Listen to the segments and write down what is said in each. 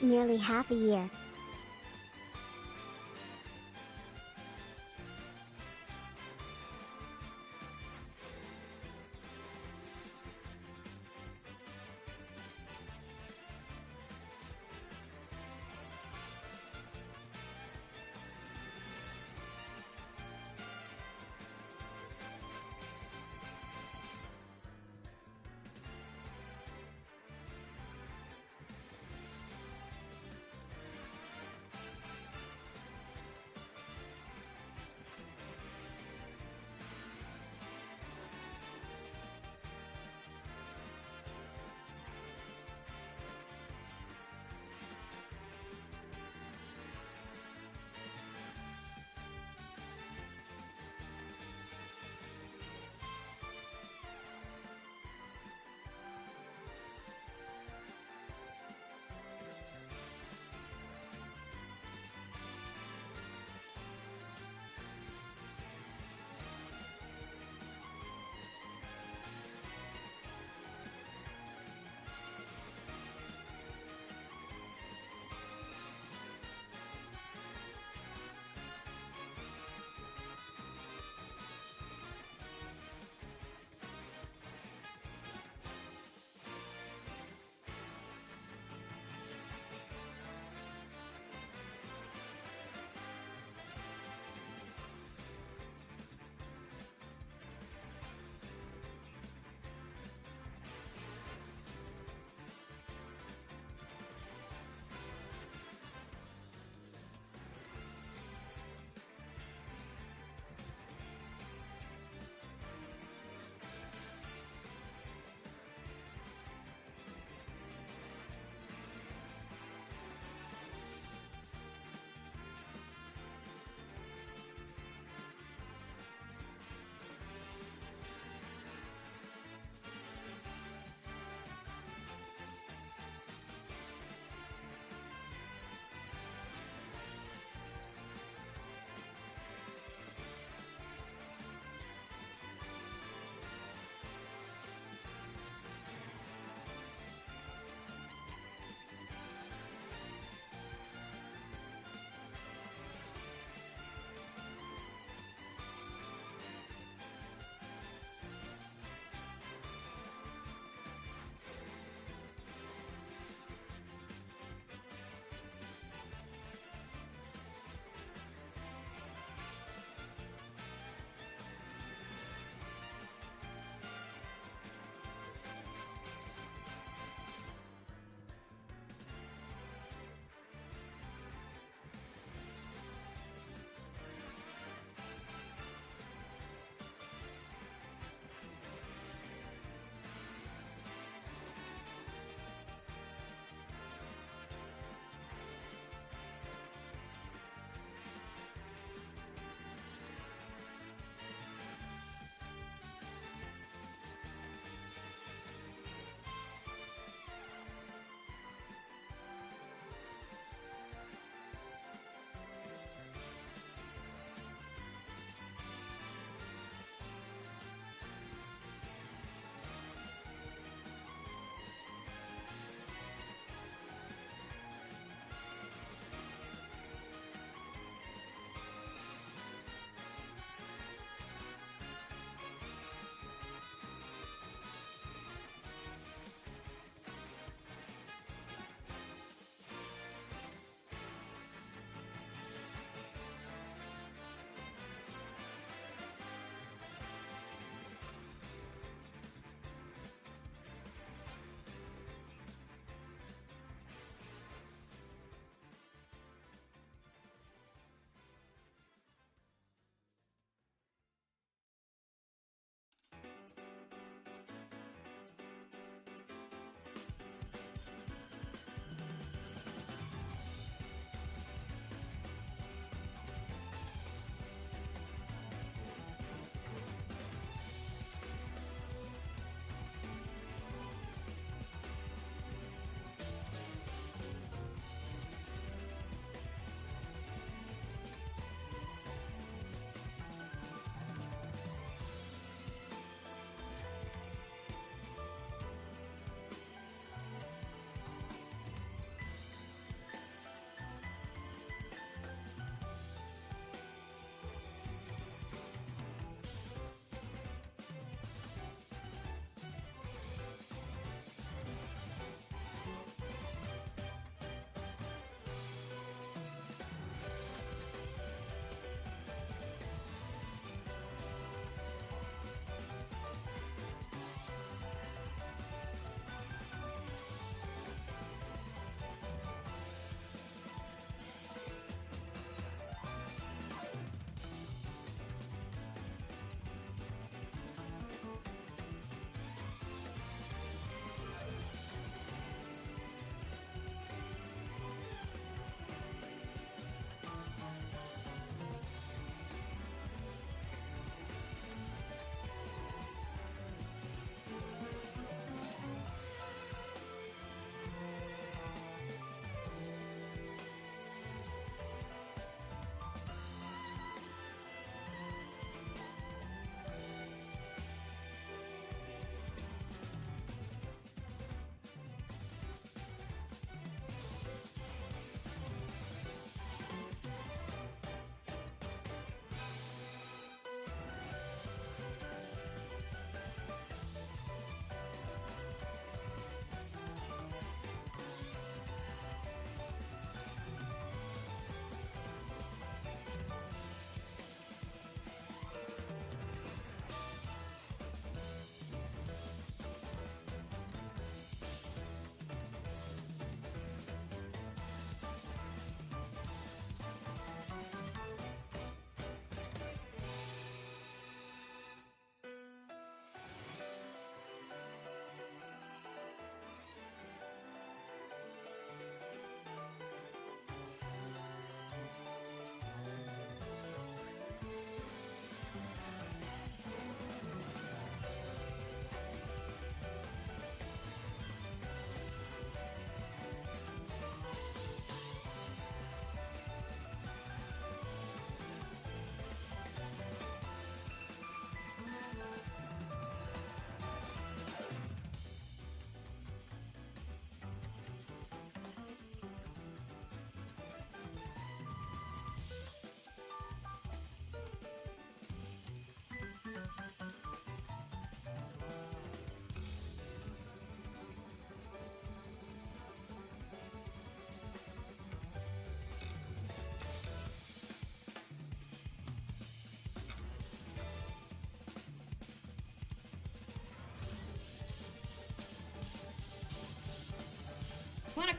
nearly half a year.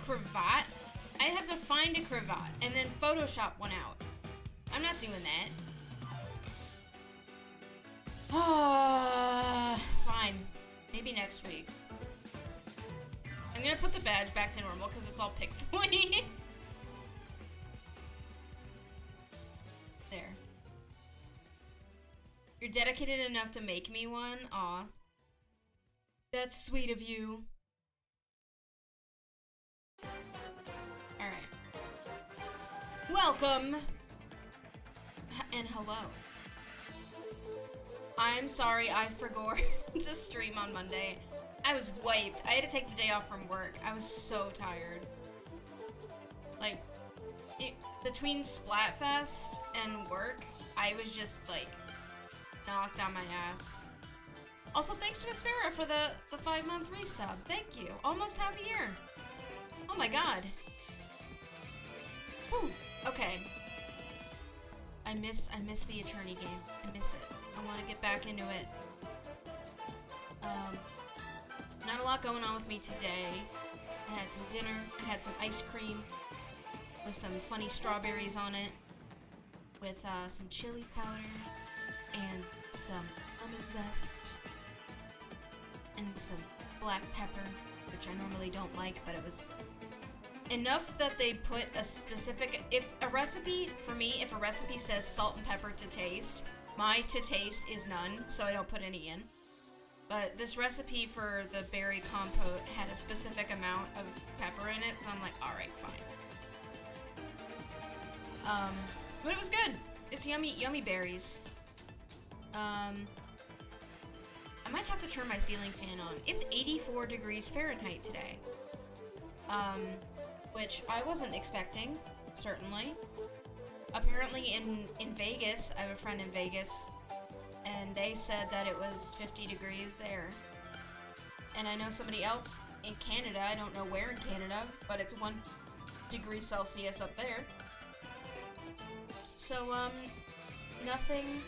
cravat. I'd have to find a cravat and then Photoshop one out. I'm not doing that. Fine. Maybe next week. I'm gonna put the badge back to normal because it's all pixely. There. You're dedicated enough to make me one? Aw. That's sweet of you. Alright. Welcome! And hello. I'm sorry I forgot to stream on Monday. I was wiped. I had to take the day off from work. I was so tired. Like, between Splatfest and work, I was just, like, knocked on my ass. Also, thanks to Aspera for the 5-month resub. Thank you. Almost half a year. Oh my god. Whew. Okay. I miss the Attorney game. I miss it. I want to get back into it. Not a lot going on with me today. I had some dinner. I had some ice cream with some funny strawberries on it, with some chili powder and some lemon zest and some black pepper, which I normally don't like, but it was enough that they put a specific, if a recipe says salt and pepper to taste, my to taste is none, so I don't put any in. But this recipe for the berry compote had a specific amount of pepper in it, so I'm like, alright, fine. But it was good. It's yummy berries. I might have to turn my ceiling fan on. It's 84 degrees Fahrenheit today. Which I wasn't expecting, certainly. Apparently in Vegas, I have a friend in Vegas, and they said that it was 50 degrees there. And I know somebody else in Canada, I don't know where in Canada, but it's 1 degree Celsius up there. So, nothing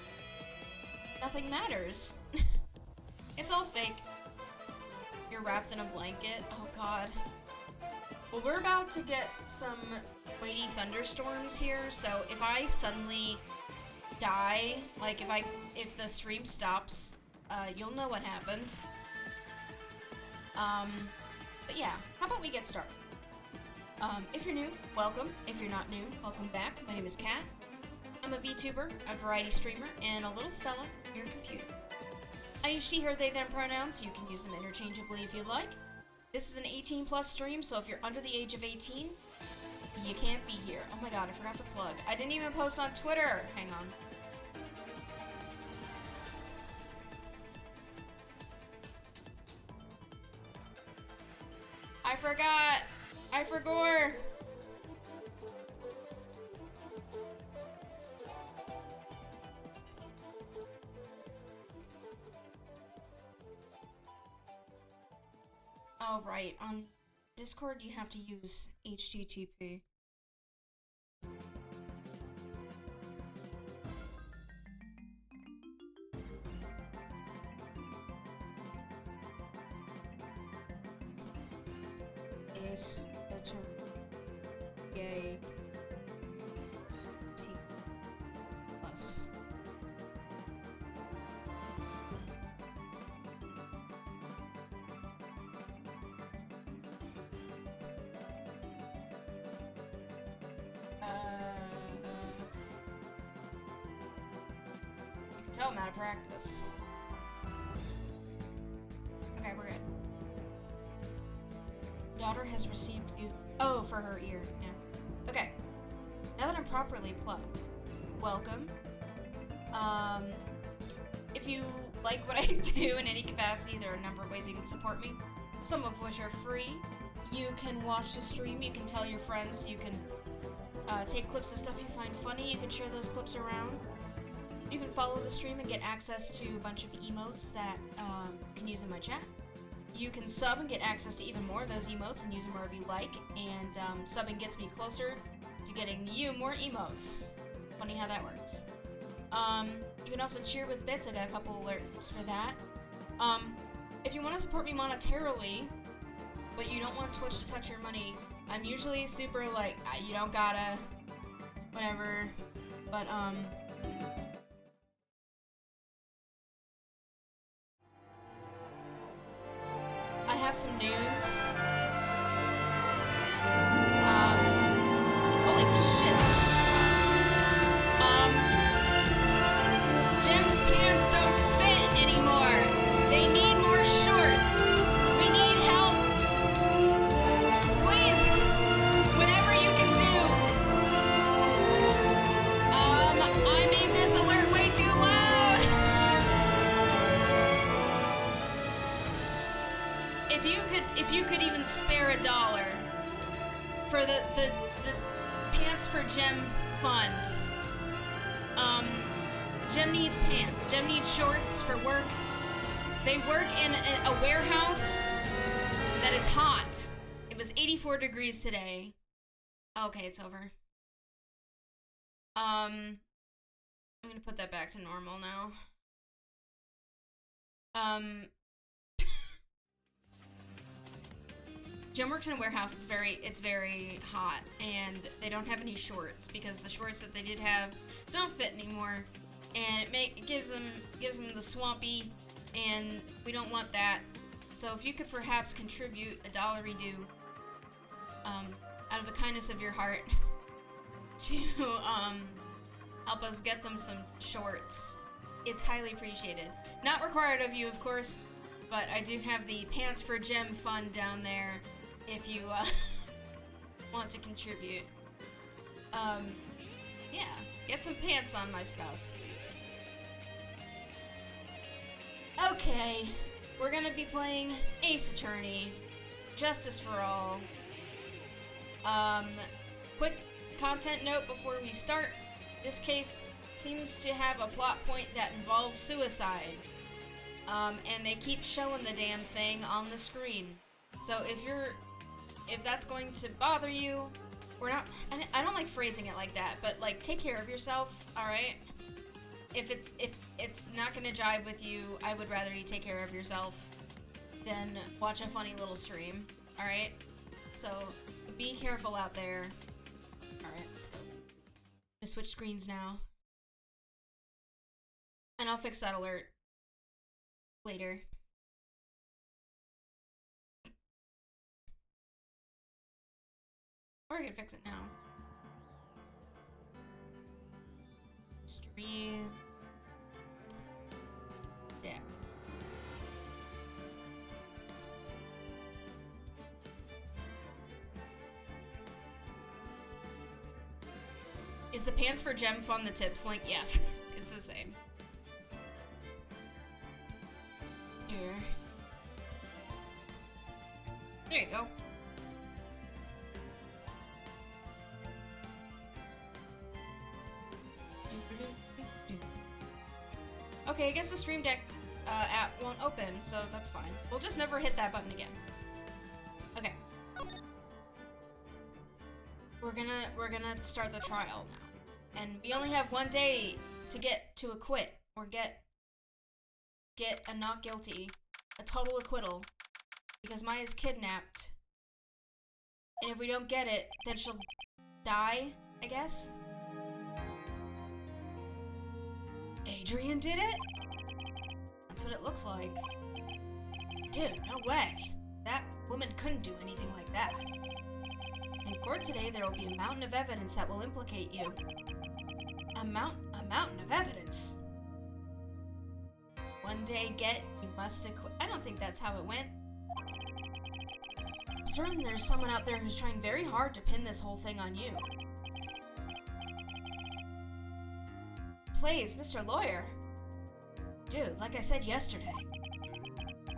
matters. It's all fake. You're wrapped in a blanket. Oh god. Well, we're about to get some weighty thunderstorms here, so if I suddenly die, like if the stream stops, you'll know what happened. But yeah, how about we get started? If you're new, welcome. If you're not new, welcome back. My name is Kat. I'm a VTuber, a variety streamer, and a little fella near a computer. I use she, her, they, them pronouns. You can use them interchangeably if you'd like. This is an 18+ stream, so if you're under the age of 18, you can't be here. Oh my god, I forgot to plug. I didn't even post on Twitter. Hang on. I forgot. I forgot. Oh, right. On Discord, you have to use HTTP. Yes, that's right. Yay. T plus. You can tell I'm out of practice. Okay, we're good. Daughter has received oh, for her ear. Yeah. Okay. Now that I'm properly plugged, welcome. If you like what I do in any capacity, there are a number of ways you can support me, some of which are free. You can watch the stream, you can tell your friends, you can take clips of stuff you find funny, you can share those clips around. You can follow the stream and get access to a bunch of emotes that you can use in my chat. You can sub and get access to even more of those emotes and use them wherever you like, and subbing gets me closer to getting you more emotes. Funny how that works. You can also cheer with bits. I got a couple alerts for that. If you want to support me monetarily, but you don't want Twitch to touch your money, I'm usually super like, you don't gotta, whatever, but I have some news. Holy shit. Jim's pants don't fit anymore. They need more shorts. We need help. Please, whatever you can do. I made this alert way too loud. If you could even spare $1 for the Pants for Gem fund. Gem needs pants. Gem needs shorts for work. They work in a warehouse that is hot. It was 84 degrees today. Okay, it's over. I'm gonna put that back to normal now. Jim works in a warehouse. It's very hot, and they don't have any shorts because the shorts that they did have don't fit anymore, and it gives them the swampy, and we don't want that. So if you could perhaps contribute $1 due, out of the kindness of your heart, to help us get them some shorts, it's highly appreciated. Not required of you, of course, but I do have the Pants for Gem fund down there if you want to contribute. Yeah, get some pants on my spouse, please. Okay, we're gonna be playing Ace Attorney, Justice for All. Quick content note before we start. This case seems to have a plot point that involves suicide. And they keep showing the damn thing on the screen. So if that's going to bother you, or not, I don't like phrasing it like that, but like, take care of yourself, alright? If it's not gonna jive with you, I would rather you take care of yourself than watch a funny little stream, alright? So, be careful out there. Alright, let's go. I'm gonna switch screens now. And I'll fix that alert later. Or I could fix it now. Stream. Yeah. Is the Pants for Gem fund the tips link? Yes, it's the same. Here. There you go. Okay, I guess the Stream Deck app won't open, so that's fine. We'll just never hit that button again. Okay. We're gonna start the trial now. And we only have 1 day to get to acquit, or get a not guilty, a total acquittal, because Maya's kidnapped. And if we don't get it, then she'll die, I guess? Adrian did it? That's what it looks like. Dude, no way. That woman couldn't do anything like that. In court today, there will be a mountain of evidence that will implicate you. A mountain of evidence? 1 day get, you must acquit. I don't think that's how it went. I'm certain there's someone out there who's trying very hard to pin this whole thing on you. Please, Mr. Lawyer. Dude, like I said yesterday,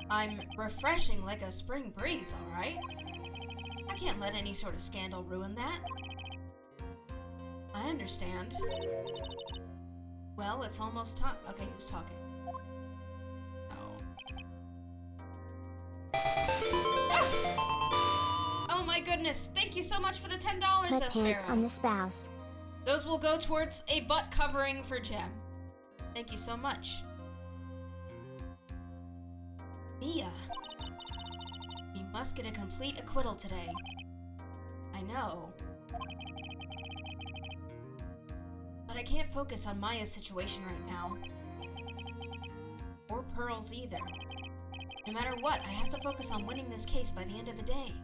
I'm refreshing like a spring breeze, alright? I can't let any sort of scandal ruin that. I understand. Well, it's almost time. Okay, who's talking? Oh my goodness, thank you so much for the $10, Put pants on the spouse. Those will go towards a butt covering for Gem. Thank you so much. Mia. We must get a complete acquittal today. I know. But I can't focus on Maya's situation right now. Or Pearl's either. No matter what, I have to focus on winning this case by the end of the day.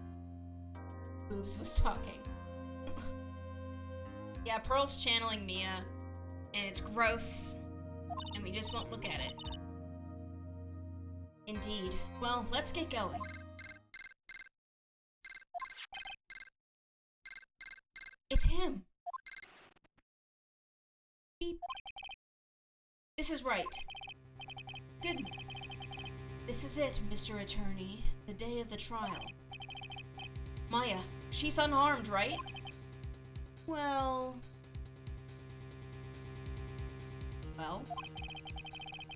Boobs was talking. Yeah, Pearl's channeling Mia, and it's gross, and we just won't look at it. Indeed. Well, let's get going. It's him. Beep. This is Wright. Good. This is it, Mr. Attorney. The day of the trial. Maya, she's unharmed, right? Well...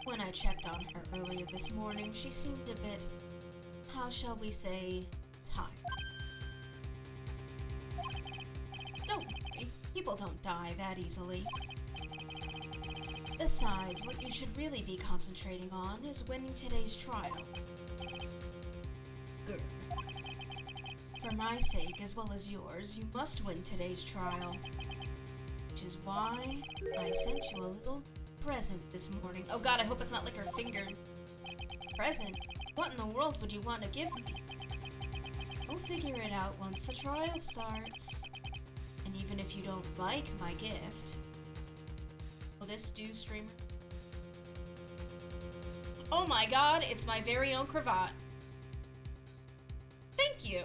When I checked on her earlier this morning, she seemed a bit, how shall we say, tired. Don't worry, people don't die that easily. Besides, what you should really be concentrating on is winning today's trial. Good. For my sake, as well as yours, you must win today's trial. Which is why I sent you a little present this morning. Oh god, I hope it's not like her finger. Present? What in the world would you want to give me? We'll figure it out once the trial starts. And even if you don't like my gift... Will this do, streamer? Oh my god, it's my very own cravat. Thank you!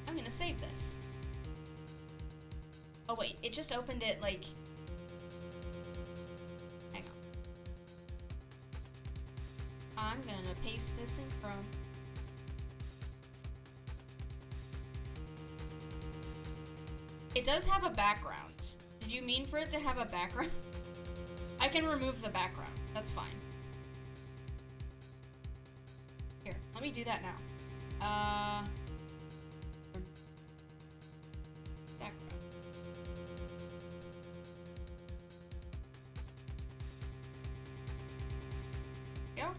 I'm gonna save this. Oh wait, it just opened it like... Hang on. I'm gonna paste this in Chrome. It does have a background. Did you mean for it to have a background? I can remove the background. That's fine. Here, let me do that now. Background. Go.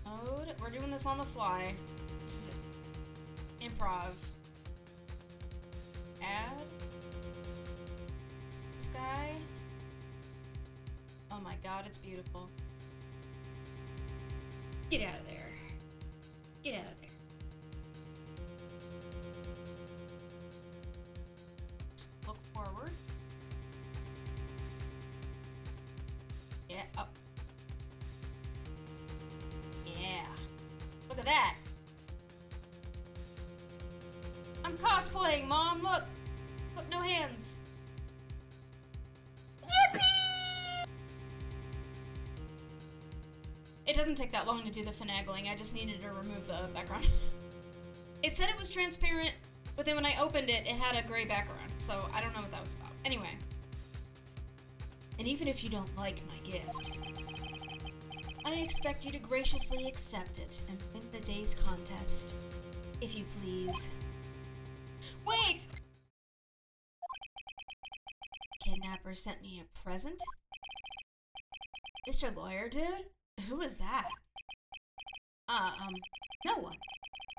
Download. We're doing this on the fly. This is improv. Add. This guy. Oh my god, it's beautiful. Get out of there. Get out of there. Look forward. Yeah, up. Yeah. Look at that. I'm cosplaying, Mom, look. Look, no hands. It doesn't take that long to do the finagling, I just needed to remove the background. It said it was transparent, but then when I opened it, it had a gray background, so I don't know what that was about. Anyway. And even if you don't like my gift, I expect you to graciously accept it and win the day's contest. If you please. Wait! Kidnapper sent me a present? Mr. Lawyer, dude? Who is that? No one.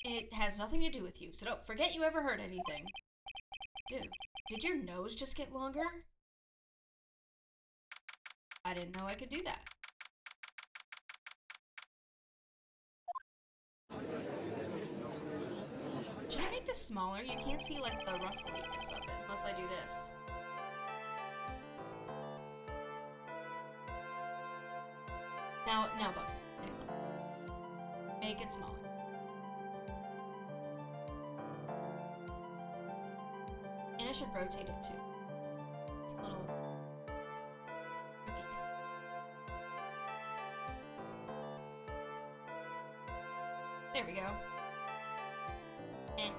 It has nothing to do with you, so don't forget you ever heard anything. Dude, did your nose just get longer? I didn't know I could do that. Should I make this smaller? You can't see, like, the roughness of it unless I do this. Now, Bugs. Make it smaller. And I should rotate it too. It's a little... There we go. And...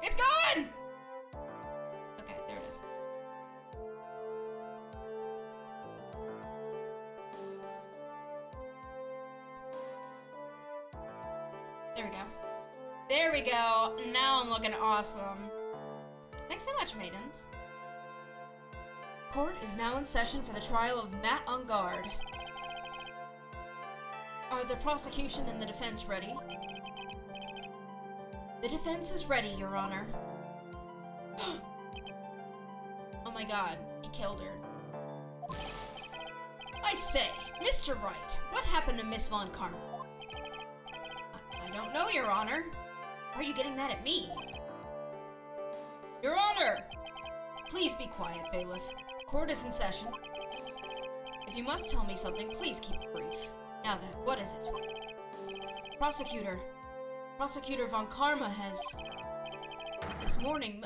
It's gone! Okay, there it is. There we go. There we go. Now I'm looking awesome. Thanks so much, maidens. Court is now in session for the trial of Matt on guard. Are the prosecution and the defense ready? The defense is ready, Your Honor. Oh my god, he killed her. I say, Mr. Wright, what happened to Miss Von Karma? I don't know, Your Honor. Why are you getting mad at me? Your Honor! Please be quiet, bailiff. Court is in session. If you must tell me something, please keep it brief. Now then, what is it? Prosecutor. Prosecutor Von Karma has... This morning...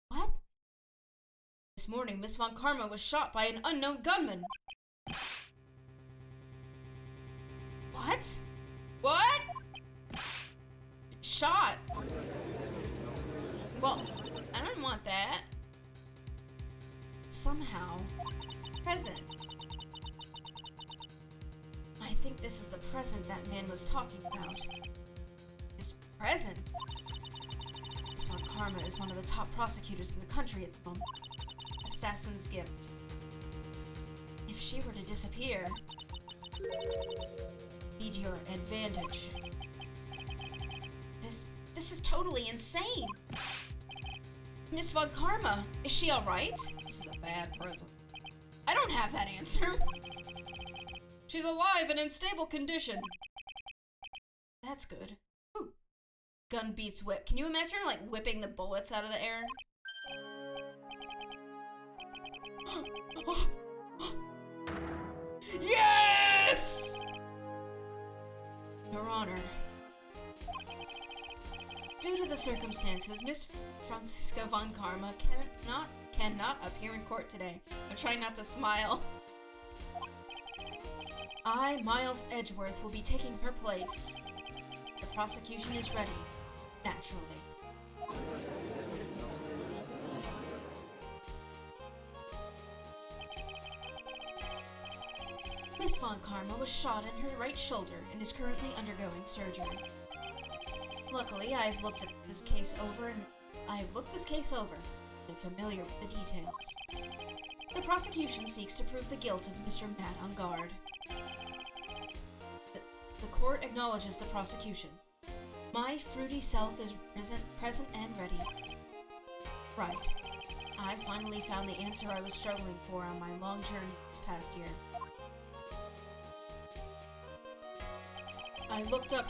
What? This morning, Miss Von Karma was shot by an unknown gunman. What? What? Shot? Well, I don't want that. Somehow. Present. I think this is the present that man was talking about. His present? Miss Von Karma is one of the top prosecutors in the country at the moment. Assassin's gift. If she were to disappear, be to your advantage. This is totally insane. Miss Von Karma, is she alright? This is a bad present. I don't have that answer. She's alive and in stable condition. That's good. Ooh. Gun beats whip. Can you imagine her, like, whipping the bullets out of the air? Yes! Your Honor. Due to the circumstances, Miss Franziska Von Karma cannot appear in court today. I'm trying not to smile. I, Miles Edgeworth, will be taking her place. The prosecution is ready. Naturally. Miss Von Karma was shot in her right shoulder and is currently undergoing surgery. Luckily, I've looked this case over and am familiar with the details. The prosecution seeks to prove the guilt of Mr. Matt on guard. The court acknowledges the prosecution. My fruity self is present and ready. Right. I finally found the answer I was struggling for on my long journey this past year. I looked up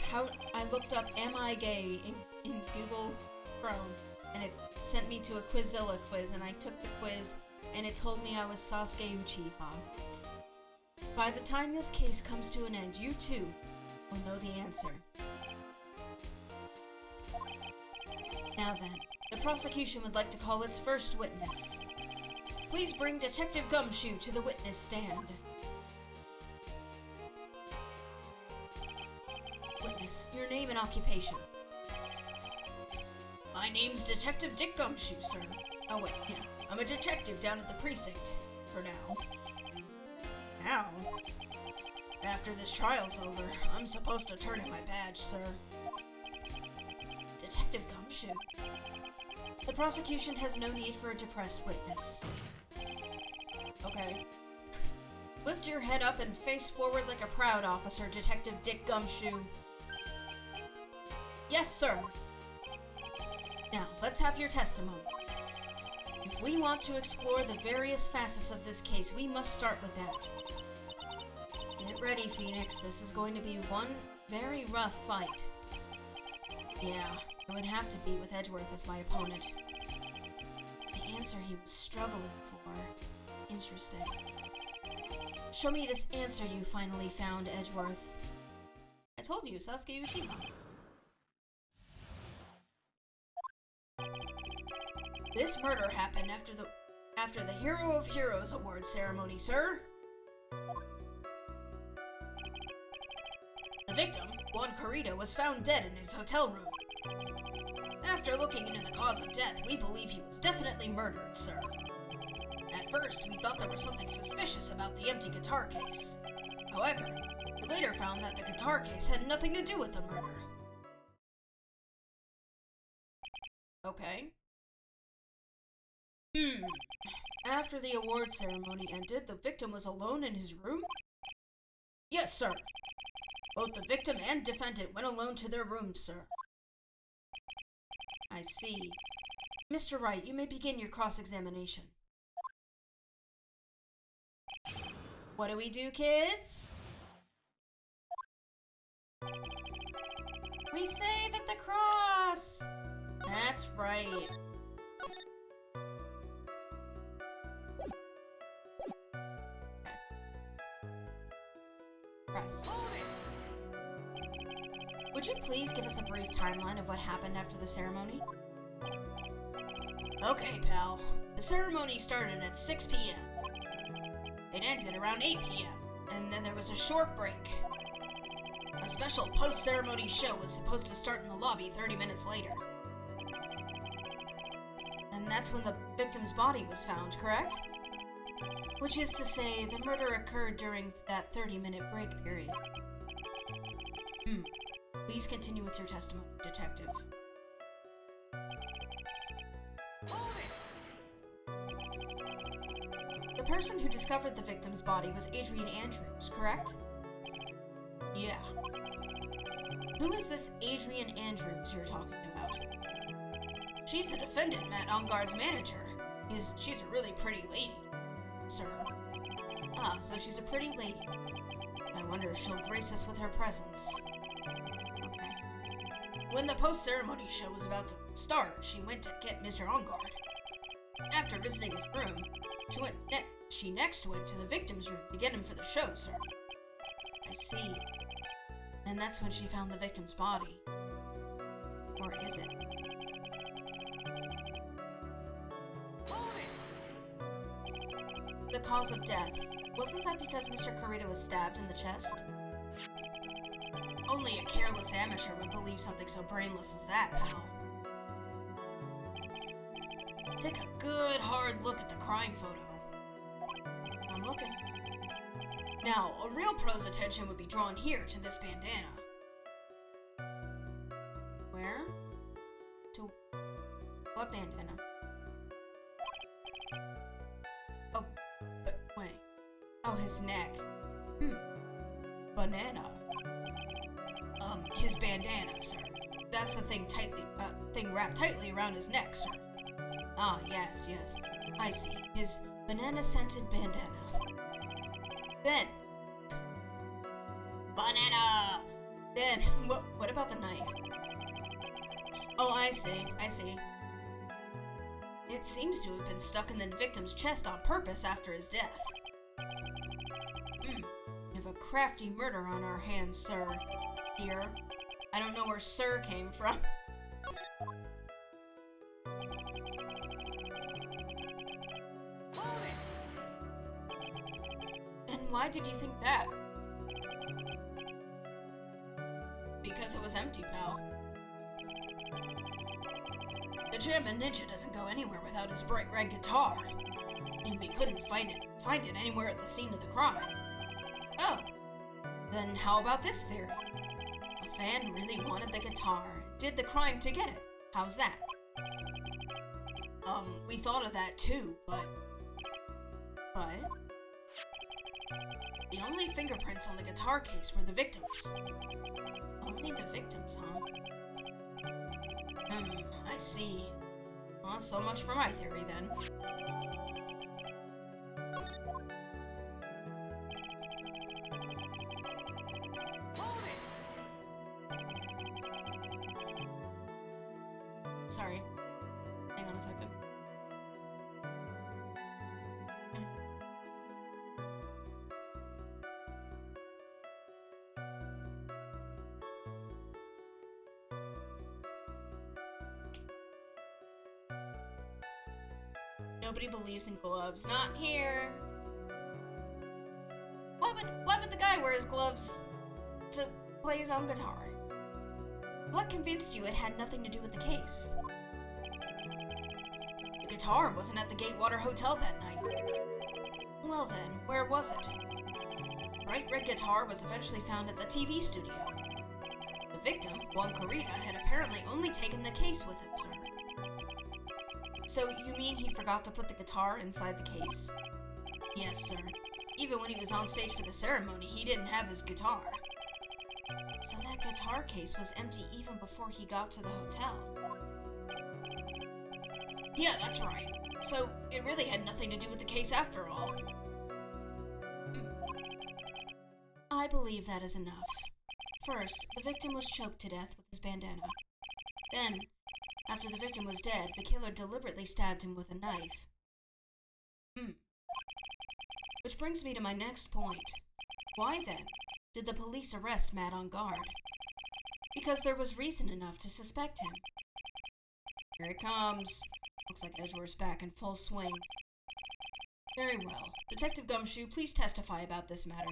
Am I Gay in Google Chrome, and it sent me to a Quizilla quiz, and I took the quiz, and it told me I was Sasuke Uchiha. By the time this case comes to an end, you too will know the answer. Now then, the prosecution would like to call its first witness. Please bring Detective Gumshoe to the witness stand. Witness, your name and occupation. My name's Detective Dick Gumshoe, sir. Oh wait, yeah. I'm a detective down at the precinct. For now. Now? After this trial's over, I'm supposed to turn in my badge, sir. Detective Gumshoe. The prosecution has no need for a depressed witness. Okay. Lift your head up and face forward like a proud officer, Detective Dick Gumshoe. Yes, sir. Now, let's have your testimony. If we want to explore the various facets of this case, we must start with that. Get ready, Phoenix. This is going to be one very rough fight. Yeah, it would have to be with Edgeworth as my opponent. The answer he was struggling for. Interesting. Show me this answer you finally found, Edgeworth. I told you, Sasuke Uchiha. This murder happened after the Hero of Heroes award ceremony, sir. The victim, Juan Corrida, was found dead in his hotel room. After looking into the cause of death, we believe he was definitely murdered, sir. At first, we thought there was something suspicious about the empty guitar case. However, we later found that the guitar case had nothing to do with the murder. Okay. After the award ceremony ended, the victim was alone in his room? Yes, sir. Both the victim and defendant went alone to their rooms, sir. I see. Mr. Wright, you may begin your cross-examination. What do we do, kids? We save at the cross! That's right. Press. Would you please give us a brief timeline of what happened after the ceremony? Okay, pal. The ceremony started at 6 p.m. It ended around 8 p.m., and then there was a short break. A special post-ceremony show was supposed to start in the lobby 30 minutes later. And that's when the victim's body was found, correct? Which is to say, the murder occurred during that 30-minute break period. Please continue with your testimony, detective. The person who discovered the victim's body was Adrian Andrews, correct? Yeah. Who is this Adrian Andrews you're talking about? She's the defendant, Matt Ongard's manager. She's a really pretty lady, sir. Ah, so she's a pretty lady. I wonder if she'll grace us with her presence. Okay. When the post-ceremony show was about to start, she went to get Mr. Ongard. After visiting his room, she next went to the victim's room to get him for the show, sir. I see. And that's when she found the victim's body. Or is it? The cause of death. Wasn't that because Mr. Kurita was stabbed in the chest? Only a careless amateur would believe something so brainless as that, pal. Take a good hard look at the crime photo. I'm looking. Now, a real pro's attention would be drawn here to this bandana. Where? To what bandana? Oh, but wait. Oh, his neck. Banana. His bandana, sir. That's the thing wrapped tightly around his neck, sir. Ah, yes. I see. His banana-scented bandana. Then. Banana! Then, what about the knife? Oh, I see. It seems to have been stuck in the victim's chest on purpose after his death. We have a crafty murder on our hands, sir. Here. I don't know where sir came from. And why did you think that? Because it was empty, pal. The German ninja doesn't go anywhere without his bright red guitar. And we couldn't find it anywhere at the scene of the crime. Oh. Then how about this theory? A fan really wanted the guitar, did the crime to get it. How's that? We thought of that too, but... The only fingerprints on the guitar case were the victims. Only the victims, huh? I see. Well, so much for my theory, then. Sorry. Hang on a second. Nobody believes in gloves. Not here. Why would the guy wear his gloves to play his own guitar? What convinced you it had nothing to do with the case? The guitar wasn't at the Gatewater Hotel that night. Well then, where was it? The bright red guitar was eventually found at the TV studio. The victim, Juan Kurita, had apparently only taken the case with him, sir. So you mean he forgot to put the guitar inside the case? Yes, sir. Even when he was on stage for the ceremony, he didn't have his guitar. So that guitar case was empty even before he got to the hotel. Yeah, that's right. So it really had nothing to do with the case after all. I believe that is enough. First, the victim was choked to death with his bandana. Then, after the victim was dead, the killer deliberately stabbed him with a knife. Which brings me to my next point. Why, then, did the police arrest Matt on guard? Because there was reason enough to suspect him. Here it comes. Looks like Edgeworth's back in full swing. Very well. Detective Gumshoe, please testify about this matter.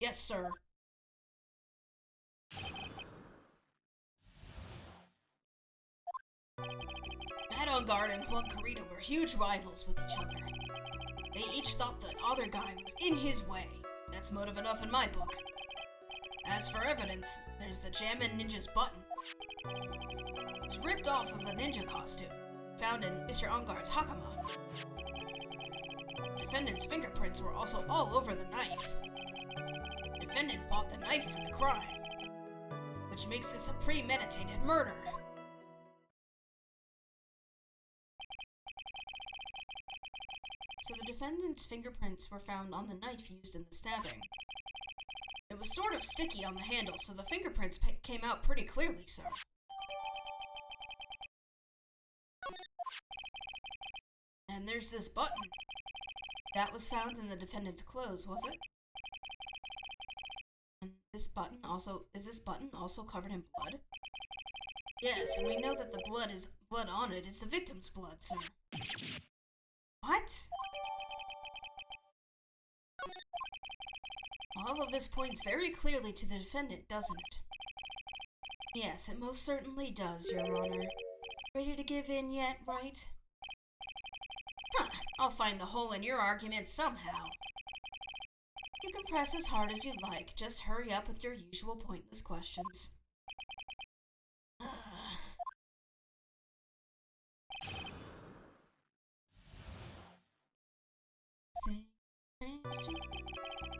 Yes, sir. Matt on guard and Juan Carrito were huge rivals with each other. They each thought the other guy was in his way. That's motive enough in my book. As for evidence, there's the Jammin' Ninja's button. It was ripped off of the ninja costume, found in Mr. Ongar's hakama. Defendant's fingerprints were also all over the knife. Defendant bought the knife for the crime, which makes this a premeditated murder. So the defendant's fingerprints were found on the knife used in the stabbing. It was sort of sticky on the handle, so the fingerprints came out pretty clearly, sir. And there's this button. That was found in the defendant's clothes, was it? And is this button also covered in blood? Yes, and we know that the blood on it is the victim's blood, sir. What? All of this points very clearly to the defendant, doesn't it? Yes, it most certainly does, Your Honor. Ready to give in yet, Wright? Huh, I'll find the hole in your argument somehow. You can press as hard as you like, just hurry up with your usual pointless questions. Say praise to...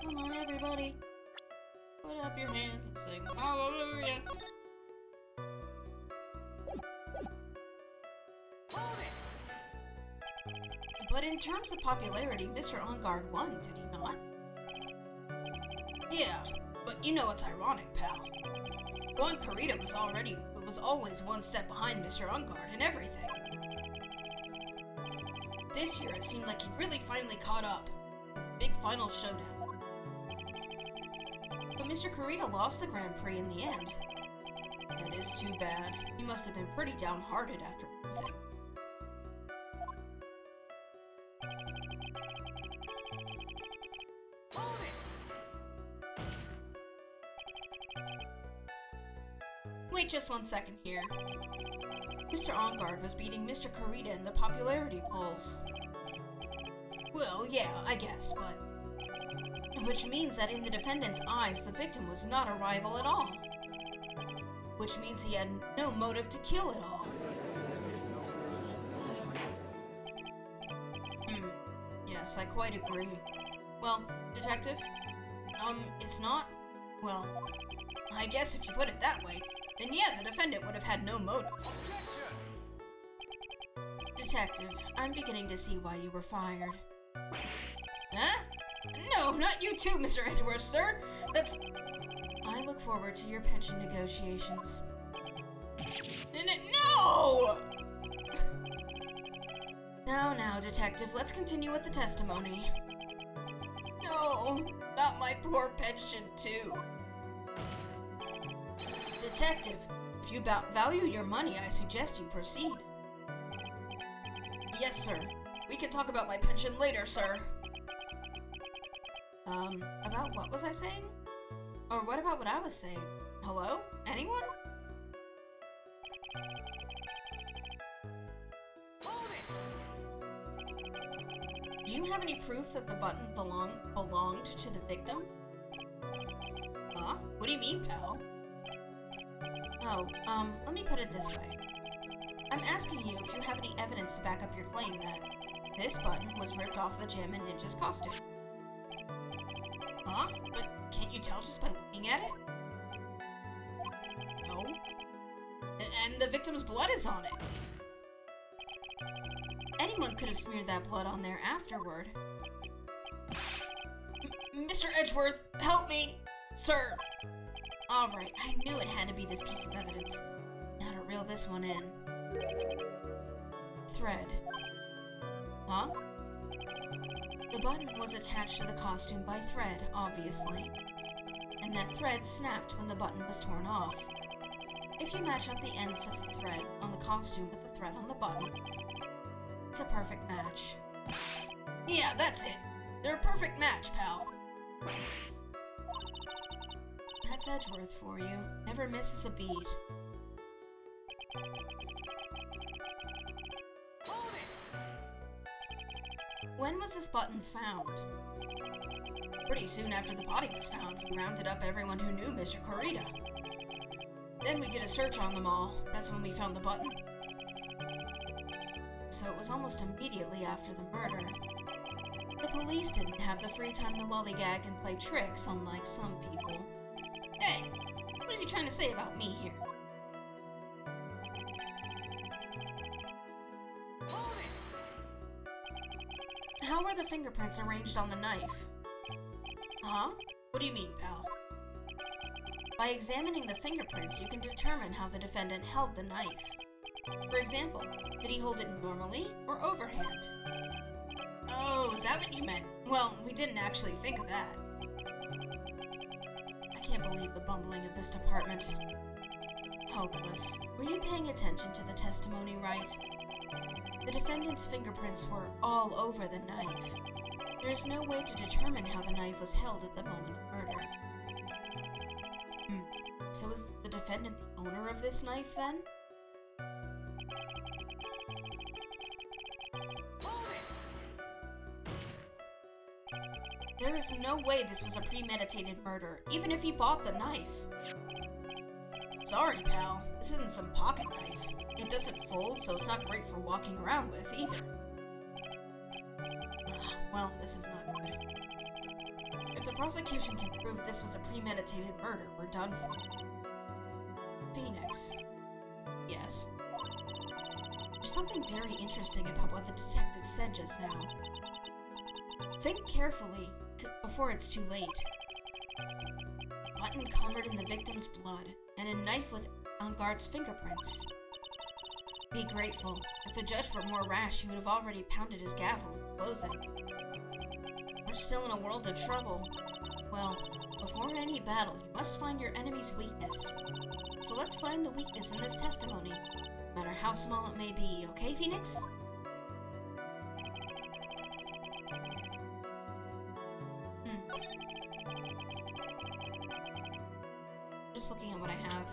Come on, everybody. Put up your hands and sing hallelujah. But in terms of popularity, Mr. Ongard won, did he not? Yeah, but you know what's ironic, pal. Juan Carrito was always one step behind Mr. Ongard in everything. This year, it seemed like he really finally caught up. Big final showdown. But Mr. Carrito lost the Grand Prix in the end. That is too bad. He must have been pretty downhearted after losing. Wait just 1 second here. Mr. Ongard was beating Mr. Carrito in the popularity polls. Well, yeah, I guess, but... Which means that in the defendant's eyes, the victim was not a rival at all. Which means he had no motive to kill at all. Yes, I quite agree. Well, Detective, it's not... Well, I guess if you put it that way, then yeah, the defendant would have had no motive. Detective, I'm beginning to see why you were fired. Huh? No, not you too, Mr. Edgeworth, sir! That's... I look forward to your pension negotiations. No! Now, Detective, let's continue with the testimony. No, not my poor pension, too. Detective, if you value your money, I suggest you proceed. Yes, sir. We can talk about my pension later, sir. About what was I saying? Or what about what I was saying? Hello? Anyone? Do you have any proof that the button belonged to the victim? Huh? What do you mean, pal? Oh, let me put it this way. I'm asking you if you have any evidence to back up your claim that this button was ripped off the Jammin' Ninja's costume. Huh? But can't you tell just by looking at it? No. And the victim's blood is on it. Anyone could have smeared that blood on there afterward. Mr. Edgeworth, help me! Sir! Alright, I knew it had to be this piece of evidence. Now to reel this one in. Thread. Huh? The button was attached to the costume by thread, obviously. And that thread snapped when the button was torn off. If you match up the ends of the thread on the costume with the thread on the button, it's a perfect match. Yeah, that's it. They're a perfect match, pal. That's Edgeworth for you. Never misses a beat. When was this button found? Pretty soon after the body was found, we rounded up everyone who knew Mr. Corrida. Then we did a search on them all. That's when we found the button. So it was almost immediately after the murder. The police didn't have the free time to lollygag and play tricks, unlike some people. Hey, what is he trying to say about me here? How are the fingerprints arranged on the knife? Huh? What do you mean, pal? By examining the fingerprints, you can determine how the defendant held the knife. For example, did he hold it normally or overhand? Oh, is that what you meant? Well, we didn't actually think of that. I can't believe the bumbling of this department. Hopeless. Were you paying attention to the testimony, Wright? The defendant's fingerprints were all over the knife. There is no way to determine how the knife was held at the moment of murder. So is the defendant the owner of this knife, then? There is no way this was a premeditated murder, even if he bought the knife. Sorry, pal. This isn't some pocket knife. It doesn't fold, so it's not great for walking around with, either. Well, this is not good. If the prosecution can prove this was a premeditated murder, we're done for. Phoenix. Yes. There's something very interesting about what the detective said just now. Think carefully, before it's too late. A button covered in the victim's blood, and a knife with Engarde's fingerprints. Be grateful. If the judge were more rash, he would have already pounded his gavel in closing. We're still in a world of trouble. Well, before any battle, you must find your enemy's weakness. So let's find the weakness in this testimony, no matter how small it may be, okay, Phoenix? Just looking at what I have.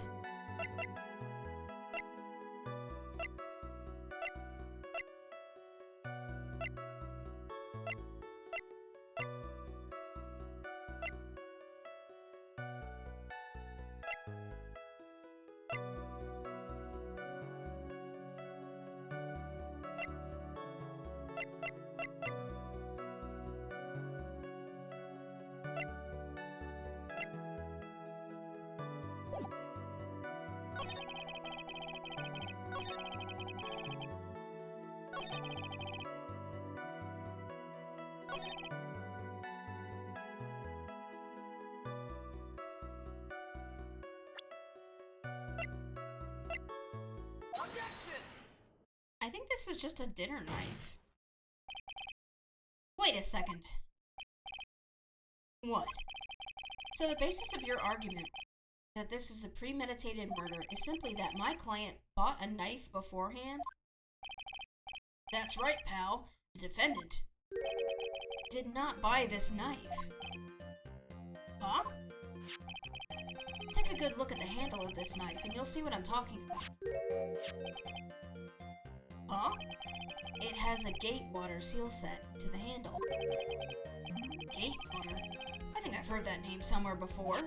I think this was just a dinner knife. Wait a second. What? So the basis of your argument that this is a premeditated murder is simply that my client bought a knife beforehand? That's right, pal. The defendant did not buy this knife. Huh? Take a good look at the handle of this knife and you'll see what I'm talking about. Huh? It has a Gatewater seal set to the handle. Gatewater? I think I've heard that name somewhere before.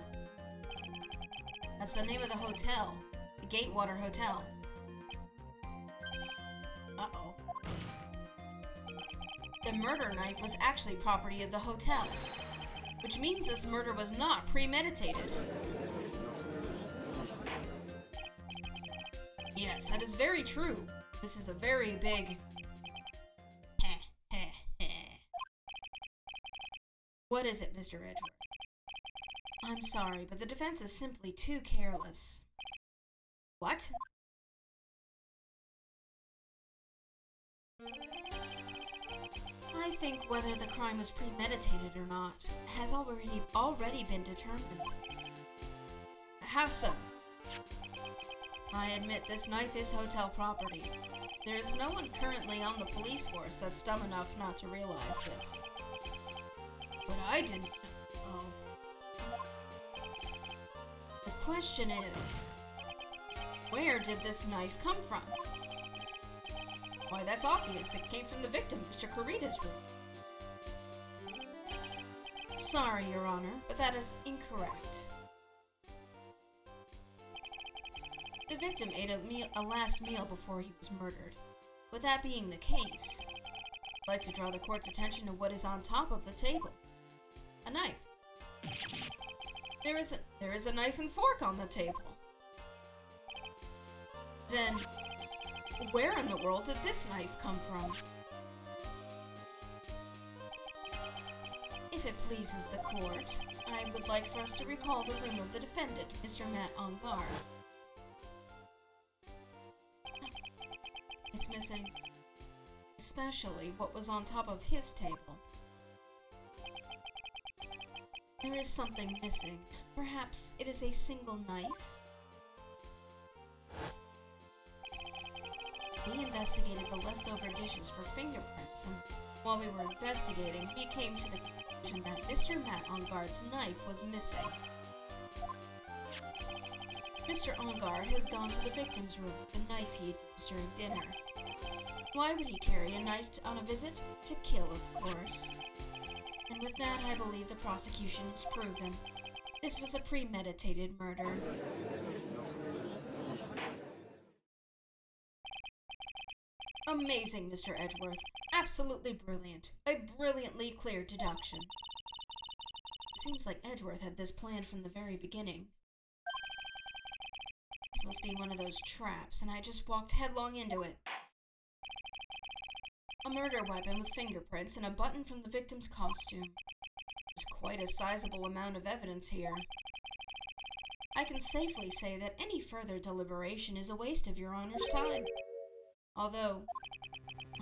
That's the name of the hotel. The Gatewater Hotel. Uh-oh. The murder knife was actually property of the hotel, which means this murder was not premeditated. Yes, that is very true. This is a very big... Heh, heh, heh. What is it, Mr. Edgeworth? I'm sorry, but the defense is simply too careless. What? I think whether the crime was premeditated or not has already been determined. How so? I admit this knife is hotel property. There is no one currently on the police force that's dumb enough not to realize this. But I didn't. Oh. The question is, where did this knife come from? Why, that's obvious. It came from the victim, Mr. Kurita's room. Sorry, Your Honor, but that is incorrect. The victim ate a last meal before he was murdered. With that being the case, I'd like to draw the court's attention to what is on top of the table. A knife. There is a knife and fork on the table. Then, where in the world did this knife come from? If it pleases the court, I would like for us to recall the room of the defendant, Mr. Matt Ongar. It's missing, especially what was on top of his table. There is something missing. Perhaps it is a single knife? We investigated the leftover dishes for fingerprints, and while we were investigating, we came to the conclusion that Mr. Matt Ongar's knife was missing. Mr. Ongar had gone to the victim's room with the knife he had used during dinner. Why would he carry a knife on a visit? To kill, of course. And with that, I believe the prosecution is proven. This was a premeditated murder. Amazing, Mr. Edgeworth. Absolutely brilliant. A brilliantly clear deduction. It seems like Edgeworth had this planned from the very beginning. This must be one of those traps, and I just walked headlong into it. A murder weapon with fingerprints and a button from the victim's costume. There's quite a sizable amount of evidence here. I can safely say that any further deliberation is a waste of Your Honor's time. Although,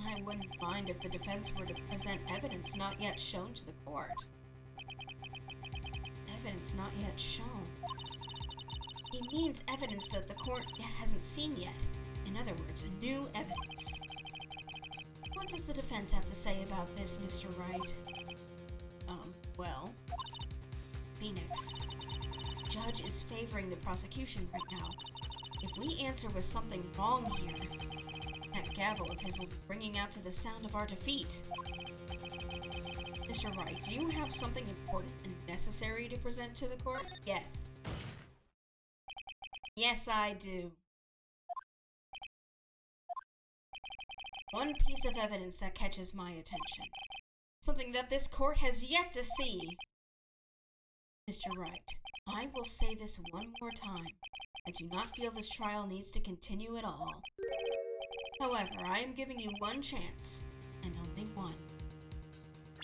I wouldn't mind if the defense were to present evidence not yet shown to the court. Evidence not yet shown. He means evidence that the court hasn't seen yet. In other words, new evidence. What does the defense have to say about this, Mr. Wright? Well, Phoenix. Judge is favoring the prosecution right now. If we answer with something wrong here, that gavel of his will be ringing out to the sound of our defeat. Mr. Wright, do you have something important and necessary to present to the court? Yes. Yes, I do. One piece of evidence that catches my attention. Something that this court has yet to see. Mr. Wright, I will say this one more time. I do not feel this trial needs to continue at all. However, I am giving you one chance, and only one.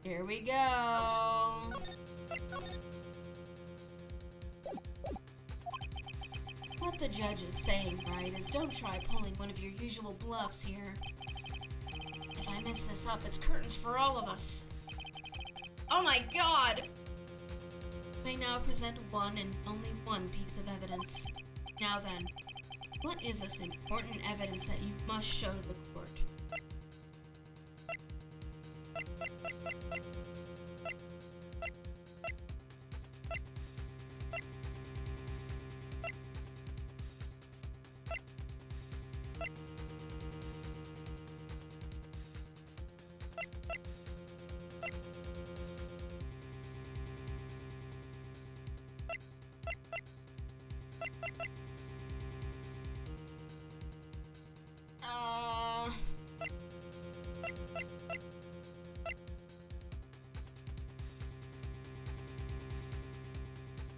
Here we go! What the judge is saying, Wright, is don't try pulling one of your usual bluffs here. If I mess this up, it's curtains for all of us. Oh my god! I now present one and only one piece of evidence. Now then, what is this important evidence that you must show to the court?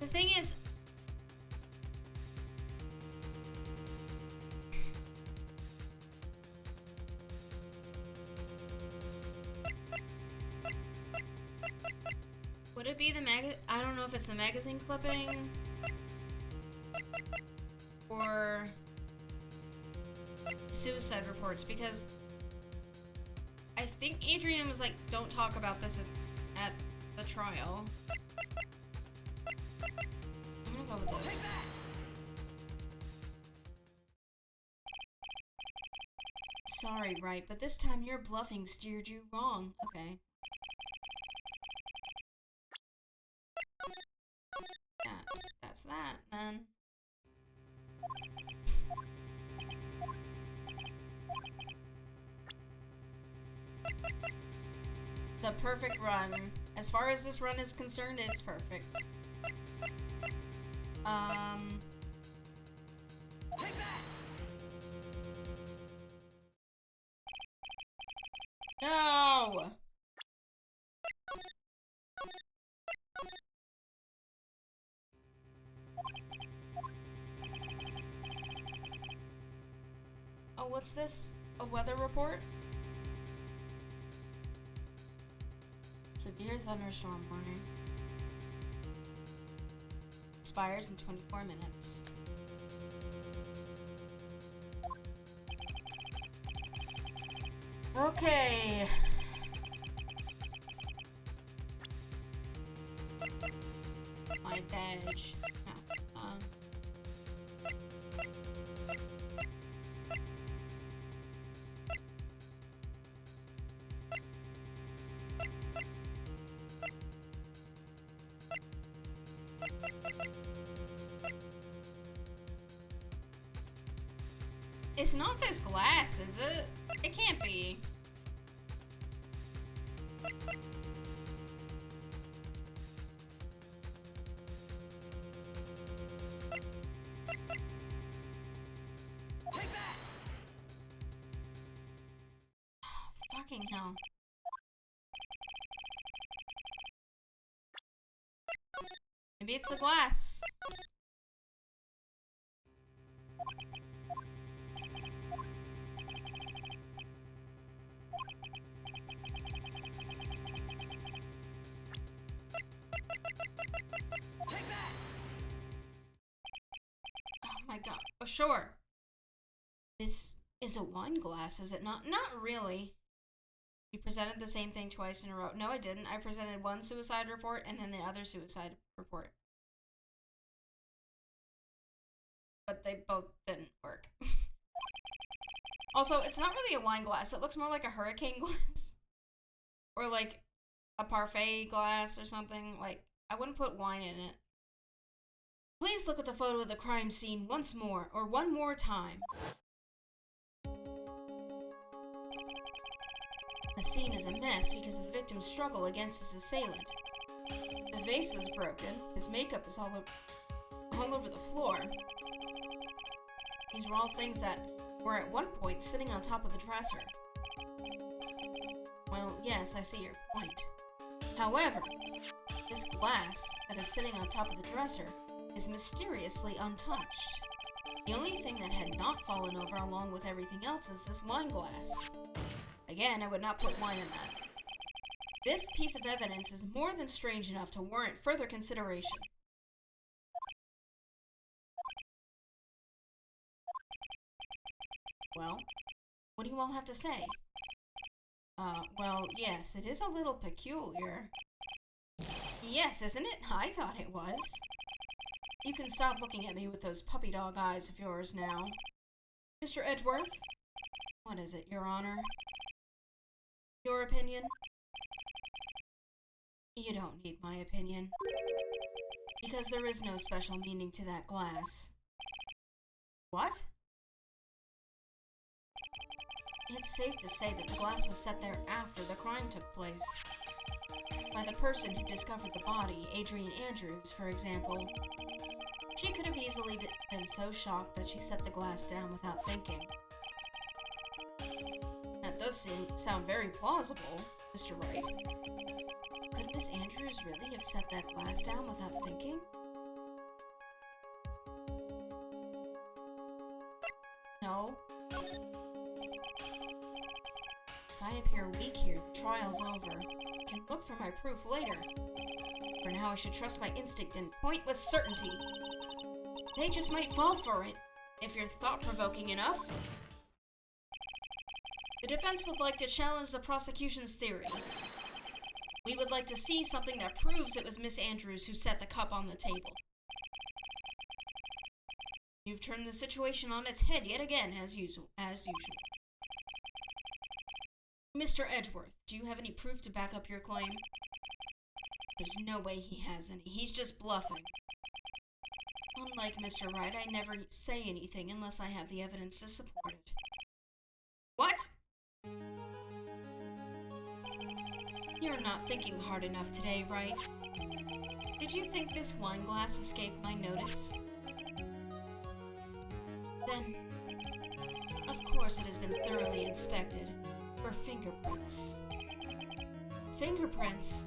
The thing is, Would it be the I don't know if it's the magazine clipping or suicide reports, because I think Adrian was like, don't talk about this at the trial. I'm gonna go with this. Sorry, Wright, but this time your bluffing steered you wrong. Okay. That's that, then. The perfect run. As far as this run is concerned, it's perfect. No! Oh, what's this? A weather report? Severe thunderstorm warning. Expires in 24 minutes. Okay. My badge. No. It's not this glass, is it? It can't be. Fucking hell. Maybe it's the glass. Oh my god. Oh, sure. This is a wine glass, is it not? Not really. You presented the same thing twice in a row. No, I didn't. I presented one suicide report and then the other suicide report. But they both didn't work. Also, it's not really a wine glass. It looks more like a hurricane glass. Or like a parfait glass or something. Like, I wouldn't put wine in it. Please look at the photo of the crime scene once more, or one more time. The scene is a mess because of the victim's struggle against his assailant. The vase was broken. His makeup is all over the floor. These were all things that were at one point sitting on top of the dresser. Well, yes, I see your point. However, this glass that is sitting on top of the dresser is mysteriously untouched. The only thing that had not fallen over along with everything else is this wine glass. Again, I would not put wine in that. This piece of evidence is more than strange enough to warrant further consideration. Well, what do you all have to say? Well, yes, it is a little peculiar. Yes, isn't it? I thought it was. You can stop looking at me with those puppy dog eyes of yours now. Mr. Edgeworth? What is it, Your Honor? Your opinion? You don't need my opinion. Because there is no special meaning to that glass. What? It's safe to say that the glass was set there after the crime took place. By the person who discovered the body, Adrian Andrews, for example. She could have easily been so shocked that she set the glass down without thinking. That does sound very plausible, Mr. Wright. Could Miss Andrews really have set that glass down without thinking? No. If I appear weak here, the trial's over. can look for my proof later. For now, I should trust my instinct and point with certainty. They just might fall for it, if you're thought-provoking enough. The defense would like to challenge the prosecution's theory. We would like to see something that proves it was Miss Andrews who set the cup on the table. You've turned the situation on its head yet again, as usual. Mr. Edgeworth, do you have any proof to back up your claim? There's no way he has any. He's just bluffing. Unlike Mr. Wright, I never say anything unless I have the evidence to support it. What? You're not thinking hard enough today, Wright. Did you think this wine glass escaped my notice? Then, of course it has been thoroughly inspected for fingerprints. Fingerprints?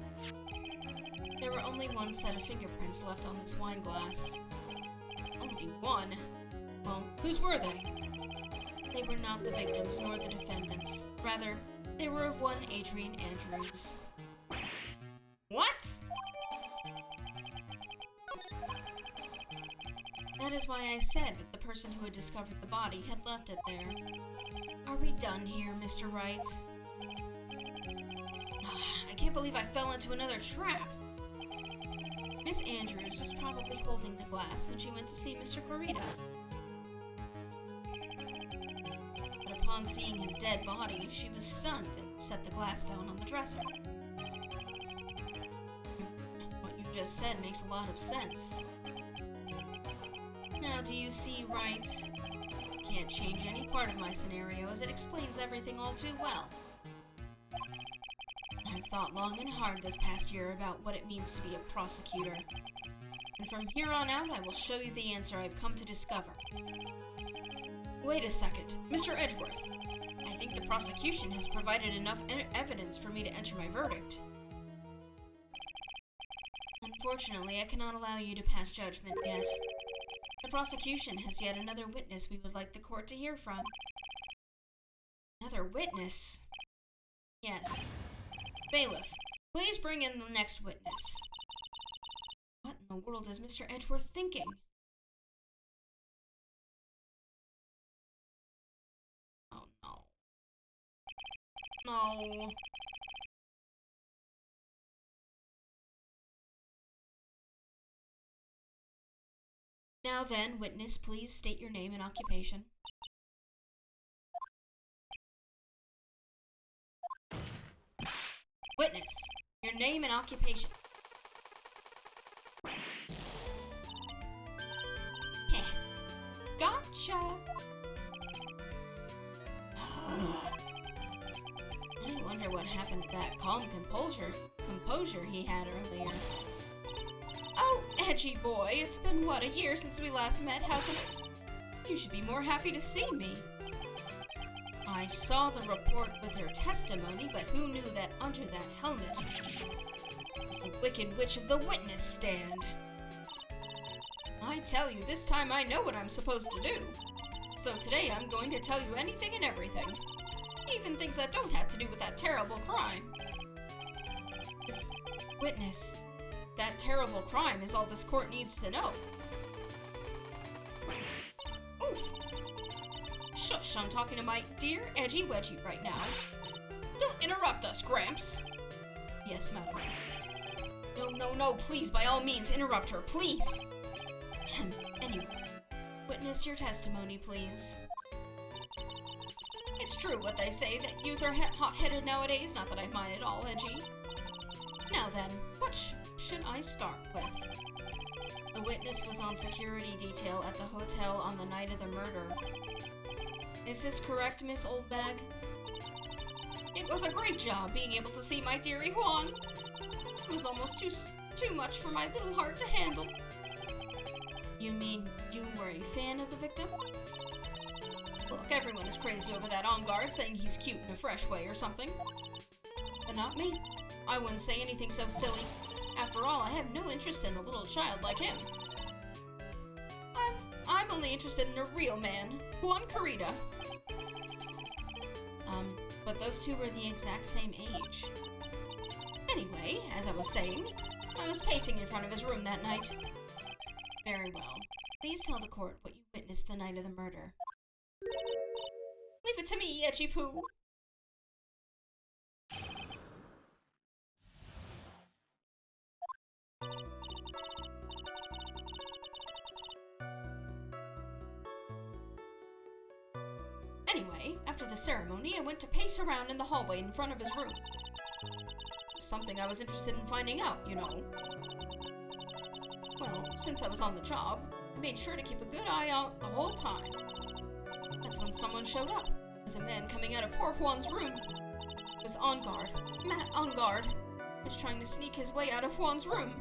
There were only one set of fingerprints left on this wine glass. Only one? Well, whose were they? They were not the victims nor the defendants. Rather, they were of one Adrian Andrews. What? That is why I said that the person who had discovered the body had left it there. Are we done here, Mr. Wright? I can't believe I fell into another trap. Miss Andrews was probably holding the glass when she went to see Mr. Corita. But upon seeing his dead body, she was stunned and set the glass down on the dresser. What you just said makes a lot of sense. Now, do you see, Wright? Can't change any part of my scenario, as it explains everything all too well. I've thought long and hard this past year about what it means to be a prosecutor. And from here on out, I will show you the answer I've come to discover. Wait a second, Mr. Edgeworth. I think the prosecution has provided enough evidence for me to enter my verdict. Unfortunately, I cannot allow you to pass judgment yet. The prosecution has yet another witness we would like the court to hear from. Another witness? Yes. Bailiff, please bring in the next witness. What in the world is Mr. Edgeworth thinking? Oh no. No. Now then, witness, please state your name and occupation. Witness, your name and occupation. Gotcha! I wonder what happened to that calm composure he had earlier. Oh, edgy boy, it's been, what, a year since we last met, hasn't it? You should be more happy to see me. I saw the report with your testimony, but who knew that under that helmet was the wicked witch of the witness stand? I tell you, this time I know what I'm supposed to do. So today I'm going to tell you anything and everything. Even things that don't have to do with that terrible crime. This witness, that terrible crime is all this court needs to know. Oof. Shush, I'm talking to my dear Edgy Wedgie right now. Don't interrupt us, Gramps. Yes, madam. No, please, by all means, interrupt her, please. Anyway, witness your testimony, please. It's true what they say, that youth are hot-headed nowadays, not that I mind at all, Edgy. Now then, what should I start with? The witness was on security detail at the hotel on the night of the murder. Is this correct, Miss Oldbag? It was a great job being able to see my dearie Juan. It was almost too much for my little heart to handle. You mean you were a fan of the victim? Look, everyone is crazy over that on guard, saying he's cute in a fresh way or something. But not me. I wouldn't say anything so silly. After all, I have no interest in a little child like him. I'm only interested in a real man, Juan Corita. But those two were the exact same age. Anyway, as I was saying, I was pacing in front of his room that night. Very well. Please tell the court what you witnessed the night of the murder. Leave it to me, Etchy Poo. Anyway, after the ceremony, I went to pace around in the hallway in front of his room. Something I was interested in finding out, you know. Well, since I was on the job, I made sure to keep a good eye out the whole time. That's when someone showed up. It was a man coming out of poor Juan's room. He was on guard. Matt on guard. He was trying to sneak his way out of Juan's room.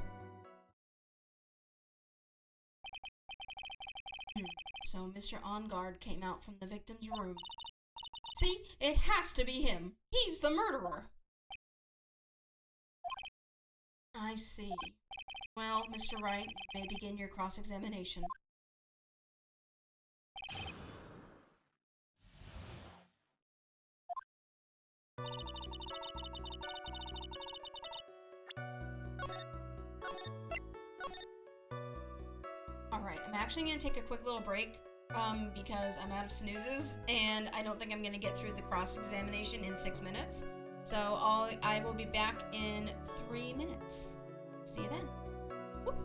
So Mr. On Guard came out from the victim's room. See, it has to be him. He's the murderer. I see. Well, Mr. Wright, you may begin your cross-examination. Alright, I'm actually going to take a quick little break because I'm out of snoozes and I don't think I'm going to get through the cross-examination in 6 minutes. So I will be back in 3 minutes. See you then. Whoop.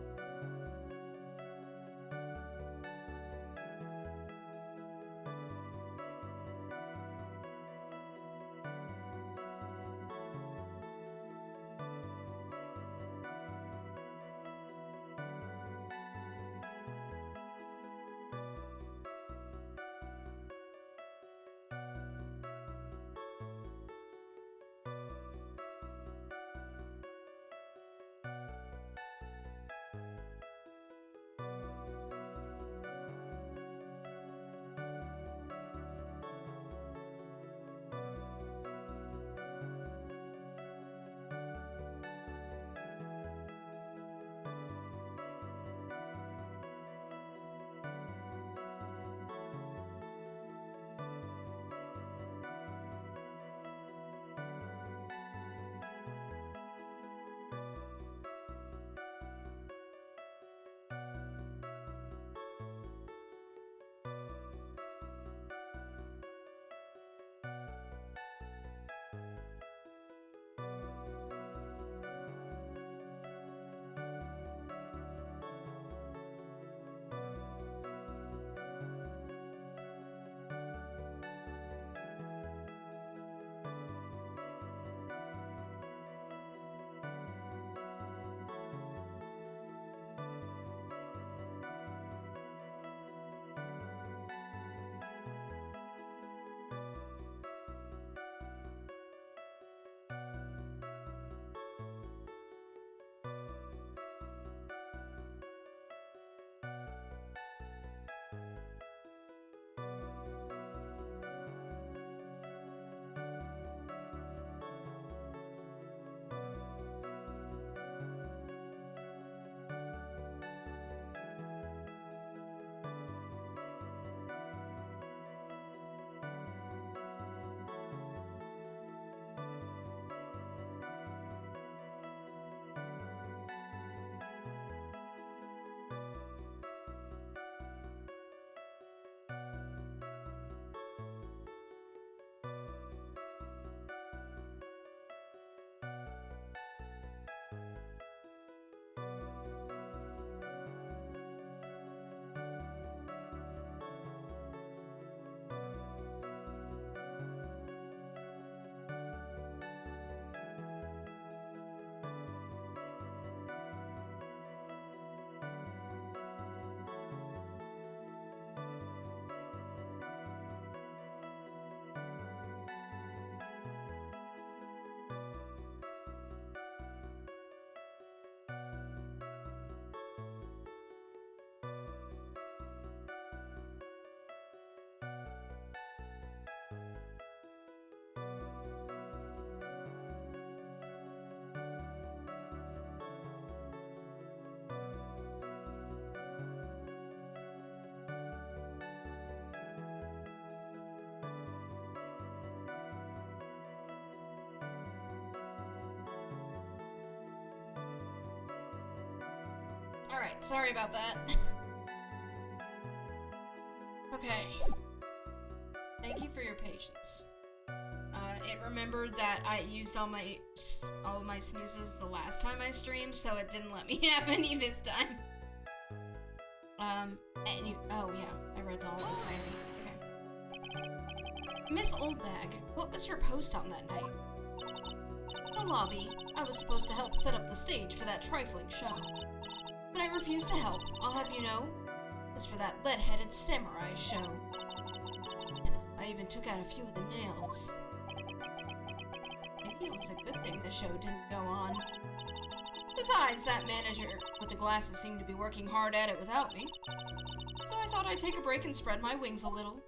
Alright, sorry about that. Okay. Thank you for your patience. It remembered that I used all my snoozes the last time I streamed, so it didn't let me have any this time. Oh yeah, I read all this already. Okay. Miss Oldbag, what was your post on that night? The lobby. I was supposed to help set up the stage for that trifling show. But I refused to help, I'll have you know. It was for that lead-headed samurai show. I even took out a few of the nails. Maybe it was a good thing the show didn't go on. Besides, that manager with the glasses seemed to be working hard at it without me. So I thought I'd take a break and spread my wings a little.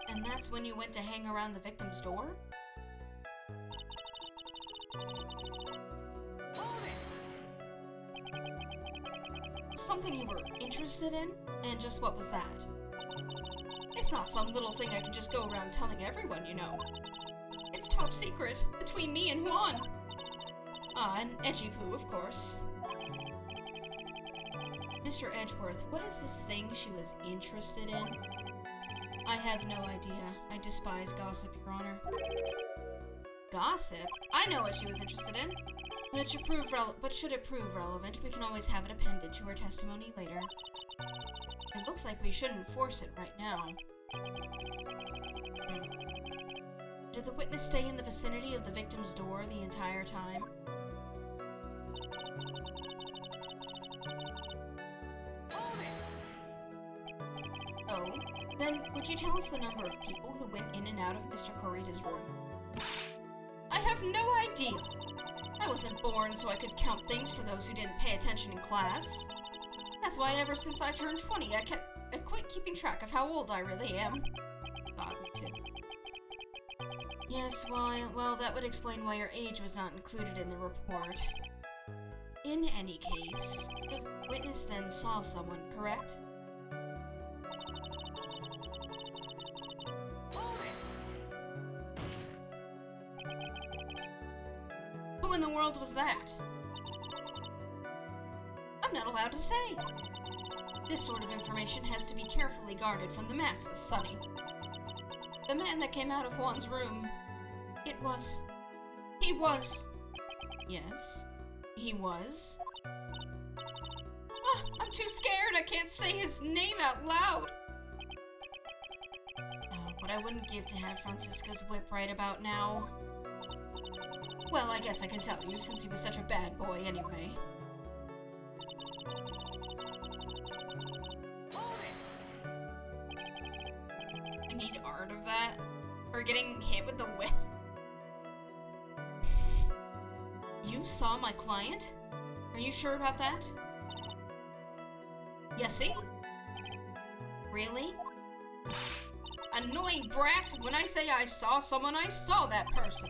And that's when you went to hang around the victim's door? Something you were interested in? And just what was that? It's not some little thing I can just go around telling everyone, you know. It's top secret, between me and Juan. And Edgy Poo, of course. Mr. Edgeworth, what is this thing she was interested in? I have no idea. I despise gossip, Your Honor. Gossip? I know what she was interested in. But should it prove relevant, we can always have it appended to her testimony later. It looks like we shouldn't force it right now. Did the witness stay in the vicinity of the victim's door the entire time? Oh, then would you tell us the number of people who went in and out of Mr. Corita's room? I have no idea. I wasn't born so I could count things for those who didn't pay attention in class. That's why ever since I turned 20, I quit keeping track of how old I really am. God, me too. Yes, well, that would explain why your age was not included in the report. In any case, the witness then saw someone, correct? Who in the world was that? I'm not allowed to say. This sort of information has to be carefully guarded from the masses, Sonny. The man that came out of Juan's room, he was... Yes, he was. Ah, I'm too scared, I can't say his name out loud. Oh, what I wouldn't give to have Francisca's whip right about now. Well, I guess I can tell you, since he was such a bad boy anyway. I need art of that. Or getting hit with the whip. You saw my client? Are you sure about that? Yesy? Really? Annoying brat! When I say I saw someone, I saw that person!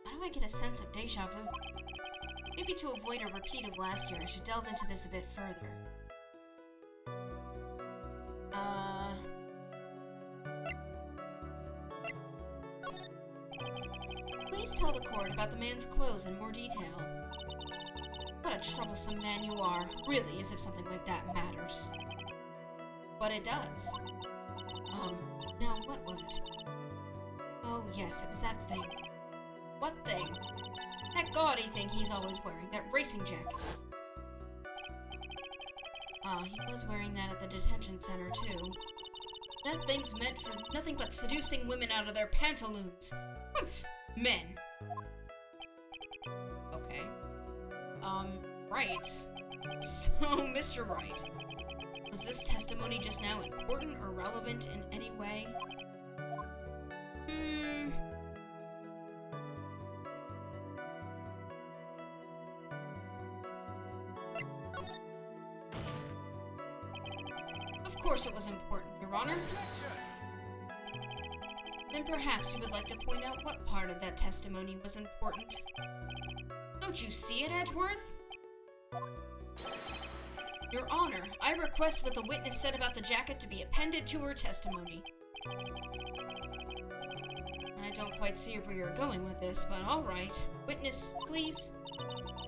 How do I get a sense of deja vu? Maybe to avoid a repeat of last year, I should delve into this a bit further. Please tell the court about the man's clothes in more detail. What a troublesome man you are. Really, as if something like that matters. But it does. Now what was it? Oh yes, it was that thing. What thing? That gaudy thing he's always wearing, that racing jacket. He was wearing that at the detention center, too. That thing's meant for nothing but seducing women out of their pantaloons. Humph! Men. Okay. Right. So, Mr. Wright, was this testimony just now important or relevant in any way? Of course it was important, Your Honor. Then perhaps you would like to point out what part of that testimony was important. Don't you see it, Edgeworth? Your Honor, I request what the witness said about the jacket to be appended to her testimony. I don't quite see where you're going with this, but alright. Witness, please.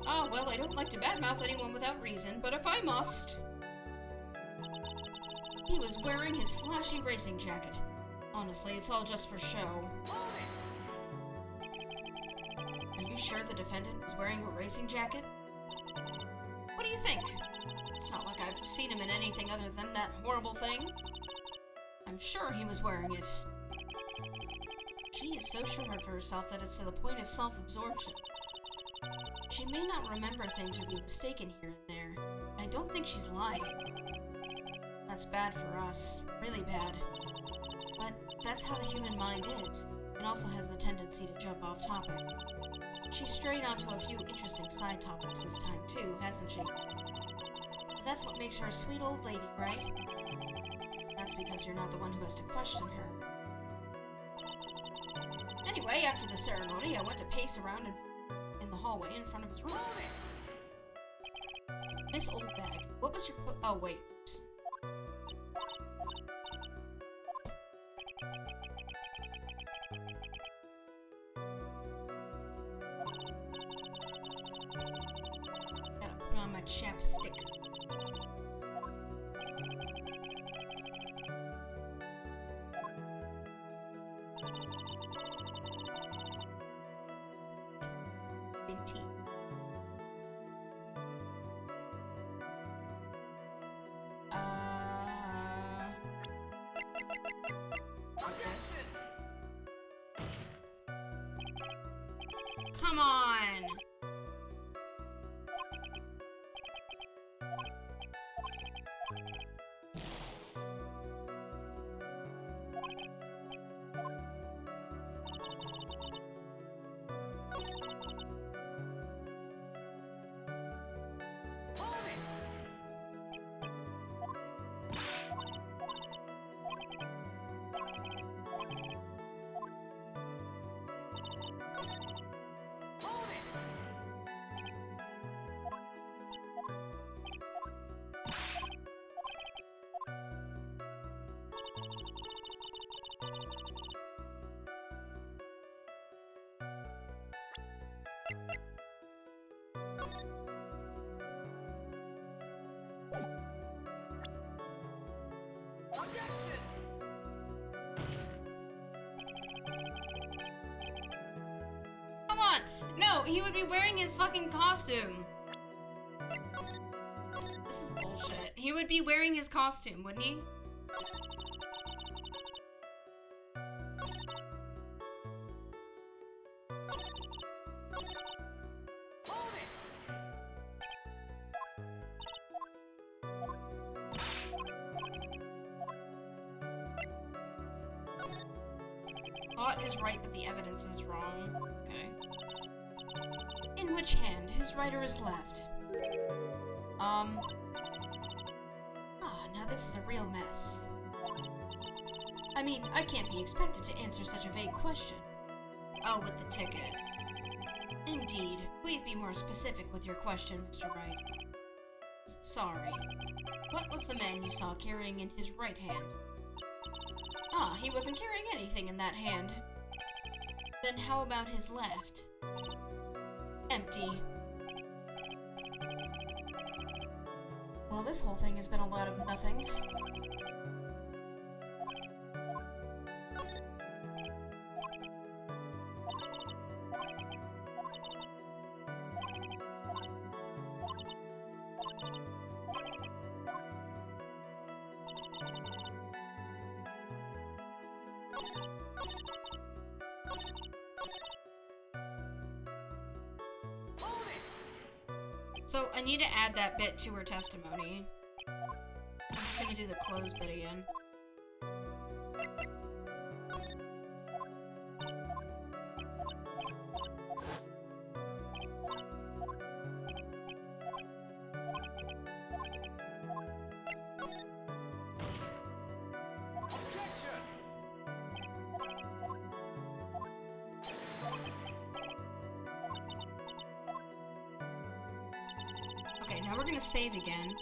Ah, well, I don't like to badmouth anyone without reason, but if I must... He was wearing his flashy racing jacket. Honestly, it's all just for show. Are you sure the defendant was wearing a racing jacket? What do you think? It's not like I've seen him in anything other than that horrible thing. I'm sure he was wearing it. She is so sure of herself that it's to the point of self-absorption. She may not remember things or be mistaken here and there. I don't think she's lying. That's bad for us. Really bad. But that's how the human mind is. It also has the tendency to jump off topic. She strayed onto a few interesting side topics this time too, hasn't she? But that's what makes her a sweet old lady, right? That's because you're not the one who has to question her. Anyway, after the ceremony, I went to pace around in the hallway in front of his room. Miss Oldbag, what was your oh, wait. Oops. Gotta put on my chapstick. Come on! Come on! No, he would be wearing his fucking costume. This is bullshit. He would be wearing his costume, wouldn't he? Thought is right, but the evidence is wrong. Okay. In which hand? His right or his left? Now this is a real mess. I mean, I can't be expected to answer such a vague question. Oh, with the ticket. Indeed. Please be more specific with your question, Mr. Wright. Sorry. What was the man you saw carrying in his right hand? Ah, he wasn't carrying anything in that hand. Then how about his left? Empty. Well, this whole thing has been a lot of nothing. So, I need to add that bit to her testimony. I'm just gonna do the close bit again. Okay, now we're gonna save again.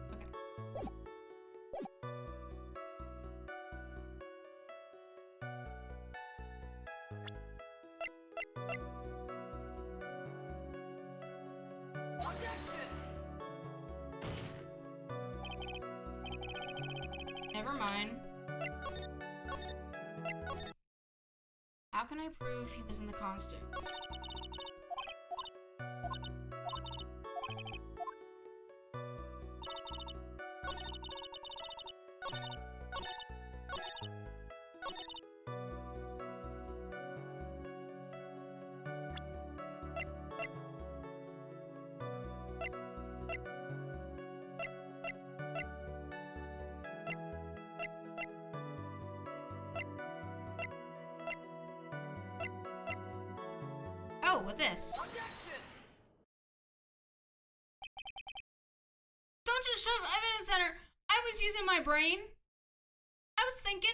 Okay. Never mind. How can I prove he was in the costume? Oh, with this. Don't just shove evidence center. I was using my brain. I was thinking.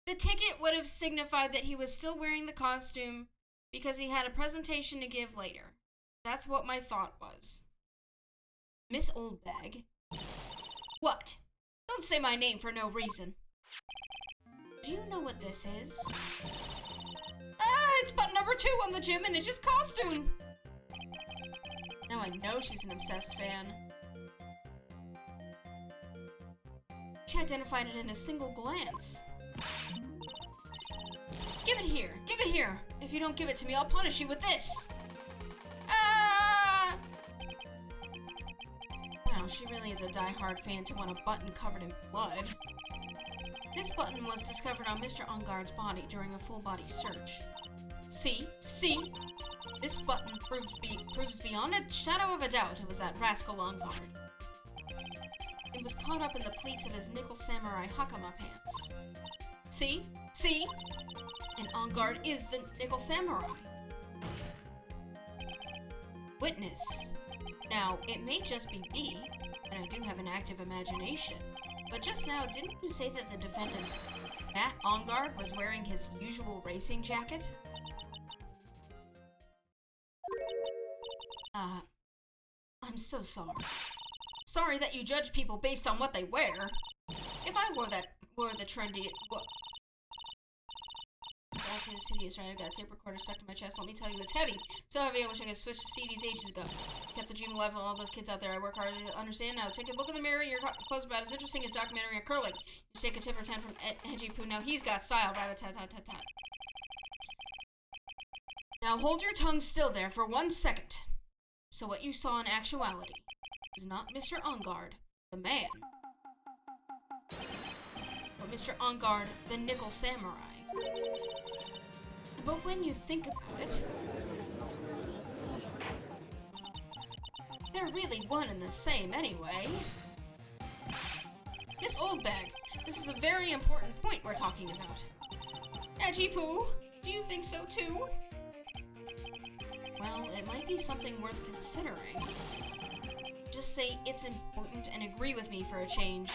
The ticket would have signified that he was still wearing the costume because he had a presentation to give later. That's what my thought was. Miss Oldbag. What? Don't say my name for no reason. Do you know what this is? Ah, it's button number 2 on the Jim and Itch's costume. Now I know she's an obsessed fan. She identified it in a single glance. Give it here! Give it here! If you don't give it to me, I'll punish you with this! Ah! Wow, she really is a die-hard fan to want a button covered in blood. This button was discovered on Mr. Ungard's body during a full-body search. See? See? This button proves beyond a shadow of a doubt it was that rascal Ungard. It was caught up in the pleats of his nickel samurai hakama pants. See? See? And Ungard is the nickel samurai. Witness. Now, it may just be me, and I do have an active imagination, but just now, didn't you say that the defendant, Matt Ungard, was wearing his usual racing jacket? I'm so sorry. Sorry that you judge people based on what they wear. If I wore the trendy, this outfit is hideous, right? I've got a tape recorder stuck to my chest. Let me tell you, it's heavy. So heavy, I wish I could switch to CDs ages ago. Kept the dream alive on all those kids out there. I work hard to understand now. Take a look in the mirror. Your clothes are about as interesting as documentary on curling. You take a tip or 10 from Edgy Poo. Now he's got style. Rat-a-tat-tat-tat-tat. Now hold your tongue still there for 1 second. So what you saw in actuality is not Mr. Ungard, the man, but Mr. Ungard, the nickel samurai. But when you think about it, they're really one and the same anyway. Miss Oldbag, this is a very important point we're talking about. Edgy Poo, do you think so too? Well, it might be something worth considering. Just say it's important and agree with me for a change.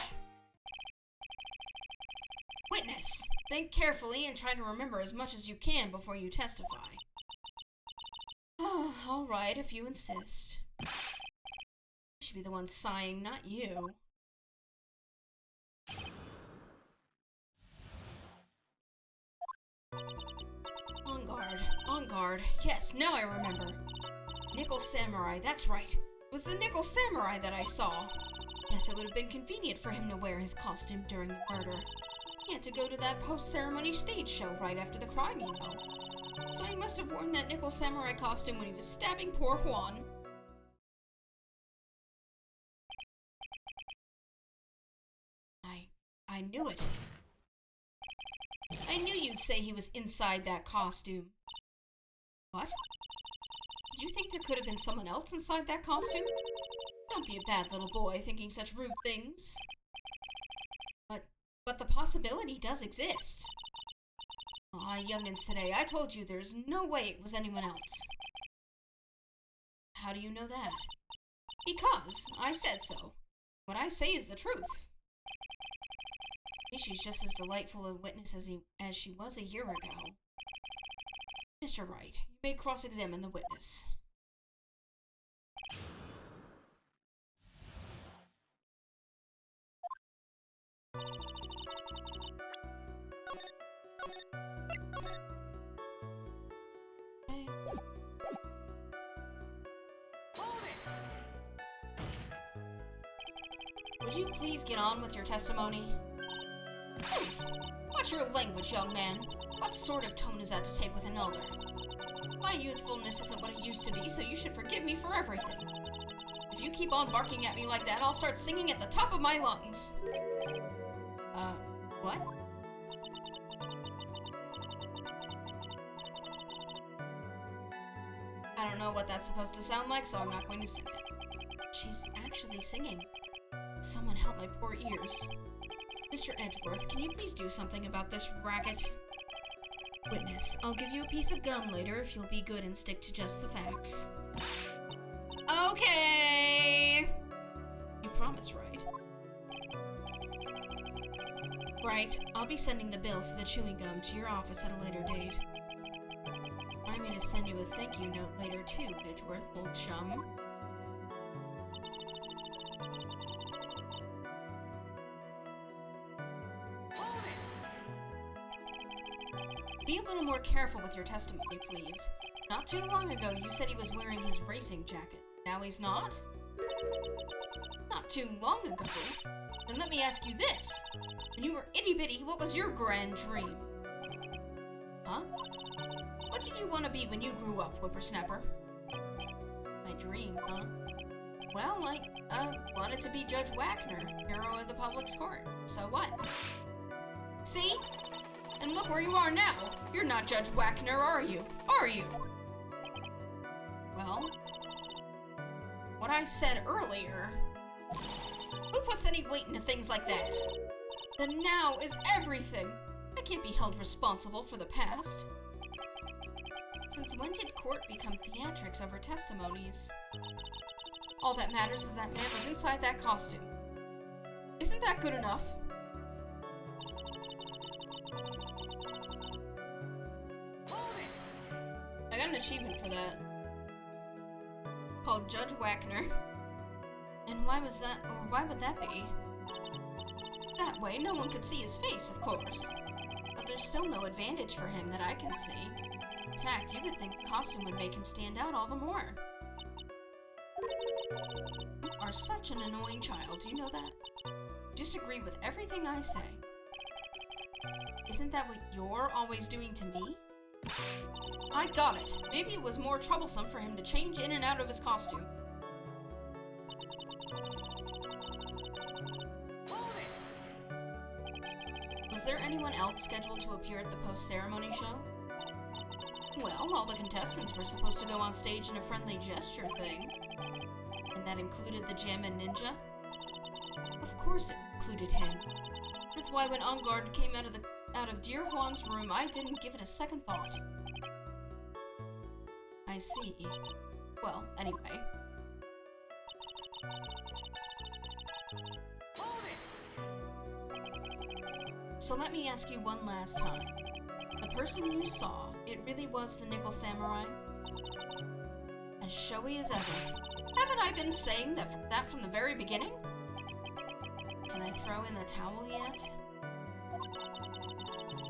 Witness, think carefully and try to remember as much as you can before you testify. All right, if you insist. I should be the one sighing, not you. On guard. Yes, now I remember. Nickel Samurai, that's right. It was the Nickel Samurai that I saw. Yes, it would have been convenient for him to wear his costume during the murder. He had to go to that post-ceremony stage show right after the crime, you know. So he must have worn that Nickel Samurai costume when he was stabbing poor Juan. I knew it. I knew you'd say he was inside that costume. What? Did you think there could have been someone else inside that costume? Don't be a bad little boy thinking such rude things. But the possibility does exist. Aw, youngins today, I told you there's no way it was anyone else. How do you know that? Because I said so. What I say is the truth. She's just as delightful a witness as she was a year ago. Mr. Wright, you may cross-examine the witness. Would you please get on with your testimony? Oof. Watch your language, young man. What sort of tone is that to take with an elder? My youthfulness isn't what it used to be, so you should forgive me for everything. If you keep on barking at me like that, I'll start singing at the top of my lungs. What? I don't know what that's supposed to sound like, so I'm not going to sing it. She's actually singing. Someone help my poor ears. Mr. Edgeworth, can you please do something about this racket? Witness, I'll give you a piece of gum later if you'll be good and stick to just the facts. Okay! You promise, right? Right, I'll be sending the bill for the chewing gum to your office at a later date. I'm going to send you a thank you note later too, Edgeworth, old chum. Be a little more careful with your testimony, please. Not too long ago, you said he was wearing his racing jacket. Now he's not? Not too long ago? Then let me ask you this. When you were itty-bitty, what was your grand dream? Huh? What did you want to be when you grew up, whippersnapper? My dream, huh? Well, I wanted to be Judge Wagner, hero of the public's court. So what? See? And look where you are now. You're not Judge Wagner, are you? Are you? Well, what I said earlier. Who puts any weight into things like that? The now is everything. I can't be held responsible for the past. Since when did court become theatrics over testimonies? All that matters is that man was inside that costume. Isn't that good enough? I got an achievement for that. Called Judge Wagner. And why was that, or why would that be? That way, no one could see his face, of course. But there's still no advantage for him that I can see. In fact, you would think the costume would make him stand out all the more. You are such an annoying child, do you know that? You disagree with everything I say. Isn't that what you're always doing to me? I got it. Maybe it was more troublesome for him to change in and out of his costume. Was there anyone else scheduled to appear at the post-ceremony show? Well, all the contestants were supposed to go on stage in a friendly gesture thing. And that included the Jammin' Ninja? Of course it included him. That's why when On Guard came out of Dear Juan's room, I didn't give it a second thought. I see. Well, anyway. So let me ask you one last time. The person you saw, it really was the Nickel Samurai? As showy as ever. Haven't I been saying that from the very beginning? Can I throw in the towel yet?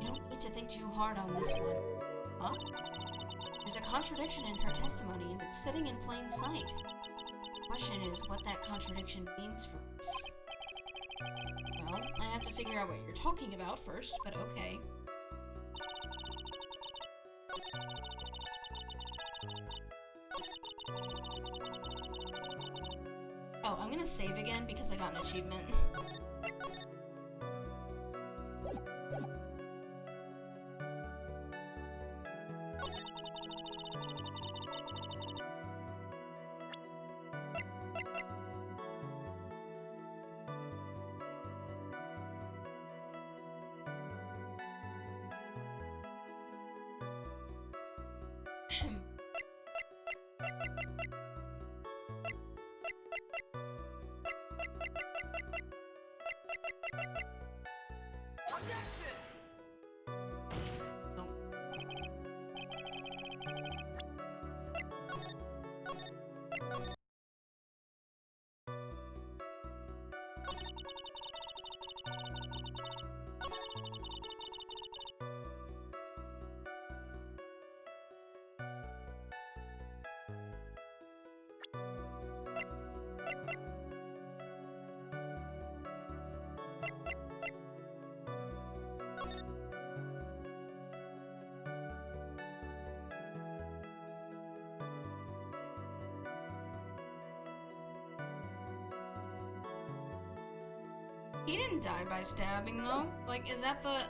You don't need to think too hard on this one. Huh? There's a contradiction in her testimony, and it's sitting in plain sight. The question is what that contradiction means for us. Well, I have to figure out what you're talking about first, but okay. Oh, I'm gonna save again because I got an achievement. He didn't die by stabbing, though. Like, is that the...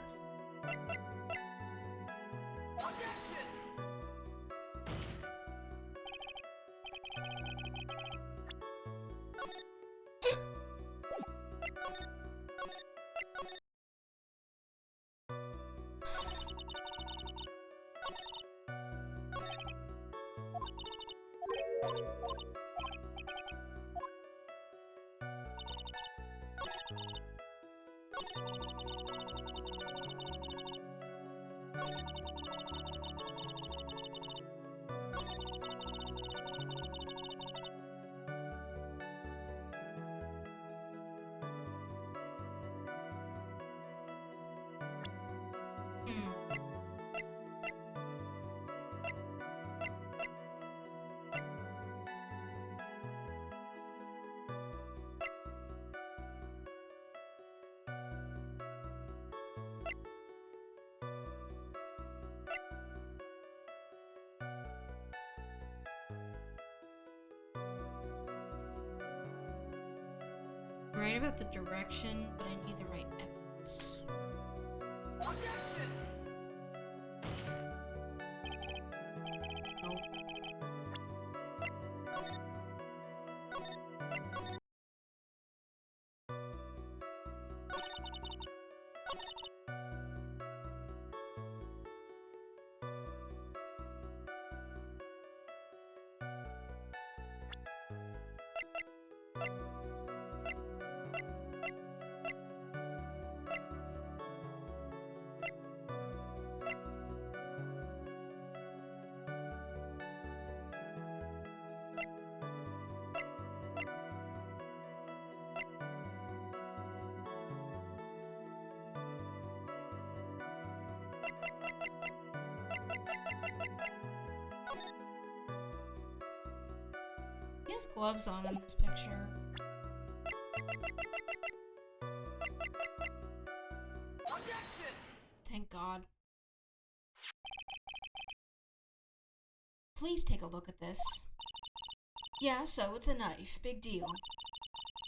Right about the direction, but I need the right evidence. Nope. He has gloves on in this picture. Thank God. Please take a look at this. Yeah, so it's a knife. Big deal.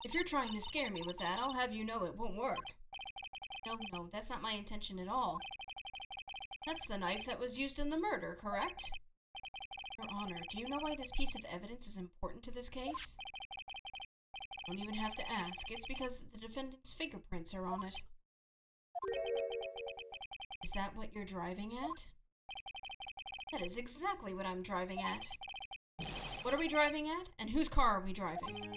If you're trying to scare me with that, I'll have you know it won't work. No, that's not my intention at all. That's the knife that was used in the murder, correct? Your Honor, do you know why this piece of evidence is important to this case? You don't even have to ask. It's because the defendant's fingerprints are on it. Is that what you're driving at? That is exactly what I'm driving at. What are we driving at? And whose car are we driving?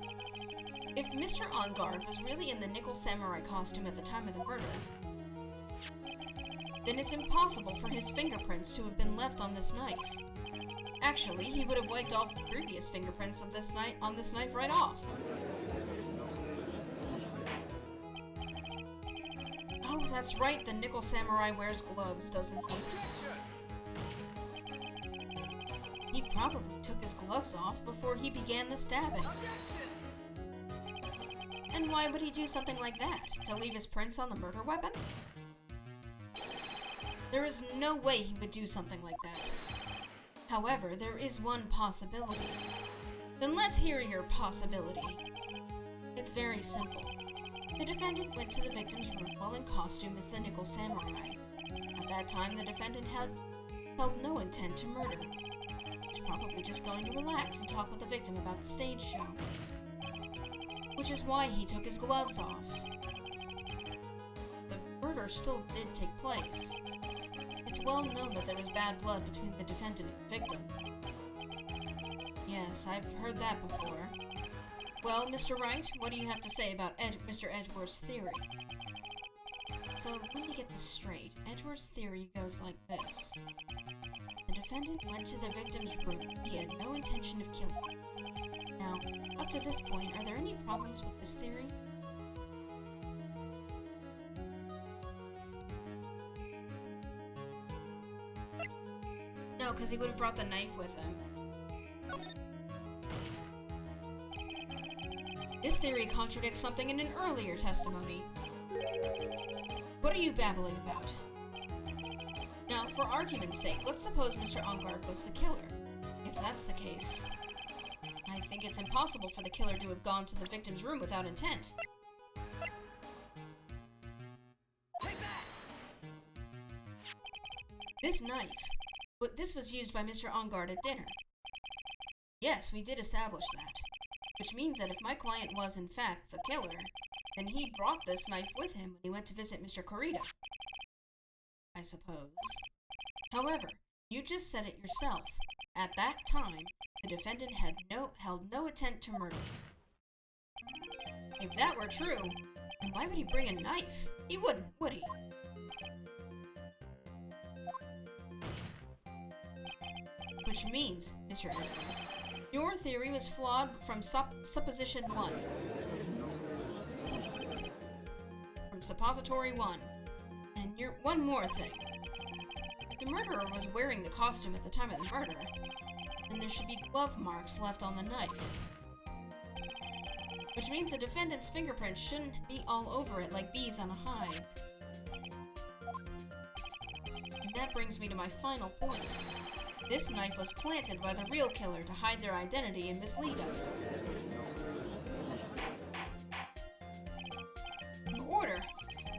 If Mr. Engard was really in the nickel samurai costume at the time of the murder, then it's impossible for his fingerprints to have been left on this knife. Actually, he would have wiped off the previous fingerprints of this knife right off. Oh, that's right, the nickel samurai wears gloves, doesn't he? He probably took his gloves off before he began the stabbing. And why would he do something like that? To leave his prints on the murder weapon? There is no way he would do something like that. However, there is one possibility. Then let's hear your possibility. It's very simple. The defendant went to the victim's room while in costume as the nickel samurai. At that time, the defendant held no intent to murder. He was probably just going to relax and talk with the victim about the stage show. Which is why he took his gloves off. The murder still did take place. It's well known that there was bad blood between the defendant and victim. Yes, I've heard that before. Well, Mr. Wright, what do you have to say about Mr. Edgeworth's theory? So, let me get this straight. Edgeworth's theory goes like this. The defendant went to the victim's room. He had no intention of killing her. Now, up to this point, are there any problems with this theory? No, because he would have brought the knife with him. This theory contradicts something in an earlier testimony. What are you babbling about? Now, for argument's sake, let's suppose Mr. Engard was the killer. If that's the case, I think it's impossible for the killer to have gone to the victim's room without intent. This knife. But this was used by Mr. Engard at dinner. Yes, we did establish that. Which means that if my client was, in fact, the killer, then he brought this knife with him when he went to visit Mr. Kurita. I suppose. However, you just said it yourself. At that time, the defendant held no intent to murder. If that were true, then why would he bring a knife? He wouldn't, would he? Which means, Mr. Edward, your theory was flawed from supposition 1. From suppository 1. And one more thing. If the murderer was wearing the costume at the time of the murder, then there should be glove marks left on the knife. Which means the defendant's fingerprints shouldn't be all over it like bees on a hive. And that brings me to my final point. This knife was planted by the real killer to hide their identity and mislead us. Order!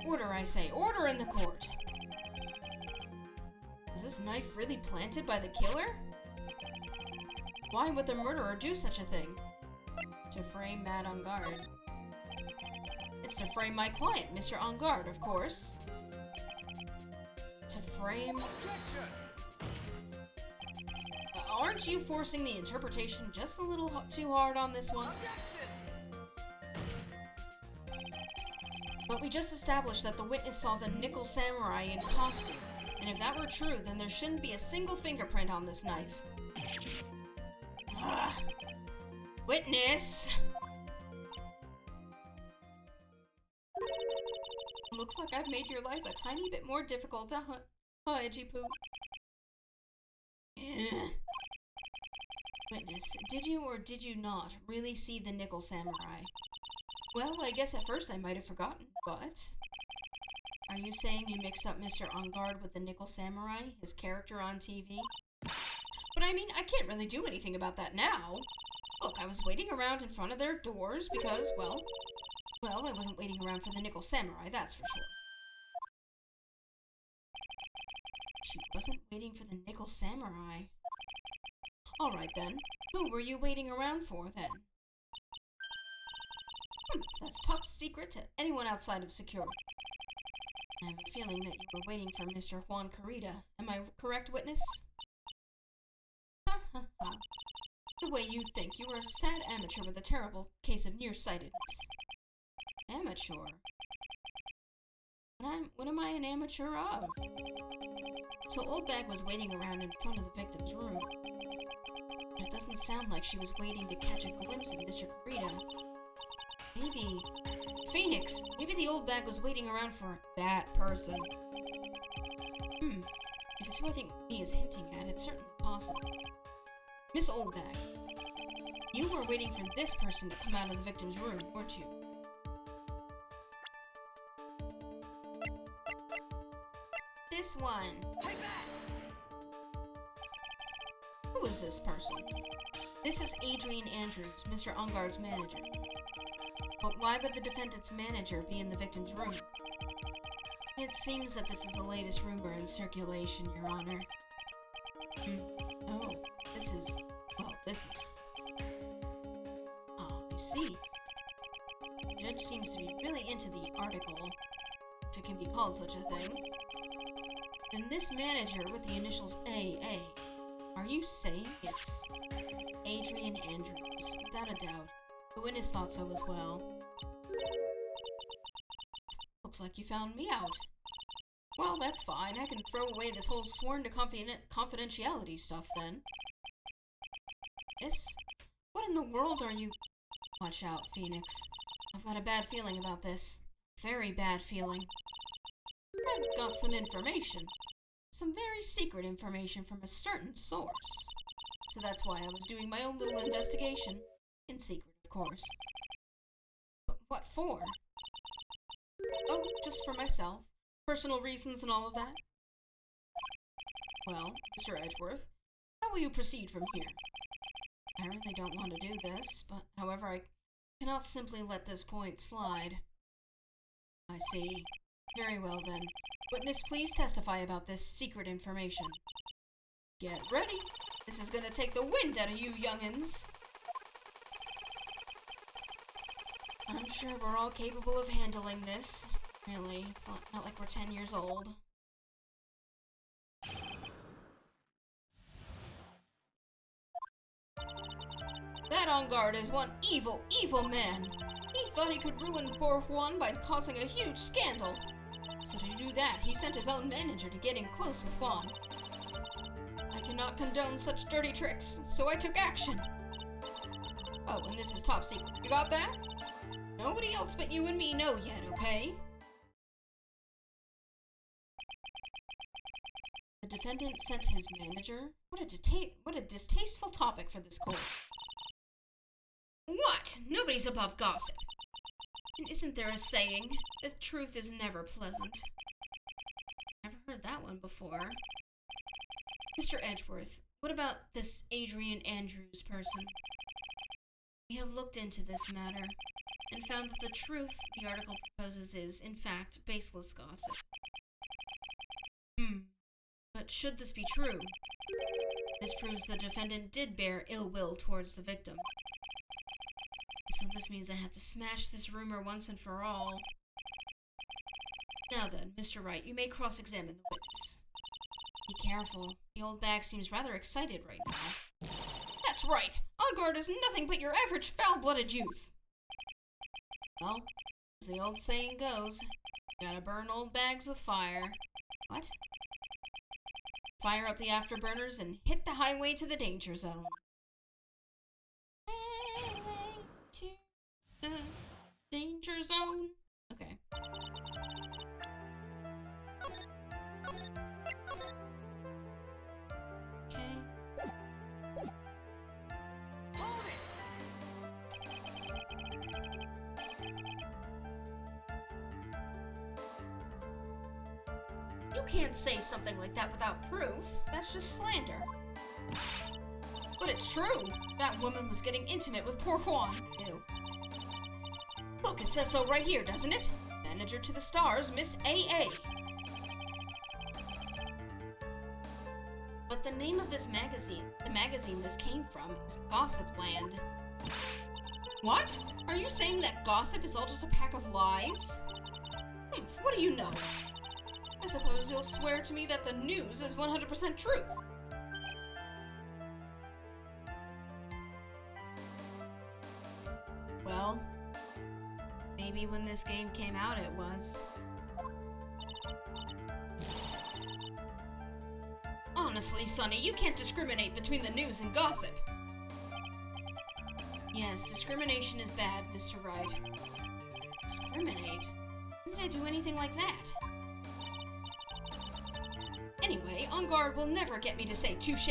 Order, I say. Order in the court! Was this knife really planted by the killer? Why would the murderer do such a thing? To frame Mad Engard. It's to frame my client, Mr. Engard, of course. To frame... Aren't you forcing the interpretation just a little too hard on this one? But we just established that the witness saw the Nickel Samurai in costume, and if that were true, then there shouldn't be a single fingerprint on this knife. Ugh. Witness! Looks like I've made your life a tiny bit more difficult, huh, Edgy Poo? Witness, did you or did you not really see the Nickel Samurai? Well, I guess at first I might have forgotten, but... Are you saying you mixed up Mr. Engard with the Nickel Samurai, his character on TV? But I mean, I can't really do anything about that now. Look, I was waiting around in front of their doors because, well, I wasn't waiting around for the Nickel Samurai, that's for sure. She wasn't waiting for the Nickel Samurai. Alright then, who were you waiting around for then? That's top secret to anyone outside of security. I have a feeling that you were waiting for Mr. Juan Kurita. Am I correct, witness? Ha ha ha. The way you think, you are a sad amateur with a terrible case of nearsightedness. Amateur? What am I an amateur of? So Old Bag was waiting around in front of the victim's room. But it doesn't sound like she was waiting to catch a glimpse of Mr. Kurita. Maybe... Phoenix! Maybe the Old Bag was waiting around for that person. If it's what I think me is hinting at, it's certainly possible. Miss Old Bag, you were waiting for this person to come out of the victim's room, weren't you? This one. Who is this person? This is Adrian Andrews, Mr. Engard's manager. But why would the defendant's manager be in the victim's room? It seems that this is the latest rumor in circulation, Your Honor. Oh, this is... Oh, I see. The judge seems to be really into the article, if it can be called such a thing. And this manager with the initials AA, are you saying it's Adrian Andrews? Without a doubt. The witness thought so as well. Looks like you found me out. Well, that's fine. I can throw away this whole sworn to confidentiality stuff then. Yes? What in the world are you... Watch out, Phoenix. I've got a bad feeling about this. Very bad feeling. I've got some information. Some very secret information from a certain source. So that's why I was doing my own little investigation. In secret, of course. But what for? Oh, just for myself. Personal reasons and all of that. Well, Mr. Edgeworth, how will you proceed from here? I really don't want to do this, but however I cannot simply let this point slide. I see. Very well then. Witness, please testify about this secret information. Get ready. This is gonna take the wind out of you youngins. I'm sure we're all capable of handling this. Really, it's not like we're 10 years old. That on guard is one evil, evil man. He thought he could ruin poor Juan by causing a huge scandal. So to do that, he sent his own manager to get in close with Juan. I cannot condone such dirty tricks, so I took action. Oh, and this is top secret. You got that? Nobody else but you and me know yet, okay? The defendant sent his manager? What a distasteful topic for this court. What? Nobody's above gossip. And isn't there a saying? The truth is never pleasant. Never heard that one before. Mr. Edgeworth, what about this Adrian Andrews person? We have looked into this matter and found that the truth the article proposes is, in fact, baseless gossip. But should this be true, this proves the defendant did bear ill will towards the victim. So this means I have to smash this rumor once and for all. Now then, Mr. Wright, you may cross-examine the witness. Be careful. The old bag seems rather excited right now. That's right! On guard is nothing but your average foul-blooded youth! Well, as the old saying goes, you gotta burn old bags with fire. What? Fire up the afterburners and hit the highway to the danger zone. Highway to the danger zone. Okay. You can't say something like that without proof. That's just slander. But it's true. That woman was getting intimate with poor Juan. Ew. Look, it says so right here, doesn't it? Manager to the stars, Miss A.A. But the name of this magazine, the magazine this came from, is Gossip Land. What? Are you saying that gossip is all just a pack of lies? What do you know? I suppose you'll swear to me that the news is 100% truth. Well, maybe when this game came out it was. Honestly, Sonny, you can't discriminate between the news and gossip. Yes, discrimination is bad, Mr. Wright. Discriminate? When did I do anything like that? Anyway, On Guard will never get me to say touche.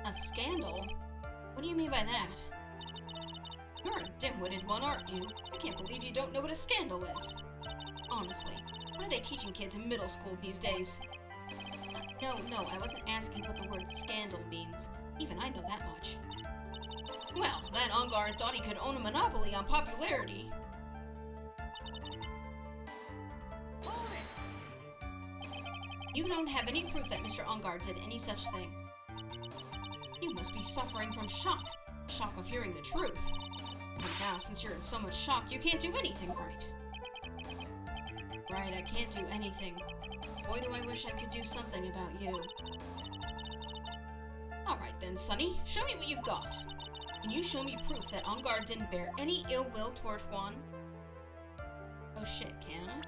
A scandal? What do you mean by that? You're a dim-witted one, aren't you? I can't believe you don't know what a scandal is. Honestly, what are they teaching kids in middle school these days? No, I wasn't asking what the word scandal means. Even I know that much. Well, that On Guard thought he could own a monopoly on popularity. You don't have any proof that Mr. On Guard did any such thing. You must be suffering from shock. Shock of hearing the truth. And now, since you're in so much shock, you can't do anything right. Right, I can't do anything. Boy, do I wish I could do something about you. Alright then, Sonny. Show me what you've got. Can you show me proof that On Guard didn't bear any ill will toward Juan? Oh shit, can I?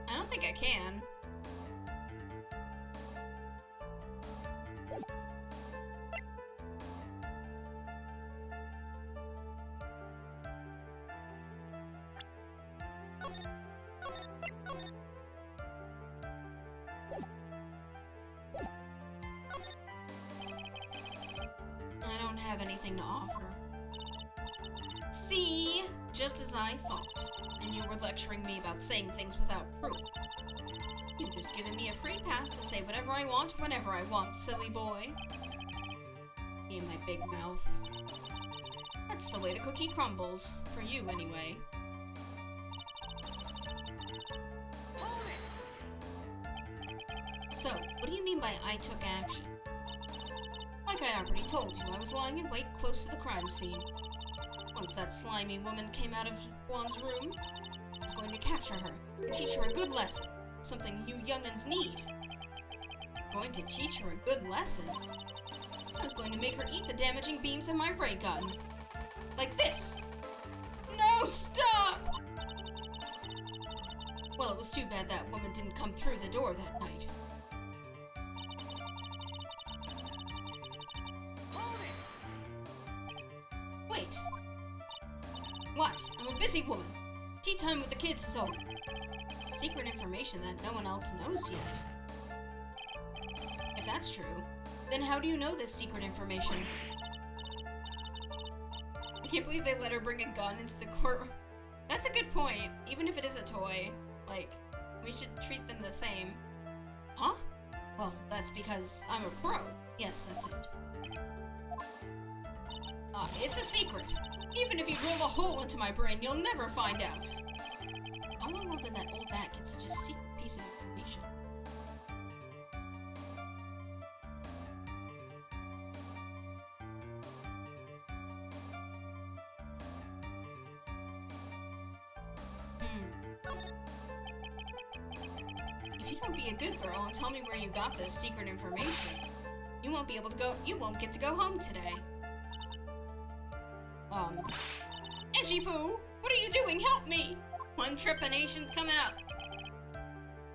I don't think I can. have anything to offer. See? Just as I thought. And you were lecturing me about saying things without proof. You've just given me a free pass to say whatever I want, whenever I want, silly boy. Me and my big mouth. That's the way the cookie crumbles. For you, anyway. So, what do you mean by I took action? Like I already told you, I was lying in wait close to the crime scene. Once that slimy woman came out of Juan's room, I was going to capture her and teach her a good lesson. Something you young'uns need. Going to teach her a good lesson? I was going to make her eat the damaging beams of my ray gun. Like this! No, stop! Well, it was too bad that woman didn't come through the door that night. Wait. What? I'm a busy woman. Tea time with the kids is over. Secret information that no one else knows yet. If that's true, then how do you know this secret information? I can't believe they let her bring a gun into the courtroom. That's a good point. Even if it is a toy, like, we should treat them the same. Huh? Well, that's because I'm a pro. Yes, that's it. It's a secret. Even if you drill a hole into my brain, you'll never find out. How in the world did that old bat get such a secret piece of information? If you don't be a good girl and tell me where you got this secret information, you won't get to go home today. Edgy Poo, what are you doing? Help me! One trepanation coming up.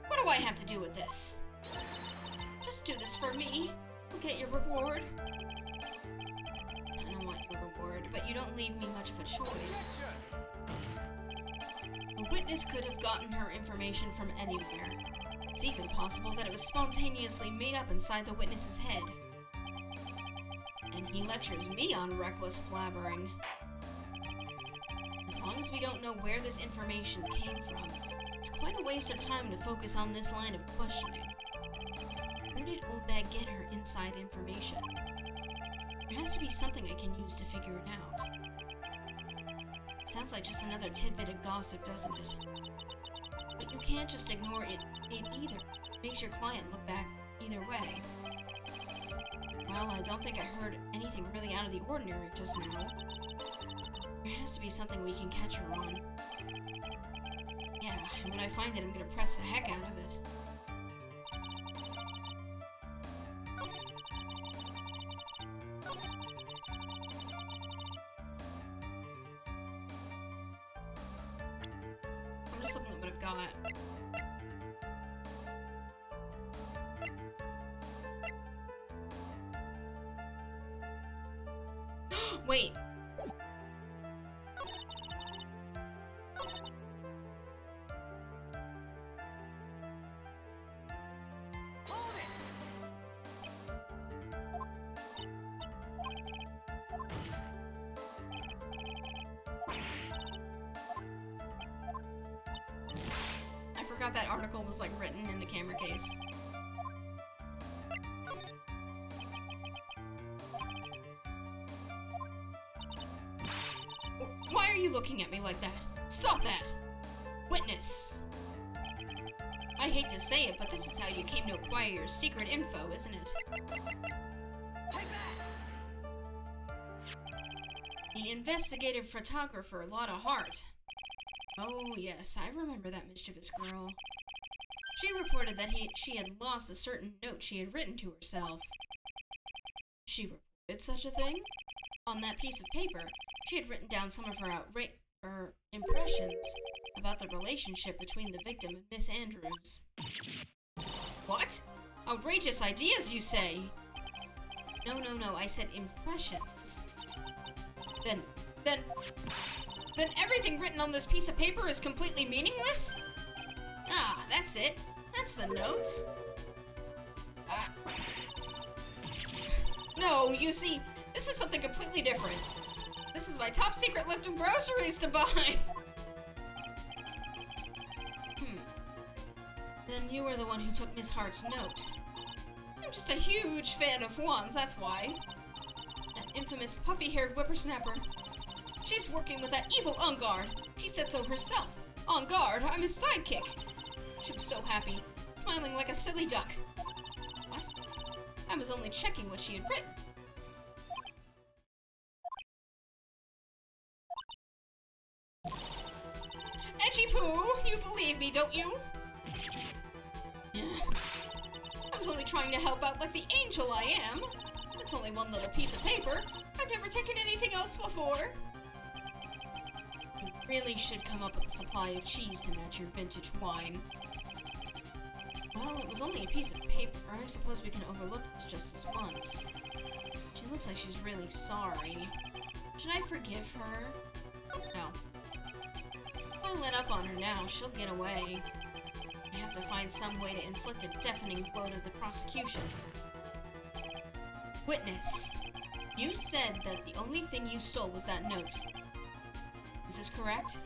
What do I have to do with this? Just do this for me. You'll get your reward. I don't want your reward, but you don't leave me much of a choice. A witness could have gotten her information from anywhere. It's even possible that it was spontaneously made up inside the witness's head. And he lectures me on reckless blabbering. As long as we don't know where this information came from, it's quite a waste of time to focus on this line of questioning. Where did Old Bag get her inside information? There has to be something I can use to figure it out. Sounds like just another tidbit of gossip, doesn't it? But you can't just ignore it either. It makes your client look back either way. Well, I don't think I heard anything really out of the ordinary just now. There has to be something we can catch her on. Yeah, and when I find it, I'm gonna press the heck out of it. I'm just looking at what I've got. Wait. I forgot that article was like written in the camera case. Why are you looking at me like that? Stop that! Witness! I hate to say it, but this is how you came to acquire your secret info, isn't it? Take that! The investigative photographer, Lotta Hart. Oh yes, I remember that mischievous girl. She reported that she had lost a certain note she had written to herself. She reported such a thing? On that piece of paper, she had written down some of her impressions about the relationship between the victim and Miss Andrews. What? Outrageous ideas, you say? No, I said impressions. Then everything written on this piece of paper is completely meaningless? Ah, that's it. That's the note. No, you see, This is something completely different. This is my top secret list of groceries to buy. Then you were the one who took Miss Hart's note. I'm just a huge fan of wands, that's why. That infamous puffy-haired whippersnapper. She's working with that evil On Guard. She said so herself. On Guard, I'm his sidekick. She was so happy, smiling like a silly duck. What? I was only checking what she had written. Edgy Poo, you believe me, don't you? I was only trying to help out like the angel I am. It's only one little piece of paper. I've never taken anything else before. You really should come up with a supply of cheese to match your vintage wine. Well, it was only a piece of paper. I suppose we can overlook this just this once. She looks like she's really sorry. Should I forgive her? No. If I let up on her now, she'll get away. I have to find some way to inflict a deafening blow to the prosecution. Witness, you said that the only thing you stole was that note. Is this correct?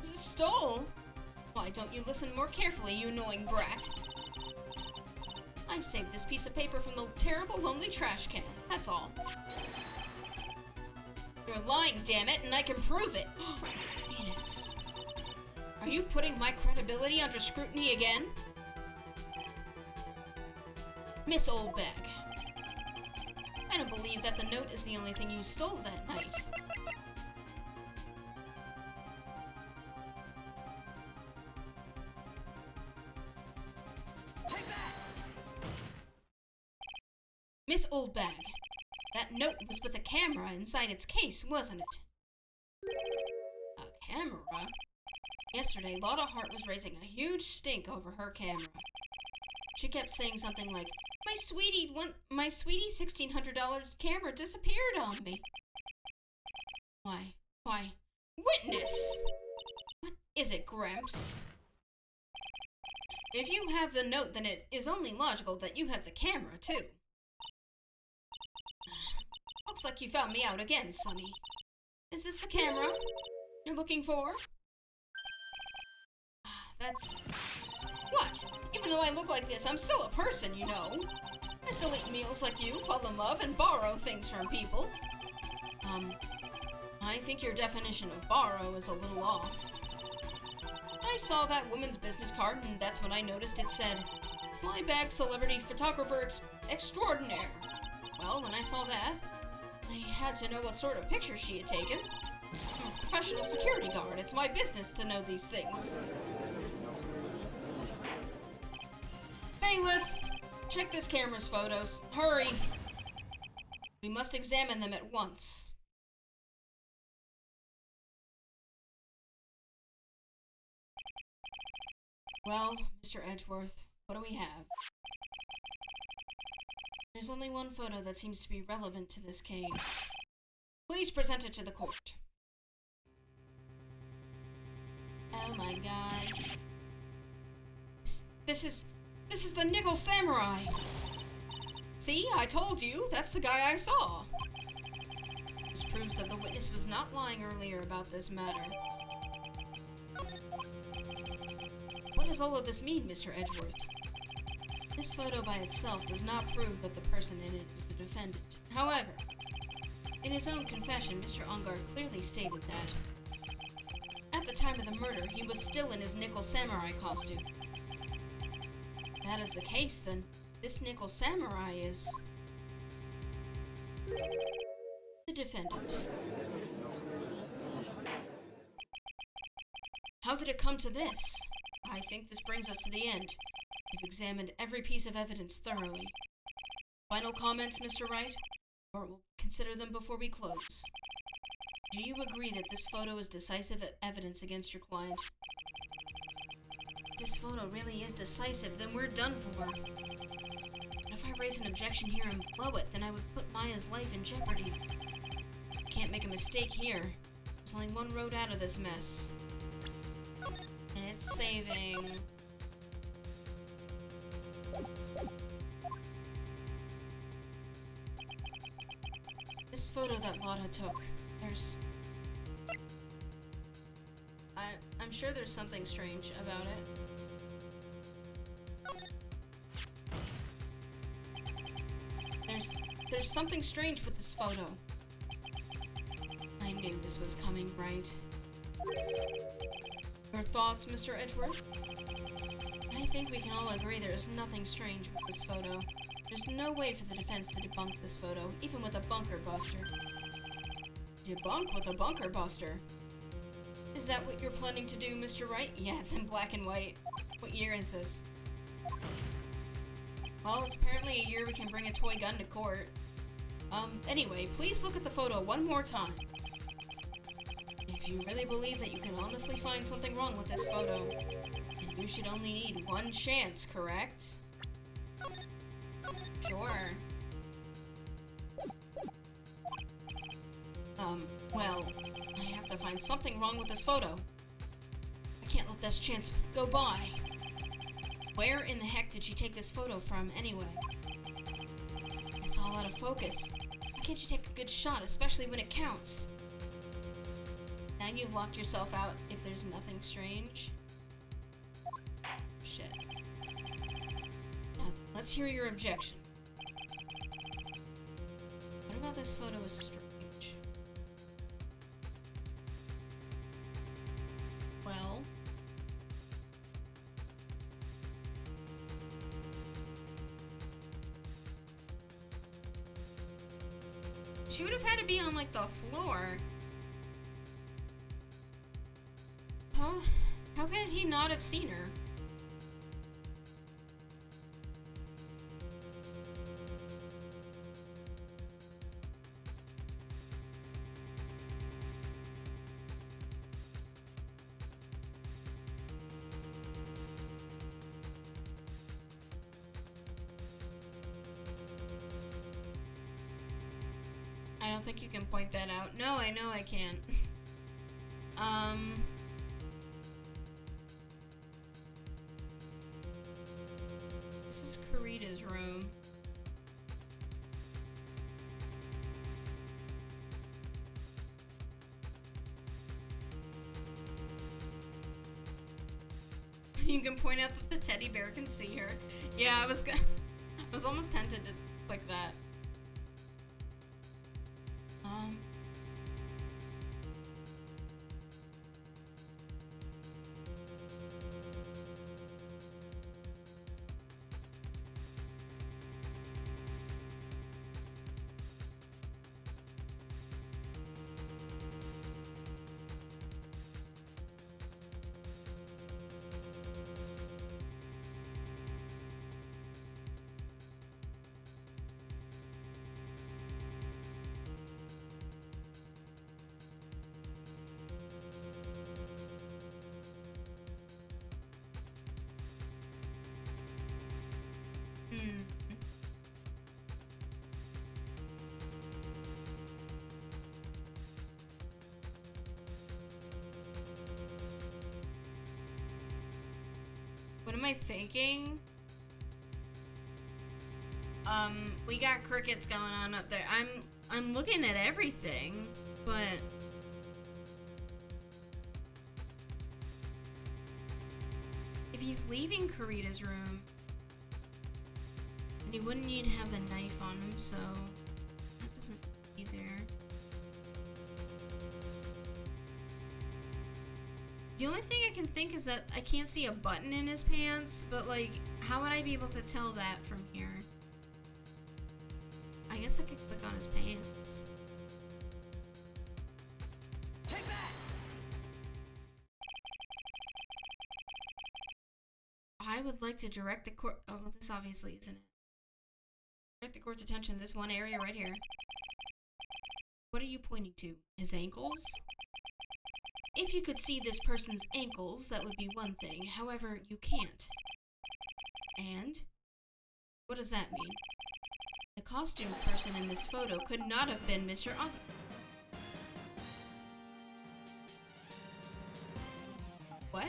Stole? Why don't you listen more carefully, you annoying brat? I saved this piece of paper from the terrible, lonely trash can, that's all. You're lying, damn it, and I can prove it. Phoenix. Are you putting my credibility under scrutiny again? Miss Oldbag. I don't believe that the note is the only thing you stole that night. Miss Oldbag, that note was with a camera inside its case, wasn't it? A camera? Yesterday, Lotta Hart was raising a huge stink over her camera. She kept saying something like, my sweetie $1,600 camera disappeared on me. Why, witness! What is it, Gramps? If you have the note, then it is only logical that you have the camera, too. Looks like you found me out again, Sonny. Is this the camera you're looking for? That's... What? Even though I look like this, I'm still a person, you know. I still eat meals like you, fall in love, and borrow things from people. I think your definition of borrow is a little off. I saw that woman's business card, and that's when I noticed it said, Slybag Celebrity Photographer Extraordinaire. Well, when I saw that, I had to know what sort of picture she had taken. I'm a professional security guard. It's my business to know these things. Bailiff! Check this camera's photos. Hurry! We must examine them at once. Well, Mr. Edgeworth, what do we have? There's only one photo that seems to be relevant to this case. Please present it to the court. Oh my god. This is the Nickel Samurai! See, I told you, that's the guy I saw. This proves that the witness was not lying earlier about this matter. What does all of this mean, Mr. Edgeworth? This photo by itself does not prove that the person in it is the defendant. However, in his own confession, Mr. Ongar clearly stated that at the time of the murder, he was still in his Nickel Samurai costume. If that is the case, then this Nickel Samurai is the defendant. How did it come to this? I think this brings us to the end. We've examined every piece of evidence thoroughly. Final comments, Mr. Wright? Or we'll consider them before we close. Do you agree that this photo is decisive evidence against your client? If this photo really is decisive, then we're done for. But if I raise an objection here and blow it, then I would put Maya's life in jeopardy. I can't make a mistake here. There's only one road out of this mess. And it's saving... photo that Lotta took. I'm sure there's something strange about it. There's something strange with this photo. I knew this was coming, Wright. Your thoughts, Mr. Edgeworth? I think we can all agree there is nothing strange with this photo. There's no way for the defense to debunk this photo, even with a bunker buster. Debunk with a bunker buster? Is that what you're planning to do, Mr. Wright? Yeah, it's in black and white. What year is this? Well, it's apparently a year we can bring a toy gun to court. Anyway, please look at the photo one more time. If you really believe that you can honestly find something wrong with this photo, then you should only need one chance, correct? Sure. Well, I have to find something wrong with this photo. I can't let this chance go by. Where in the heck did she take this photo from, anyway? It's all out of focus. Why can't you take a good shot, especially when it counts? Now you've locked yourself out if there's nothing strange. Shit. Now, let's hear your objection. What about this photo is strange? Well... she would have had to be on, like, the floor. How could he not have seen her? I don't think you can point that out. No, I know I can't. This is Karita's room. You can point out that the teddy bear can see her. Yeah, I was almost tempted to click that. What am I thinking? We got crickets going on up there. I'm looking at everything, but if he's leaving Karita's room, then he wouldn't need to have the knife on him, so that doesn't be there. The only thing I can think is that I can't see a button in his pants, but like, how would I be able to tell that from here? I guess I could click on his pants. Take that! I would like to direct the court. Oh, well, this obviously isn't it. Direct the court's attention to this one area right here. What are you pointing to? His ankles? If you could see this person's ankles, that would be one thing. However, you can't. And? What does that mean? The costumed person in this photo could not have been Mr. Aga. What?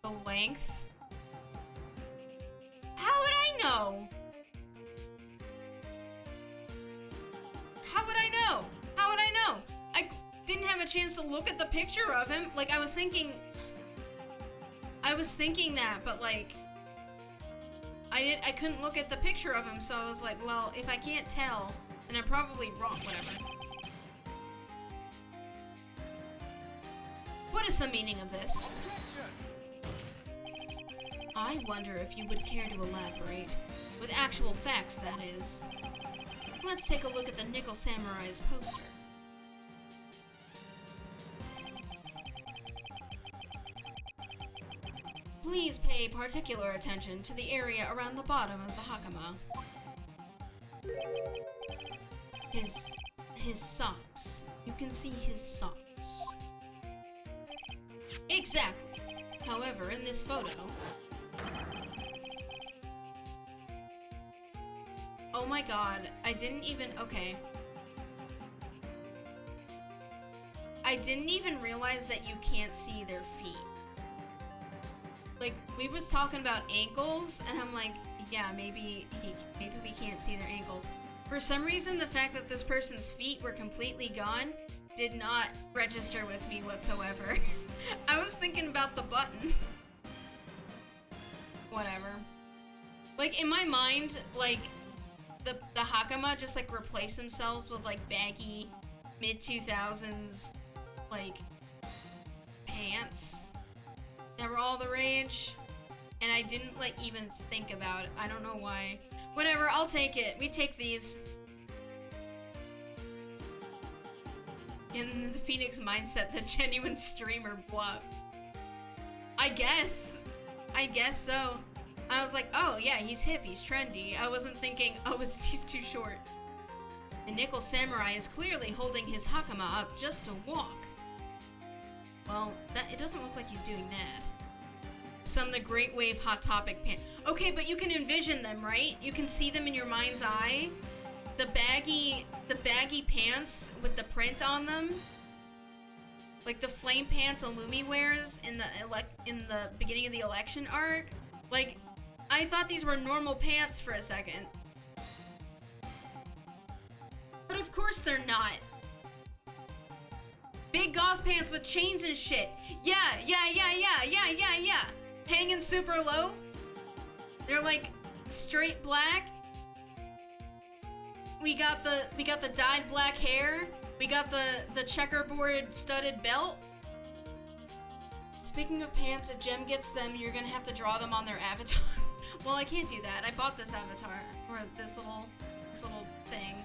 The length? How would I know? How would I know? How would I know? I didn't have a chance to look at the picture of him. Like, I was thinking that, but like, I couldn't look at the picture of him, so I was like, well, if I can't tell, then I'm probably wrong, whatever. What is the meaning of this? I wonder if you would care to elaborate. With actual facts, that is. Let's take a look at the Nickel Samurai's poster. Please pay particular attention to the area around the bottom of the hakama. His socks. You can see his socks. Exactly. However, in this photo... Oh my god, I didn't even... Okay. I didn't even realize that you can't see their feet. Like, we was talking about ankles, and I'm like, yeah, maybe we can't see their ankles. For some reason, the fact that this person's feet were completely gone did not register with me whatsoever. I was thinking about the button. Whatever. Like, in my mind, like, the hakama just, like, replace themselves with, like, baggy, mid-2000s, like, pants that were all the rage, and I didn't, like, even think about it. I don't know why. Whatever, I'll take it. We take these. In the Phoenix mindset, the genuine streamer bluff. I guess so. I was like, oh yeah, he's hip, he's trendy. I wasn't thinking, oh, he's too short. The Nickel Samurai is clearly holding his hakama up just to walk. Well, it doesn't look like he's doing that. Some the Great Wave Hot Topic pants. Okay, but you can envision them, right? You can see them in your mind's eye. The baggy pants with the print on them. Like the flame pants Illumi wears in the beginning of the election arc. Like, I thought these were normal pants for a second. But of course they're not. Big goth pants with chains and shit. Yeah. Hanging super low. They're like straight black. We got the dyed black hair. We got the checkerboard studded belt. Speaking of pants, if Jem gets them, you're gonna have to draw them on their avatar. Well, I can't do that. I bought this avatar or this little thing.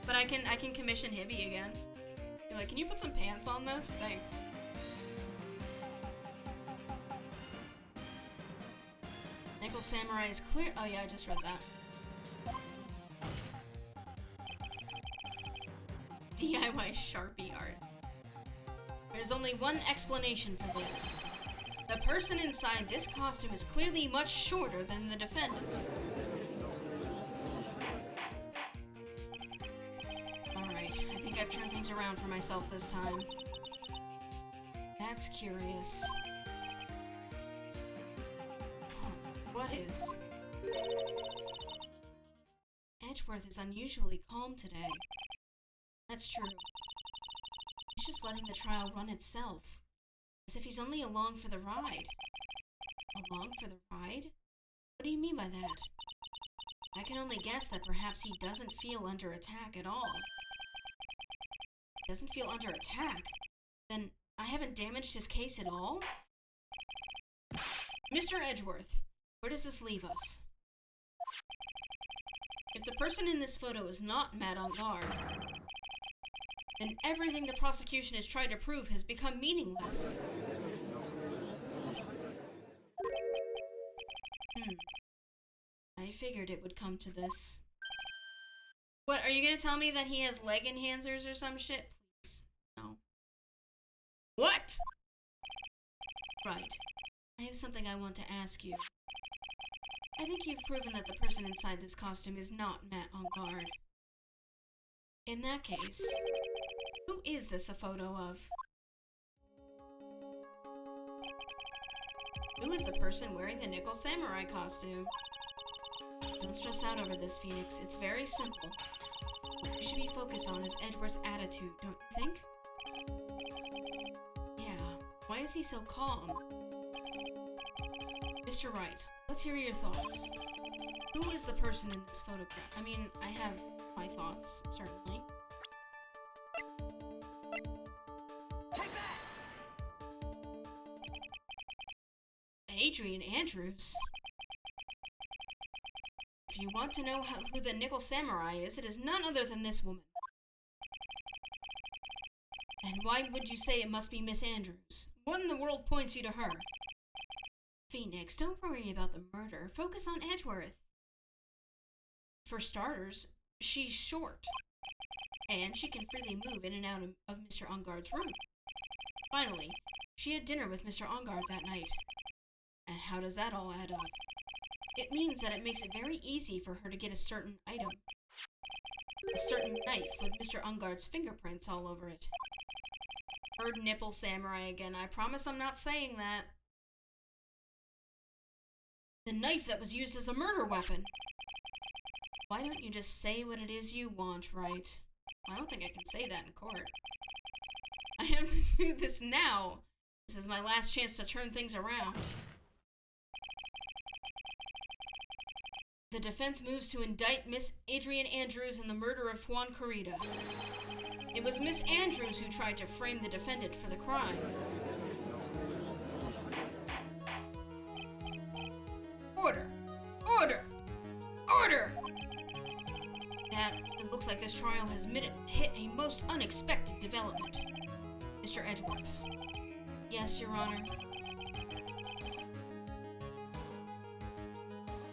But I can commission Hibby again. Be like, can you put some pants on this? Thanks. Nickel Samurai is clear. Oh yeah, I just read that. DIY Sharpie art. There's only one explanation for this. The person inside this costume is clearly much shorter than the defendant. Alright, I think I've turned things around for myself this time. That's curious. What is? Edgeworth is unusually calm today. That's true. He's just letting the trial run itself. As if he's only along for the ride. Along for the ride? What do you mean by that? I can only guess that perhaps he doesn't feel under attack at all. Doesn't feel under attack? Then I haven't damaged his case at all? Mr. Edgeworth, where does this leave us? If the person in this photo is not mad on guard, then everything the prosecution has tried to prove has become meaningless. I figured it would come to this. What, are you gonna tell me that he has leg enhancers or some shit? Please. No. What? Right. I have something I want to ask you. I think you've proven that the person inside this costume is not Matt on guard. In that case, who is this a photo of? Who is the person wearing the nickel samurai costume? Don't stress out over this, Phoenix. It's very simple. What you should be focused on is Edgeworth's attitude, don't you think? Yeah. Why is he so calm? Mr. Wright, let's hear your thoughts. Who is the person in this photograph? I mean, I have my thoughts, certainly. Adrian Andrews? If you want to know who the nickel samurai is, it is none other than this woman. And why would you say it must be Miss Andrews? What in the world points you to her? Phoenix, don't worry about the murder. Focus on Edgeworth. For starters, she's short. And she can freely move in and out of Mr. Ungard's room. Finally, she had dinner with Mr. Ungard that night. And how does that all add up? It means that it makes it very easy for her to get a certain item. A certain knife with Mr. Ungard's fingerprints all over it. Heard nipple samurai again. I promise I'm not saying that. The knife that was used as a murder weapon. Why don't you just say what it is you want, Wright? I don't think I can say that in court. I have to do this now. This is my last chance to turn things around. The defense moves to indict Miss Adrian Andrews in the murder of Juan Corrida. It was Miss Andrews who tried to frame the defendant for the crime. Order! Order! Order! It looks like this trial has hit a most unexpected development. Mr. Edgeworth. Yes, Your Honor.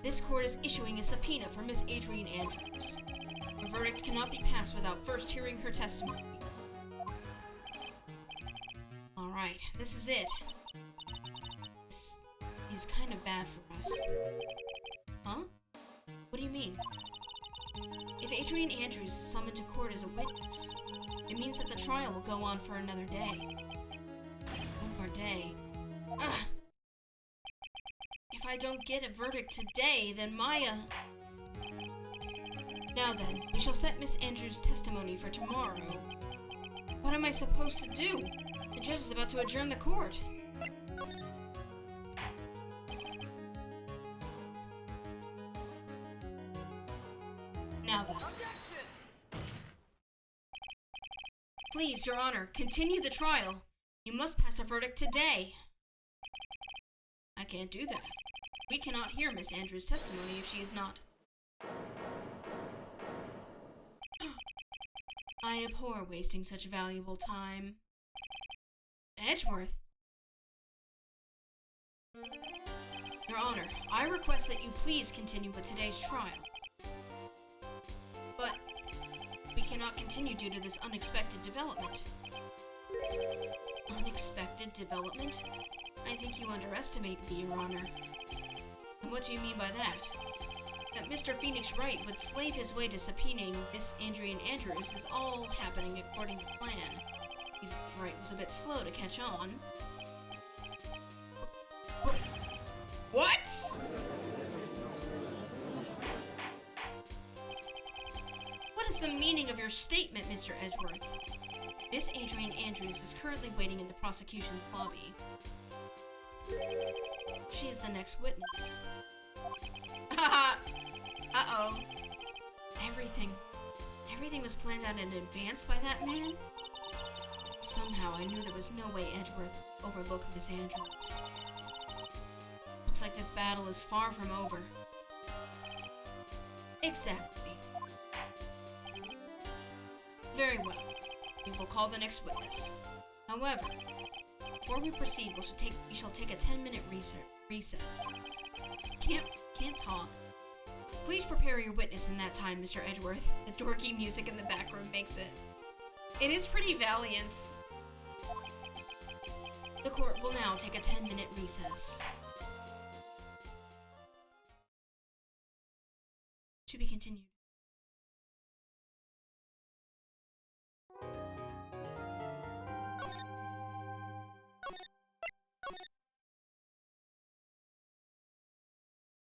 This court is issuing a subpoena for Miss Adrian Andrews. A verdict cannot be passed without first hearing her testimony. Alright, this is it. This is kind of bad for us. Huh? What do you mean? If Adrian Andrews is summoned to court as a witness, it means that the trial will go on for another day. One more day. Ugh! If I don't get a verdict today, then Maya... Now then, we shall set Miss Andrews' testimony for tomorrow. What am I supposed to do? The judge is about to adjourn the court. Now then. Please, Your Honor, continue the trial. You must pass a verdict today. I can't do that. We cannot hear Miss Andrews' testimony if she is not. I abhor wasting such valuable time. Edgeworth. Your Honor, I request that you please continue with today's trial. But we cannot continue due to this unexpected development. Unexpected development? I think you underestimate me, Your Honor. And what do you mean by that? That Mr. Phoenix Wright would slave his way to subpoenaing Miss Adrian Andrews is all happening according to plan. Even if Wright was a bit slow to catch on. What?! What is the meaning of your statement, Mr. Edgeworth? Miss Adrian Andrews is currently waiting in the prosecution's lobby. She is the next witness. Haha! Uh-oh. Everything was planned out in advance by that man? Somehow I knew there was no way Edgeworth would overlook Miss Andrews. Looks like this battle is far from over. Exactly. Very well. We will call the next witness. However, before we proceed, we shall take a 10-minute recess. Can't talk. Please prepare your witness in that time, Mr. Edgeworth. The dorky music in the background makes it. It is pretty valiant. The court will now take a 10-minute recess. To be continued.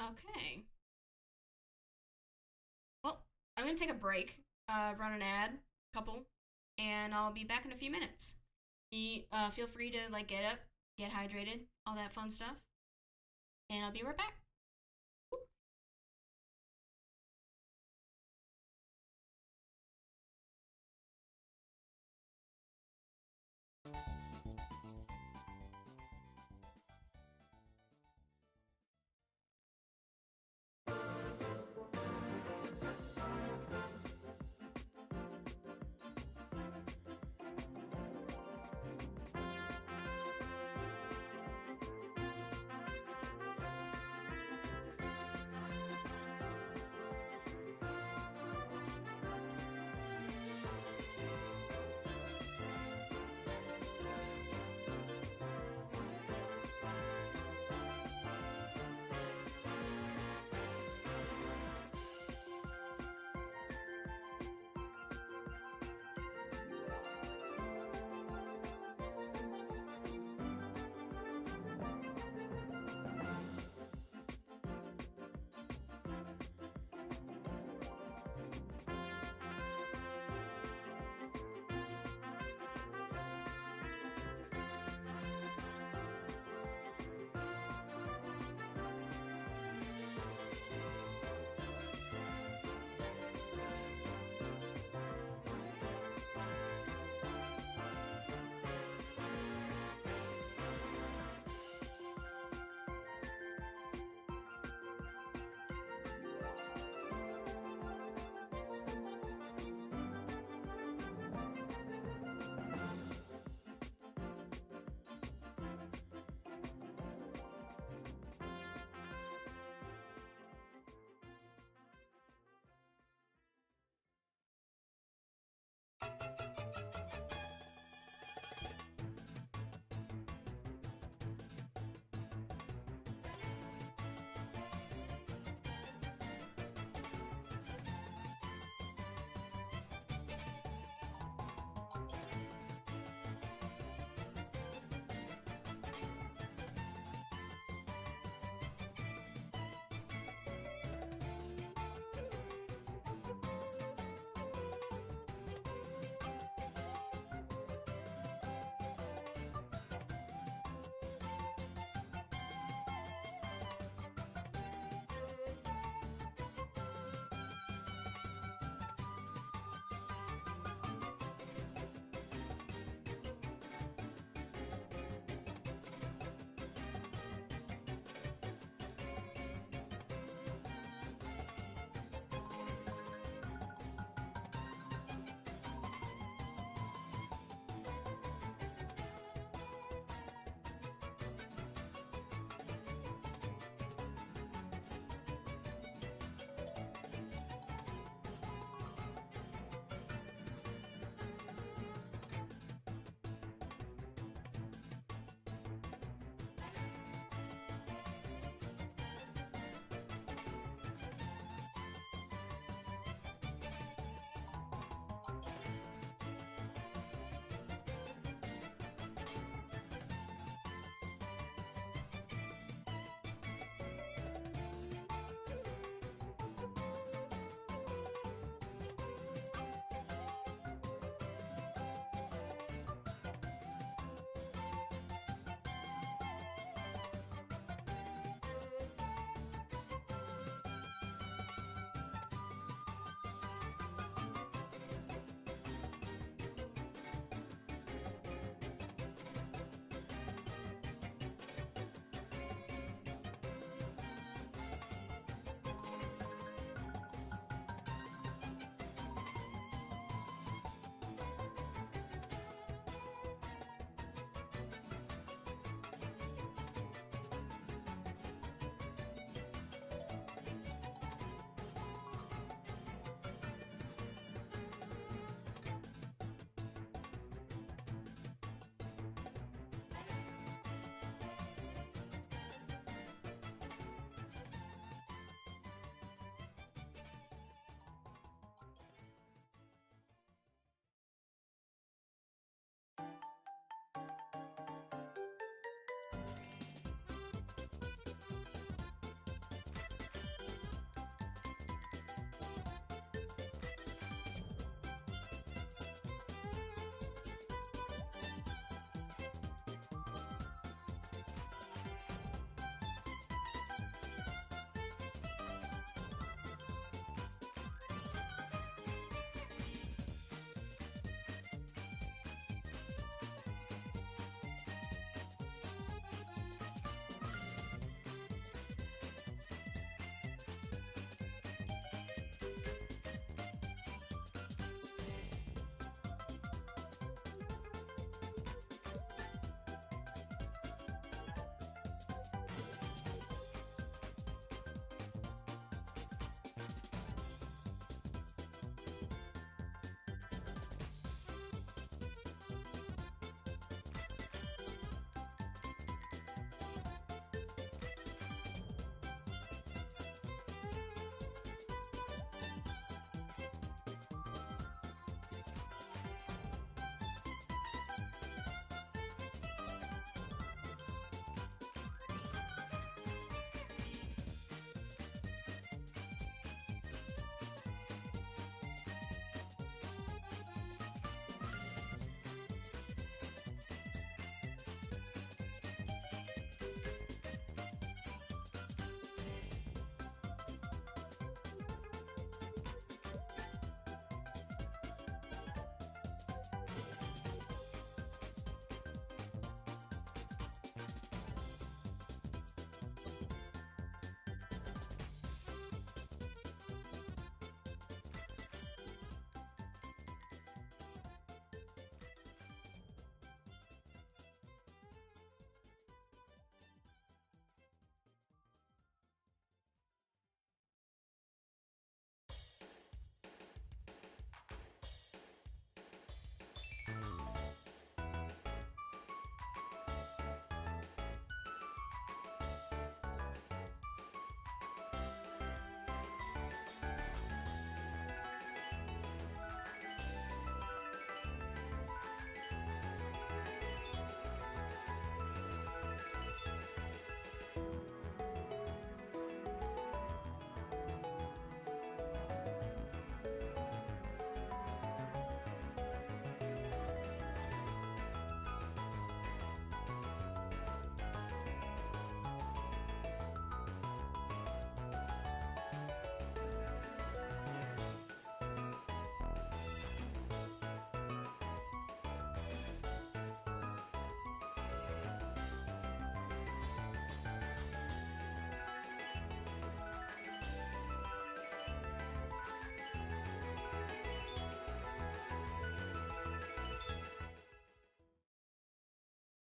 Okay. Well, I'm gonna take a break, run an ad, couple, and I'll be back in a few minutes. Feel free to like get up, get hydrated, all that fun stuff, and I'll be right back.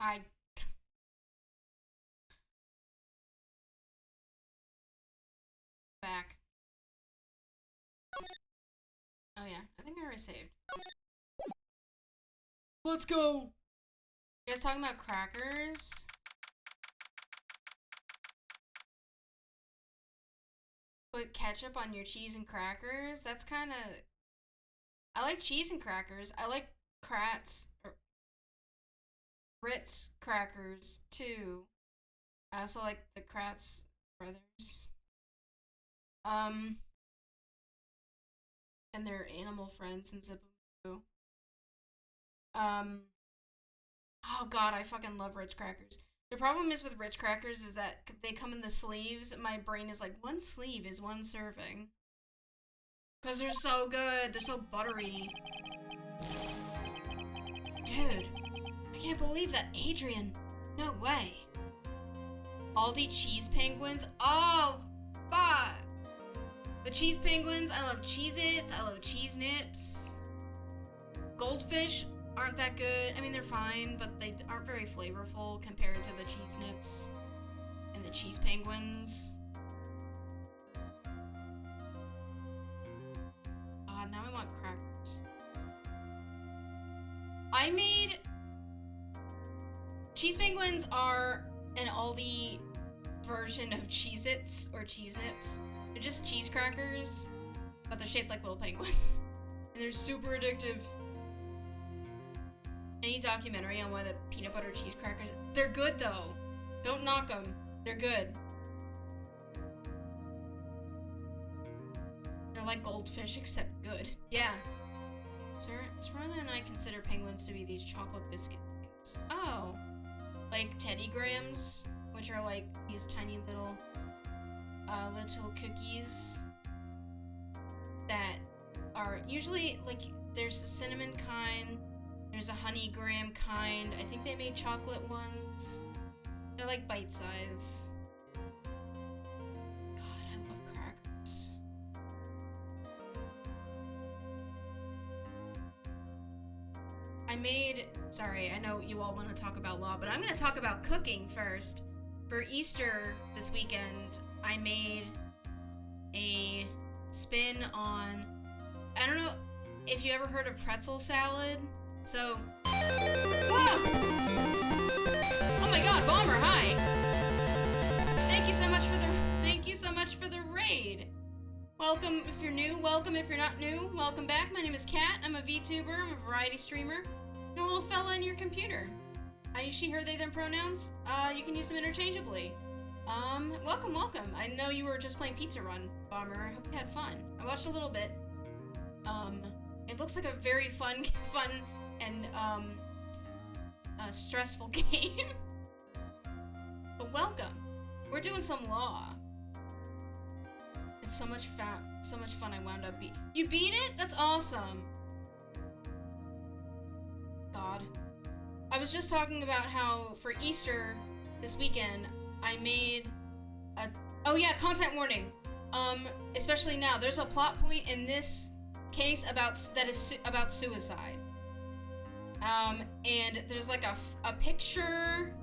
I... Back. Oh yeah, I think I already saved. Let's go! You guys talking about crackers? Put ketchup on your cheese and crackers? That's kind of... I like cheese and crackers. I like Ritz crackers too. I also like the Kratz brothers. And their animal friends and Zippo. Oh god, I fucking love Ritz crackers. The problem is with Ritz crackers is that they come in the sleeves. My brain is like, one sleeve is one serving. Because they're so good. They're so buttery. Dude, I can't believe that. Adrian. No way. Aldi cheese penguins. Oh, fuck. The cheese penguins. I love Cheez-Its. I love cheese nips. Goldfish aren't that good. I mean, they're fine, but they aren't very flavorful compared to the cheese nips and the cheese penguins. Now I want crackers. I made... Cheese penguins are an Aldi version of Cheez-Its or cheese nips. They're just cheese crackers, but they're shaped like little penguins. And they're super addictive. Any documentary on why the peanut butter cheese crackers... They're good though. Don't knock them. They're good. They're like goldfish, except good. Yeah. Serena and I consider penguins to be these chocolate biscuit things. Oh. Like Teddy Grahams, which are like these tiny little cookies that are usually like, there's a cinnamon kind, there's a honey graham kind. I think they made chocolate ones. They're like bite size. God, I love crackers. Sorry, I know you all want to talk about law, but I'm going to talk about cooking first. For Easter this weekend, I made a spin on, I don't know if you ever heard of pretzel salad. So, whoa! Oh my god, Bomber, hi! Thank you so much for the raid. Welcome if you're new, welcome if you're not new, welcome back. My name is Kat, I'm a VTuber, I'm a variety streamer, and a little fella in your computer. I use she, her, they, them pronouns. You can use them interchangeably. Welcome. I know you were just playing Pizza Run, Bomber. I hope you had fun. I watched a little bit. It looks like a very fun and, stressful game. But welcome. We're doing some law. It's so much fun. I wound up You beat it? That's awesome. God. I was just talking about how for Easter this weekend, I made oh yeah, content warning. Especially now, there's a plot point in this case about suicide. And there's like a picture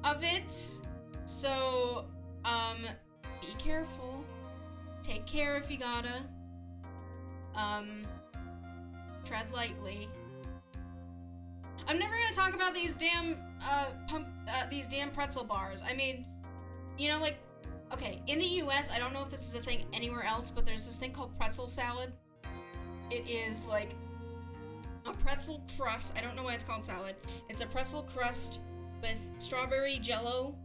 of it. So, be careful. Take care if you gotta. Tread lightly. I'm never gonna talk about these damn pretzel bars. I mean, you know, like, okay, in the US, I don't know if this is a thing anywhere else, but there's this thing called pretzel salad. It is like a pretzel crust. I don't know why it's called salad. It's a pretzel crust with strawberry jello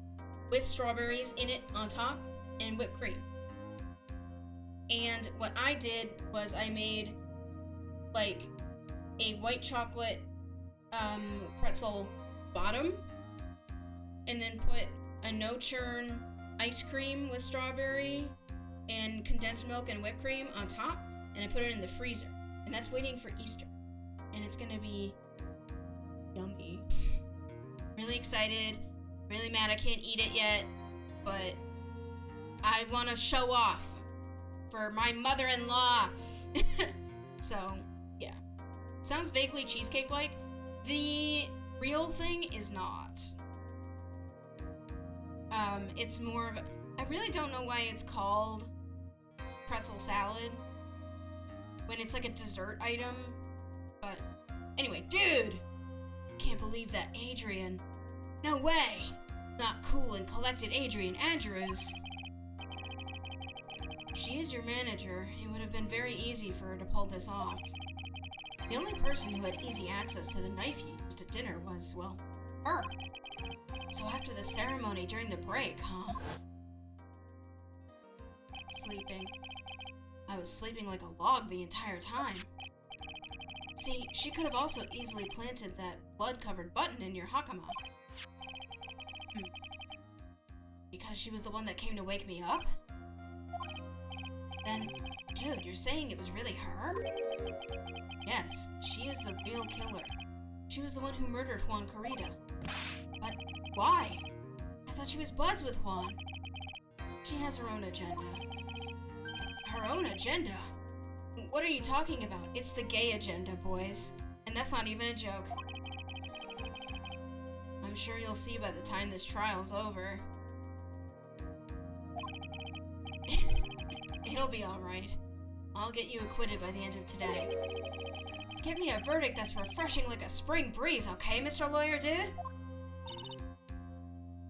with strawberries in it on top and whipped cream. And what I did was I made like a white chocolate pretzel bottom and then put a no churn ice cream with strawberry and condensed milk and whipped cream on top, and I put it in the freezer, and that's waiting for Easter, and it's gonna be yummy. Really excited, really mad I can't eat it yet, but I want to show off for my mother-in-law. So yeah, sounds vaguely cheesecake-like. The real thing is not. It's more of a, I really don't know why it's called pretzel salad when it's like a dessert item, but anyway, dude! Can't believe that Adrian. No way! Not cool and collected Adrian Andrews. She is your manager. It would have been very easy for her to pull this off. The only person who had easy access to the knife you used at dinner was, well, her. So after the ceremony during the break, huh? Sleeping. I was sleeping like a log the entire time. See, she could have also easily planted that blood-covered button in your hakama. Because she was the one that came to wake me up? Then, dude, you're saying it was really her? Yes, she is the real killer. She was the one who murdered Juan Carita. But why? I thought she was buds with Juan. She has her own agenda. Her own agenda? What are you talking about? It's the gay agenda, boys. And that's not even a joke. I'm sure you'll see by the time this trial's over. It'll be alright. I'll get you acquitted by the end of today. Get me a verdict that's refreshing like a spring breeze, okay, Mr. Lawyer Dude?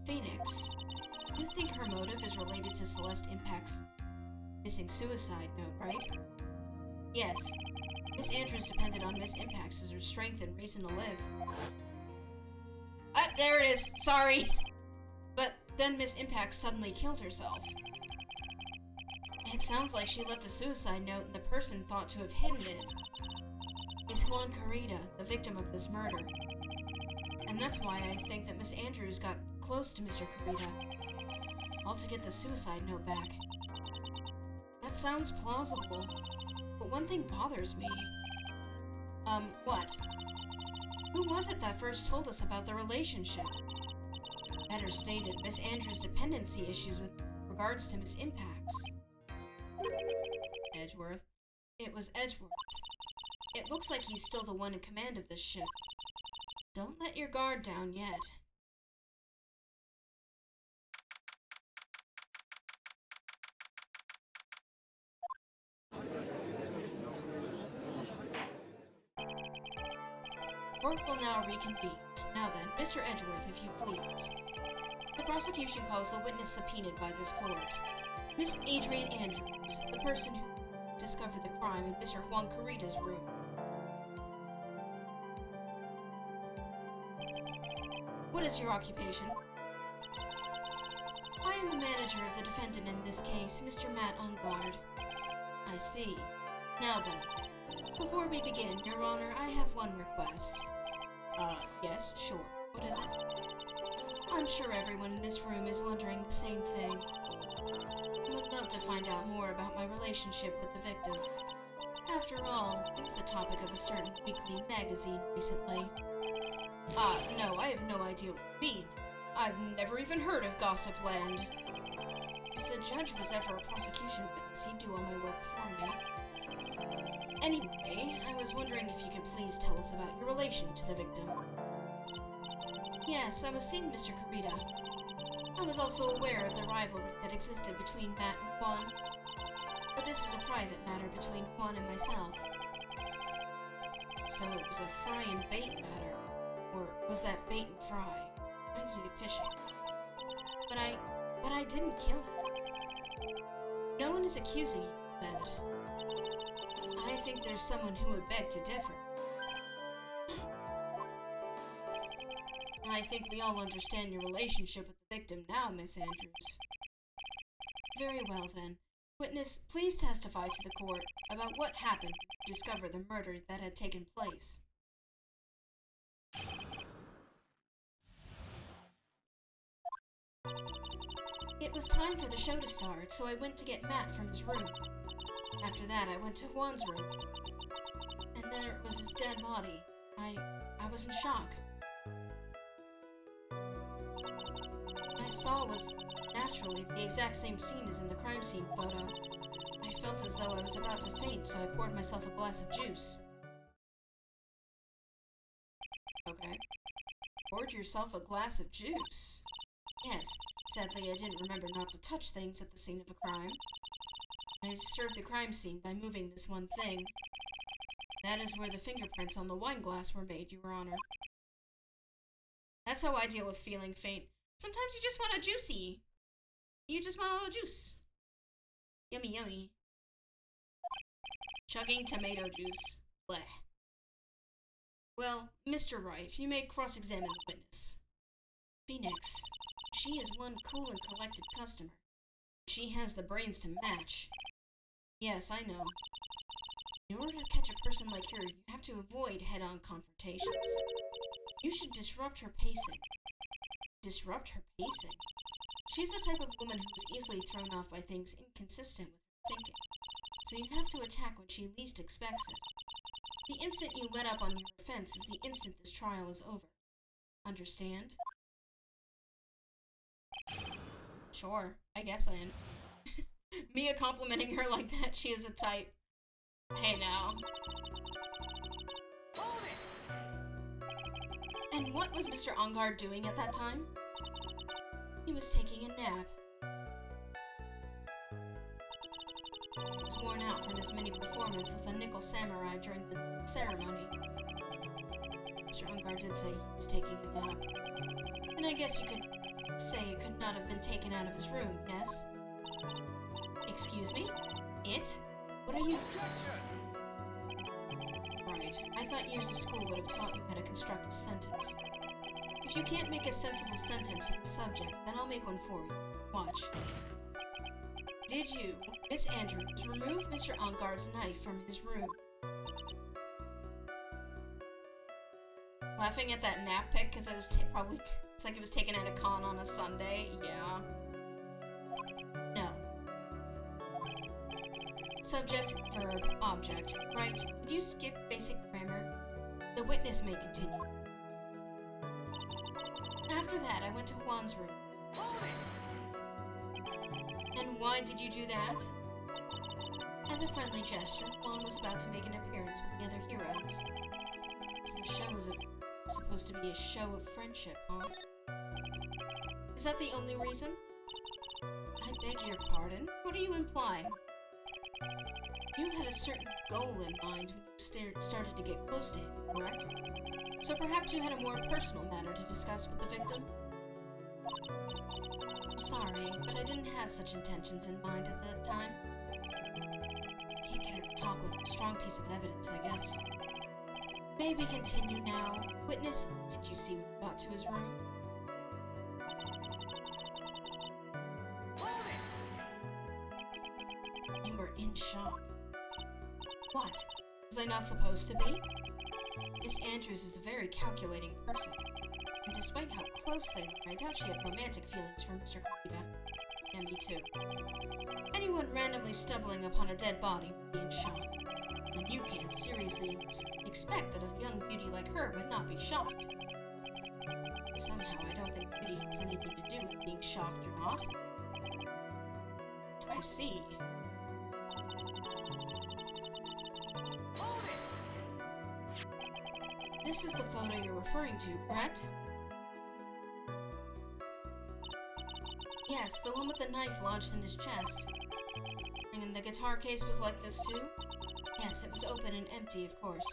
Phoenix, you think her motive is related to Celeste Impact's missing suicide note, right? Yes. Miss Andrews depended on Miss Impacts as her strength and reason to live. There it is! Sorry! But then Miss Impact suddenly killed herself. It sounds like she left a suicide note and the person thought to have hidden it is Juan Carita, the victim of this murder. And that's why I think that Miss Andrews got close to Mr. Carita, all to get the suicide note back. That sounds plausible, but one thing bothers me. What? Who was it that first told us about the relationship? Better stated, Miss Andrews' dependency issues with regards to Miss Impacts. Edgeworth. It was Edgeworth. It looks like he's still the one in command of this ship. Don't let your guard down yet. Court will now reconvene. Now then, Mr. Edgeworth, if you please. The prosecution calls the witness subpoenaed by this court. Miss Adrian Andrews, the person who discovered the crime in Mr. Juan Carita's room. What is your occupation? I am the manager of the defendant in this case, Mr. Matt Ongard. I see. Now then, before we begin, Your Honor, I have one request. Yes, sure. What is it? I'm sure everyone in this room is wondering the same thing. I would love to find out more about my relationship with the victim. After all, it was the topic of a certain weekly magazine recently. No, I have no idea what you mean. I've never even heard of Gossipland. If the judge was ever a prosecution witness, he'd do all my work for me. Anyway, I was wondering if you could please tell us about your relation to the victim. Yes, I was seeing Mr. Carita. I was also aware of the rivalry that existed between Matt and Juan, but this was a private matter between Juan and myself. So it was a fry and bait matter, or was that bait and fry? Reminds me of fishing. But I didn't kill him. No one is accusing you of that. I think there's someone who would beg to differ. I think we all understand your relationship with the victim now, Miss Andrews. Very well, then. Witness, please testify to the court about what happened to discover the murder that had taken place. It was time for the show to start, so I went to get Matt from his room. After that, I went to Juan's room. And there was his dead body. I was in shock. What I saw was, naturally, the exact same scene as in the crime scene photo. I felt as though I was about to faint, so I poured myself a glass of juice. Okay. poured yourself a glass of juice. Yes, sadly I didn't remember not to touch things at the scene of a crime. I disturbed the crime scene by moving this one thing. That is where the fingerprints on the wine glass were made, Your Honor. That's how I deal with feeling faint. Sometimes you just want a juicy. You just want a little juice. Yummy, yummy. Chugging tomato juice. Blech. Well, Mr. Wright, you may cross-examine the witness. Phoenix. She is one cool and collected customer. She has the brains to match. Yes, I know. In order to catch a person like her, you have to avoid head-on confrontations. You should disrupt her pacing. Disrupt her pacing? She's the type of woman who is easily thrown off by things inconsistent with her thinking. So you have to attack when she least expects it. The instant you let up on your offense is the instant this trial is over. Understand? Sure, I guess I am. Mia complimenting her like that, she is a type. Hey now. Hold it! And what was Mr. Ongard doing at that time? He was taking a nap. He was worn out from his many performances as the Nickel Samurai during the ceremony. Mr. Ongard did say he was taking a nap. And I guess you could say it could not have been taken out of his room, yes? Excuse me? It? What are you— Right. I thought years of school would have taught you how to construct a sentence. If you can't make a sensible sentence with the subject, then I'll make one for you. Watch. Did you, Miss Andrews, remove Mr. Ongard's knife from his room? Laughing at that nap pic because it was it's like it was taken at a con on a Sunday. Yeah. No. Subject, verb, object. Right. Did you skip basic grammar? The witness may continue. After that, I went to Juan's room. And why did you do that? As a friendly gesture, Juan was about to make an appearance with the other heroes. So the show was supposed to be a show of friendship, huh? Is that the only reason? I beg your pardon? What do you imply? You had a certain goal in mind when you started to get close to him, correct? So perhaps you had a more personal matter to discuss with the victim? I'm sorry, but I didn't have such intentions in mind at that time. Can't get her to talk with a strong piece of evidence, I guess. May we continue now? Witness, did you see when you got to his room? You were in shock. What? Was I not supposed to be? Miss Andrews is a very calculating person, and despite how close they were, I doubt she had romantic feelings for Mr. Kurita. And me too. Anyone randomly stumbling upon a dead body would be in shock, and you can't seriously expect that a young beauty like her would not be shocked. Somehow, I don't think beauty has anything to do with being shocked or not. I see. This is the photo you're referring to, correct? Yes, the one with the knife lodged in his chest. And the guitar case was like this too? Yes, it was open and empty, of course.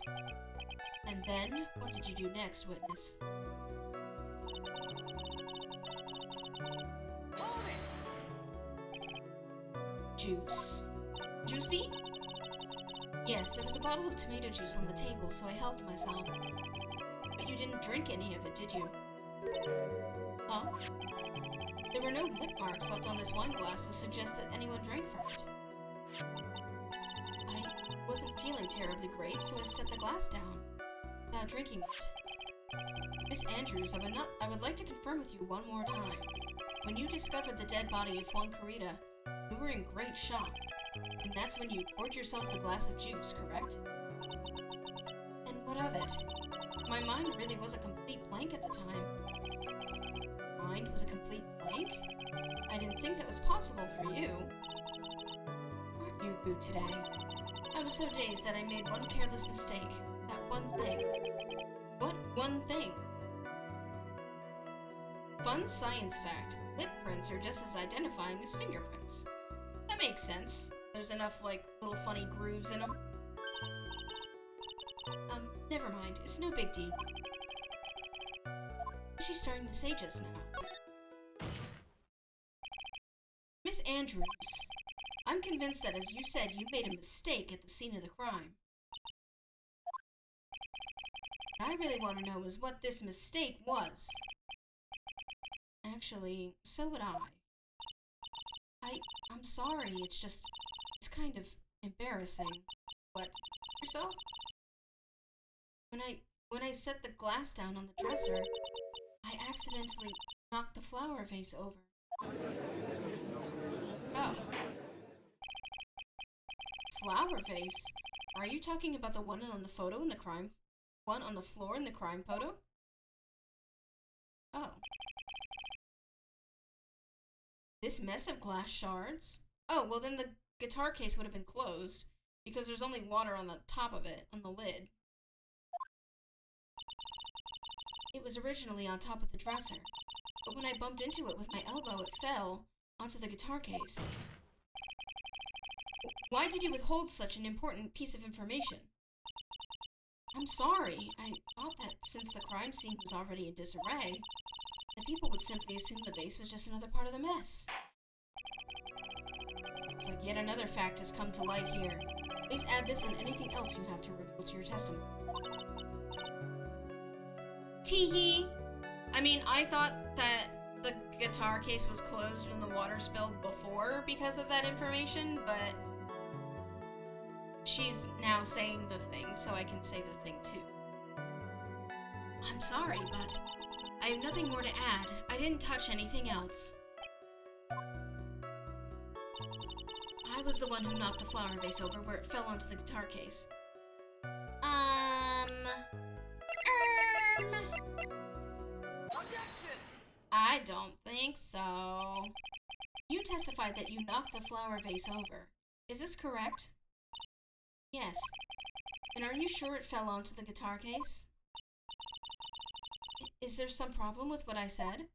And then, what did you do next, witness? Juice. Juicy? Yes, there was a bottle of tomato juice on the table, so I helped myself. But you didn't drink any of it, did you? Huh? There were no lip marks left on this wine glass to suggest that anyone drank from it. I wasn't feeling terribly great, so I set the glass down, without drinking it. Miss Andrews, I would like to confirm with you one more time. When you discovered the dead body of Juan Kurita, you were in great shock. And that's when you poured yourself the glass of juice, correct? And what of it? My mind really was a complete blank at the time. Mind was a complete blank? I didn't think that was possible for you. Aren't you rude today? I was so dazed that I made one careless mistake. That one thing. What one thing? Fun science fact. Lip prints are just as identifying as fingerprints. That makes sense. There's enough, like, little funny grooves in them. Never mind. It's no big deal. She's starting to say just now. Miss Andrews, I'm convinced that, as you said, you made a mistake at the scene of the crime. What I really want to know is what this mistake was. Actually, so would I. I'm sorry, it's kind of embarrassing. What? Yourself? When I set the glass down on the dresser, I accidentally knocked the flower vase over. Oh. Flower vase? Are you talking about the one on the photo in the crime? One on the floor in the crime photo? Oh. This mess of glass shards? Oh, well then the guitar case would have been closed, because there's only water on the top of it, on the lid. It was originally on top of the dresser, but when I bumped into it with my elbow, it fell onto the guitar case. Why did you withhold such an important piece of information? I'm sorry. I thought that since the crime scene was already in disarray, the people would simply assume the vase was just another part of the mess. Looks like yet another fact has come to light here. Please add this and anything else you have to reveal to your testimony. Teehee! I mean, I thought that the guitar case was closed when the water spilled before because of that information, but she's now saying the thing, so I can say the thing too. I'm sorry, but I have nothing more to add. I didn't touch anything else. I was the one who knocked the flower vase over where it fell onto the guitar case. I don't think so. You testified that you knocked the flower vase over. Is this correct? Yes. And are you sure it fell onto the guitar case? Is there some problem with what I said?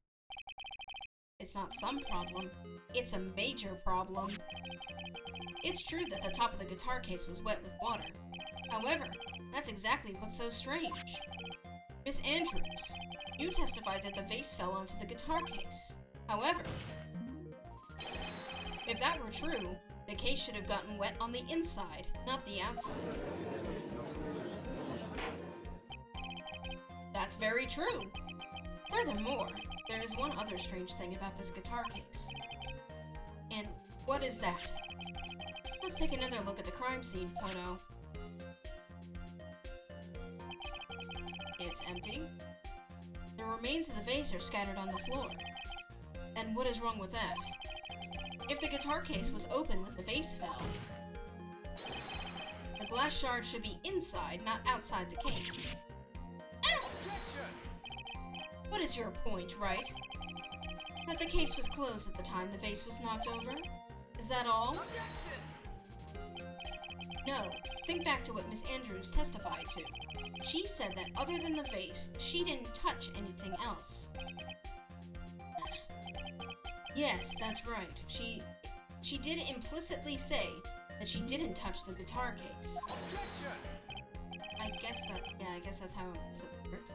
It's not some problem. It's a major problem. It's true that the top of the guitar case was wet with water. However, that's exactly what's so strange. Miss Andrews, you testified that the vase fell onto the guitar case. However, if that were true, the case should have gotten wet on the inside, not the outside. That's very true. Furthermore, there is one other strange thing about this guitar case. And what is that? Let's take another look at the crime scene photo. It's empty. The remains of the vase are scattered on the floor. And what is wrong with that? If the guitar case was open when the vase fell, the glass shard should be inside, not outside the case. What is your point, Wright? That the case was closed at the time the vase was knocked over? Is that all? No. Think back to what Miss Andrews testified to. She said that other than the vase, she didn't touch anything else. Yes, that's right. She did implicitly say that she didn't touch the guitar case. I guess that's how it works.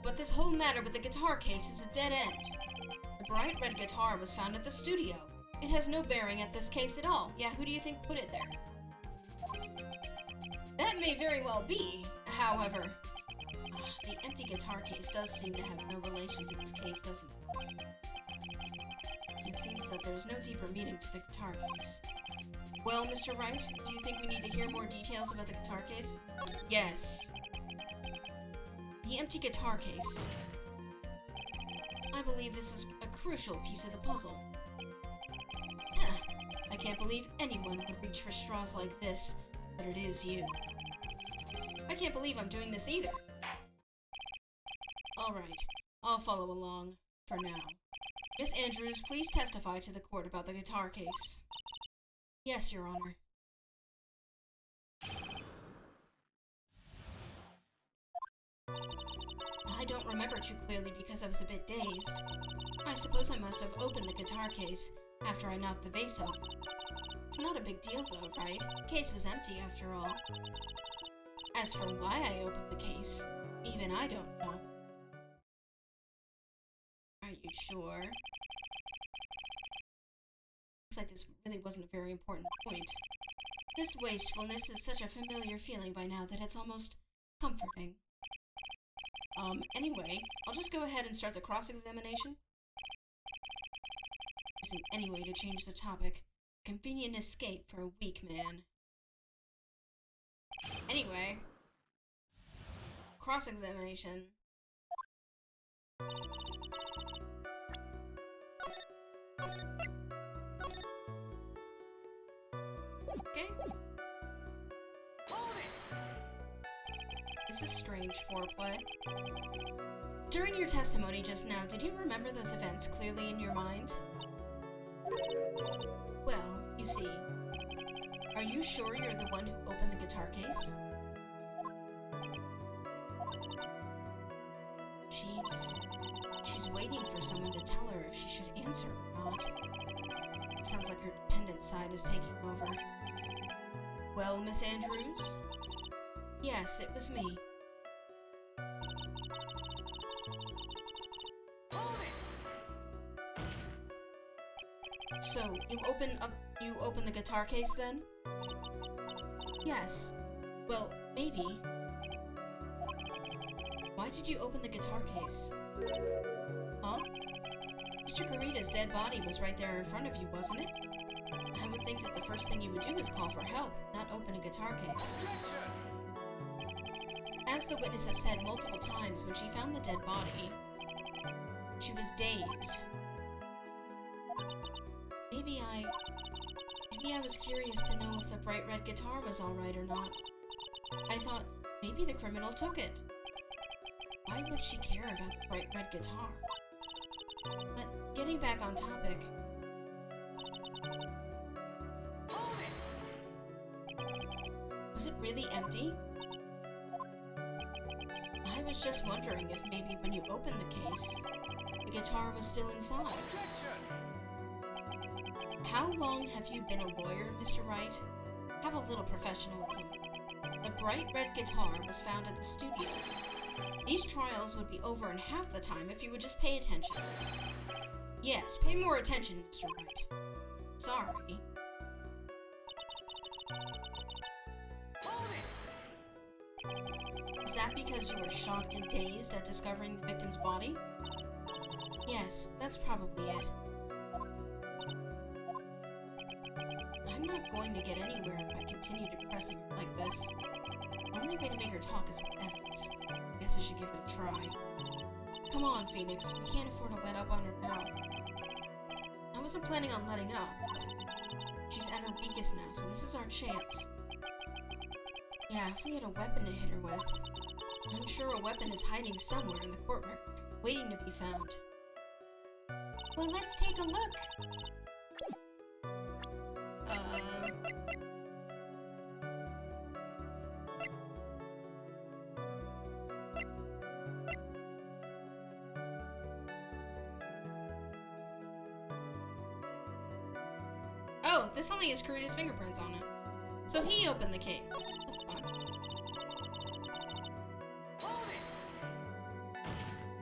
But this whole matter with the guitar case is a dead end. The bright red guitar was found at the studio. It has no bearing at this case at all. Yeah, who do you think put it there? That may very well be. However, the empty guitar case does seem to have no relation to this case, doesn't it? It seems that there's no deeper meaning to the guitar case. Well, Mr. Wright, do you think we need to hear more details about the guitar case? Yes. The empty guitar case. I believe this is a crucial piece of the puzzle. I can't believe anyone would reach for straws like this, but it is you. I can't believe I'm doing this either. Alright, I'll follow along, for now. Miss Andrews, please testify to the court about the guitar case. Yes, Your Honor. I don't remember too clearly because I was a bit dazed. I suppose I must have opened the guitar case after I knocked the vase over. It's not a big deal though, right? The case was empty after all. As for why I opened the case, even I don't know. Are you sure? Looks like this really wasn't a very important point. This wastefulness is such a familiar feeling by now that it's almost comforting. Anyway, I'll just go ahead and start the cross-examination. There isn't any way to change the topic. Convenient escape for a weak man. Anyway. Cross-examination. Okay. This is strange foreplay. During your testimony just now, did you remember those events clearly in your mind? Well, you see. Are you sure you're the one who opened the guitar case? She's waiting for someone to tell her if she should answer or not. Sounds like her dependent side is taking over. Well, Miss Andrews? Yes, it was me. So, you open the guitar case then? Yes. Well, maybe. Why did you open the guitar case? Huh? Mr. Kurita's dead body was right there in front of you, wasn't it? I would think that the first thing you would do is call for help, not open a guitar case. As the witness has said multiple times, when she found the dead body, she was dazed. Maybe I was curious to know if the bright red guitar was alright or not. I thought, maybe the criminal took it. Why would she care about the bright red guitar? But getting back on topic... Was it really empty? I was just wondering if maybe when you opened the case, the guitar was still inside. How long have you been a lawyer, Mr. Wright? Have a little professionalism. The bright red guitar was found at the studio. These trials would be over in half the time if you would just pay attention. Yes, pay more attention, Mr. Wright. Sorry. Is that because you were shocked and dazed at discovering the victim's body? Yes, that's probably it. I'm not going to get anywhere if I continue depressing her like this. The only way to make her talk is with evidence. I guess I should give it a try. Come on, Phoenix. We can't afford to let up on her now. I wasn't planning on letting up, but she's at her weakest now, so this is our chance. Yeah, if we had a weapon to hit her with. I'm sure a weapon is hiding somewhere in the court record, waiting to be found. Well, let's take a look. Oh, this only has Kurita's fingerprints on it. So he opened the case.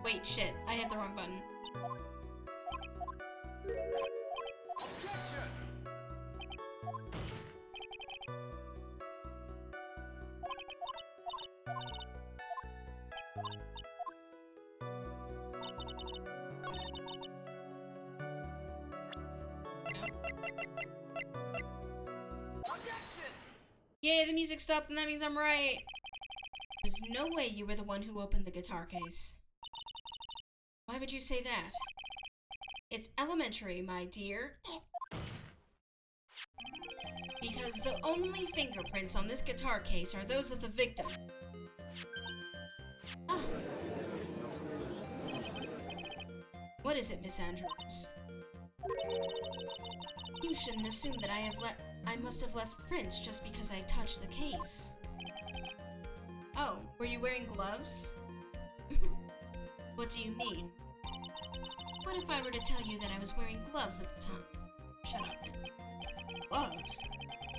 Wait, shit. I hit the wrong button. Yay, the music stopped and that means I'm right. There's no way you were the one who opened the guitar case. Why would you say that? It's elementary, my dear. Because the only fingerprints on this guitar case are those of the victim. Ah. What is it, Miss Andrews? You shouldn't assume that I must have left prints just because I touched the case. Oh, were you wearing gloves? What do you mean? What if I were to tell you that I was wearing gloves at the time? Shut up, then. Gloves?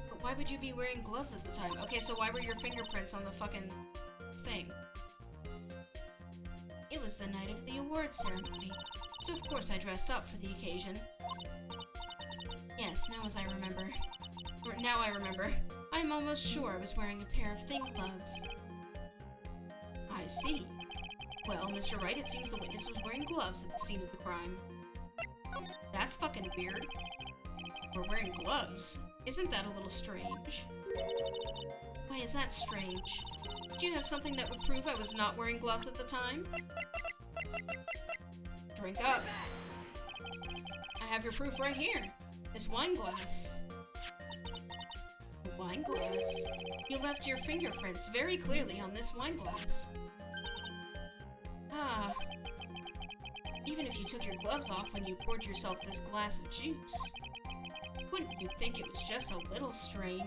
But why would you be wearing gloves at the time? Okay, so why were your fingerprints on the fucking thing? It was the night of the awards ceremony, so of course I dressed up for the occasion. Yes, now I remember. I'm almost sure I was wearing a pair of thin gloves. I see. Well, Mr. Wright, it seems the witness was wearing gloves at the scene of the crime. That's fucking weird. We're wearing gloves. Isn't that a little strange? Why is that strange? Do you have something that would prove I was not wearing gloves at the time? Drink up. I have your proof right here. This wine glass. A wine glass? You left your fingerprints very clearly on this wine glass. Ah. Even if you took your gloves off when you poured yourself this glass of juice, wouldn't you think it was just a little strange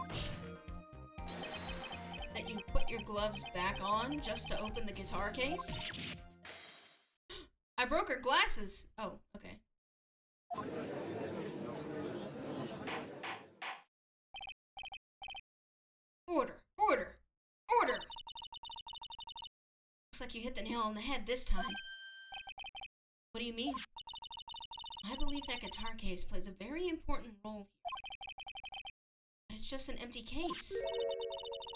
that you put your gloves back on just to open the guitar case? I broke her glasses! Oh, okay. Order! Order! Order! Looks like you hit the nail on the head this time. What do you mean? I believe that guitar case plays a very important role here. But it's just an empty case.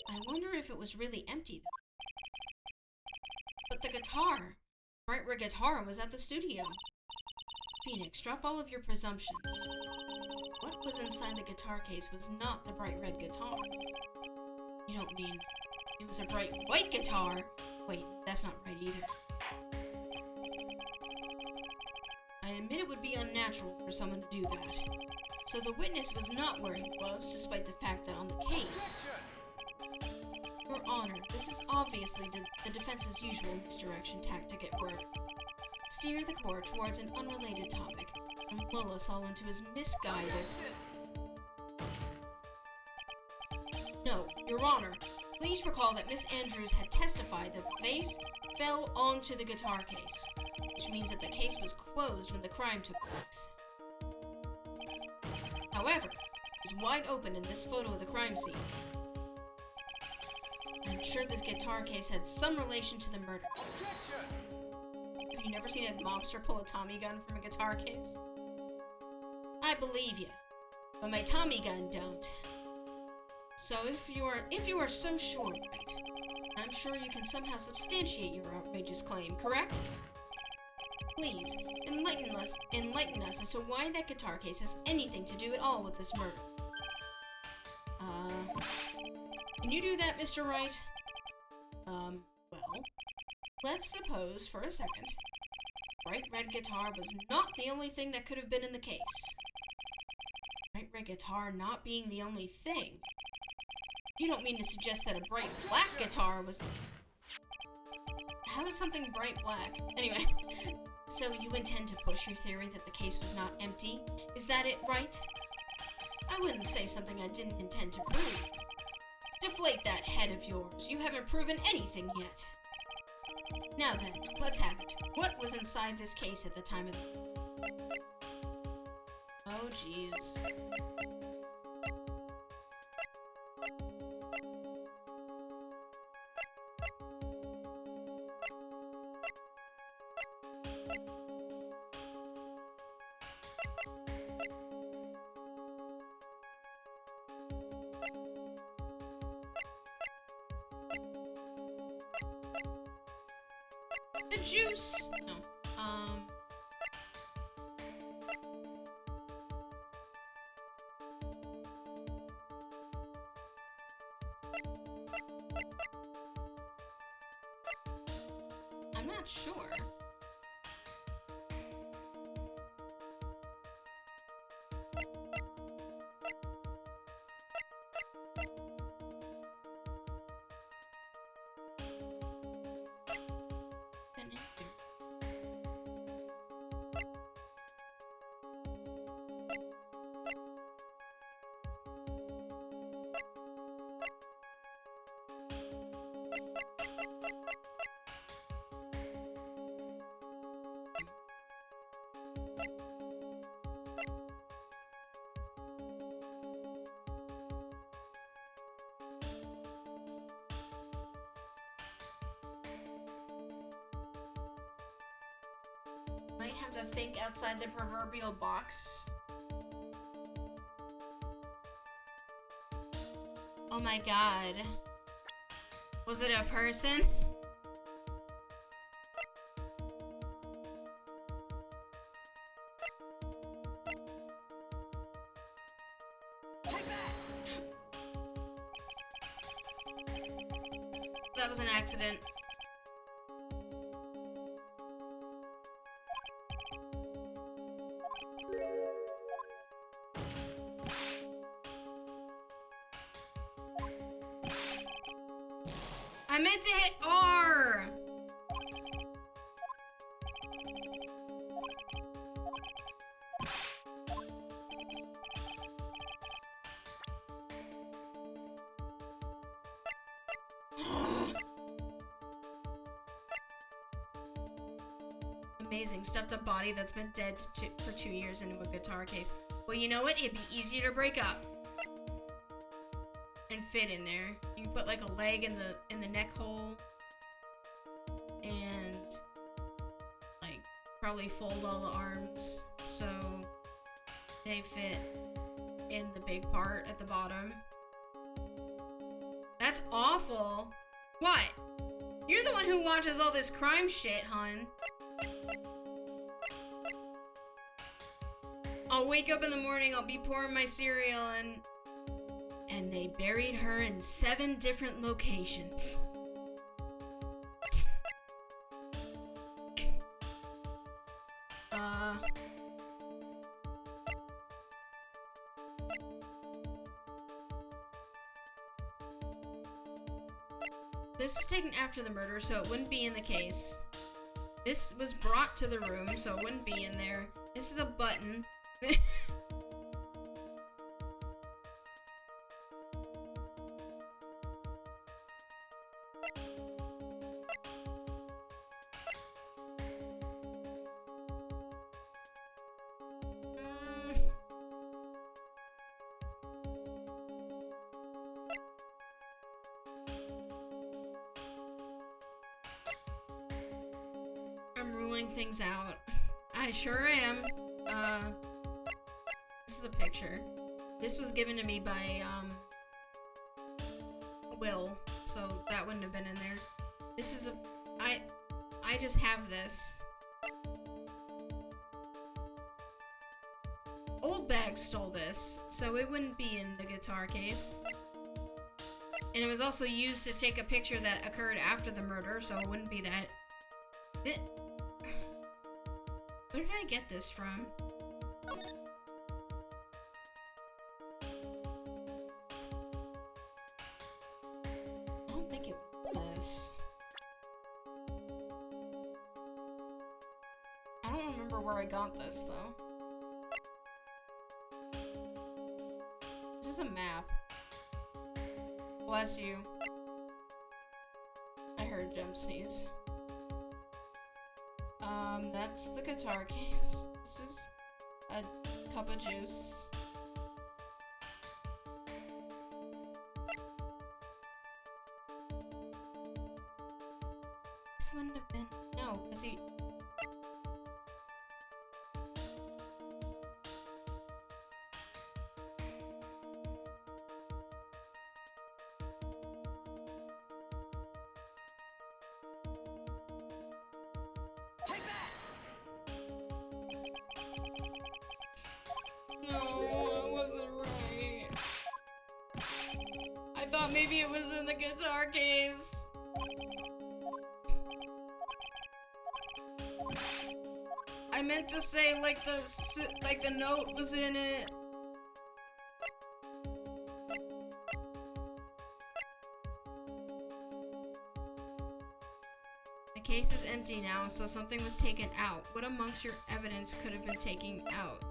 I wonder if it was really empty, though. But the guitar! Bright Red guitar was at the studio. Phoenix, drop all of your presumptions. What was inside the guitar case was not the bright red guitar. You don't mean it was a bright white guitar? Wait, that's not right either. I admit it would be unnatural for someone to do that. So the witness was not wearing gloves despite the fact that on the case... Your Honor, this is obviously the defense's usual misdirection tactic at work. Steer the court towards an unrelated topic and lull us all into his misguided... No, Your Honor, please recall that Miss Andrews had testified that the vase fell onto the guitar case, which means that the case was closed when the crime took place. However, it was wide open in this photo of the crime scene. I'm sure this guitar case had some relation to the murder. Have you never seen a mobster pull a Tommy gun from a guitar case? I believe you, but my Tommy gun don't. So if you are so sure, right, I'm sure you can somehow substantiate your outrageous claim, correct? Please, enlighten us as to why that guitar case has anything to do at all with this murder. Can you do that, Mr. Wright? Well, let's suppose for a second, bright red guitar was not the only thing that could have been in the case. Bright red guitar not being the only thing. You don't mean to suggest that a bright black guitar was... How is something bright black? Anyway, so you intend to push your theory that the case was not empty? Is that it, Wright? I wouldn't say something I didn't intend to prove. Deflate that head of yours. You haven't proven anything yet. Now then, let's have it. What was inside this case at the time of the... Oh, jeez. The juice! No. I'm not sure. Might have to think outside the proverbial box. Oh my god. Was it a person? That was an accident. I meant to hit R! Amazing. Stuffed a body that's been dead for 2 years into a guitar case. Well, you know what? It'd be easier to break up and fit in there. You can put like a leg in the neck hole and like probably fold all the arms so they fit in the big part at the bottom. That's awful. What? You're the one who watches all this crime shit, hon. I'll wake up in the morning, I'll be pouring my cereal, and they buried her in 7 different locations. This was taken after the murder, so it wouldn't be in the case. This was brought to the room, so it wouldn't be in there. This is a button. I'm ruling things out. I sure am. This is a picture. This was given to me by, Will, so that wouldn't have been in there. This is I just have this. Old Bag stole this, so it wouldn't be in the guitar case. And it was also used to take a picture that occurred after the murder, so it wouldn't be that. Where did I get this from? I don't think it was. I don't remember where I got this, though. This is a map. Bless you. I heard Jem sneeze. That's the guitar case. This is a cup of juice. This wouldn't have been... No, because he... Maybe it was in the guitar case. I meant to say like the note was in it. The case is empty now, so something was taken out. What amongst your evidence could have been taken out?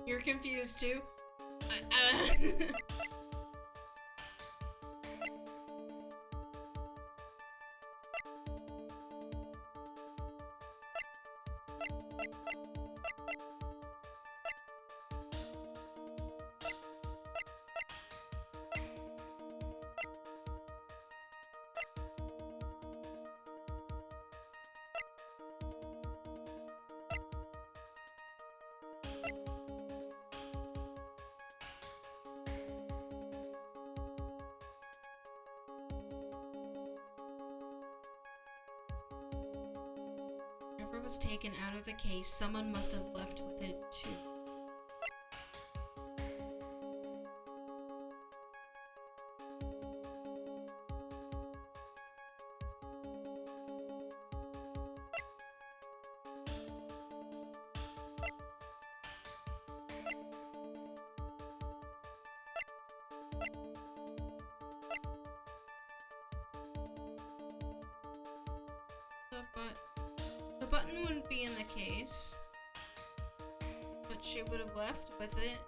You're confused too? Was taken out of the case, someone must have left with it too. The button wouldn't be in the case, but she would have left with it.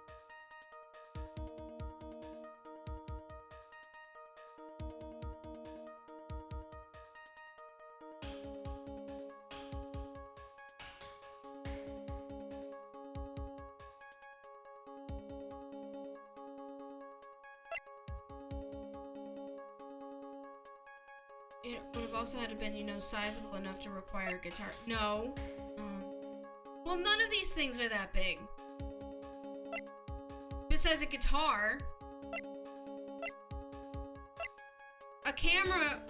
It would have also had to been, you know, sizable enough to require a guitar. No. Well, none of these things are that big. Besides a guitar. A camera.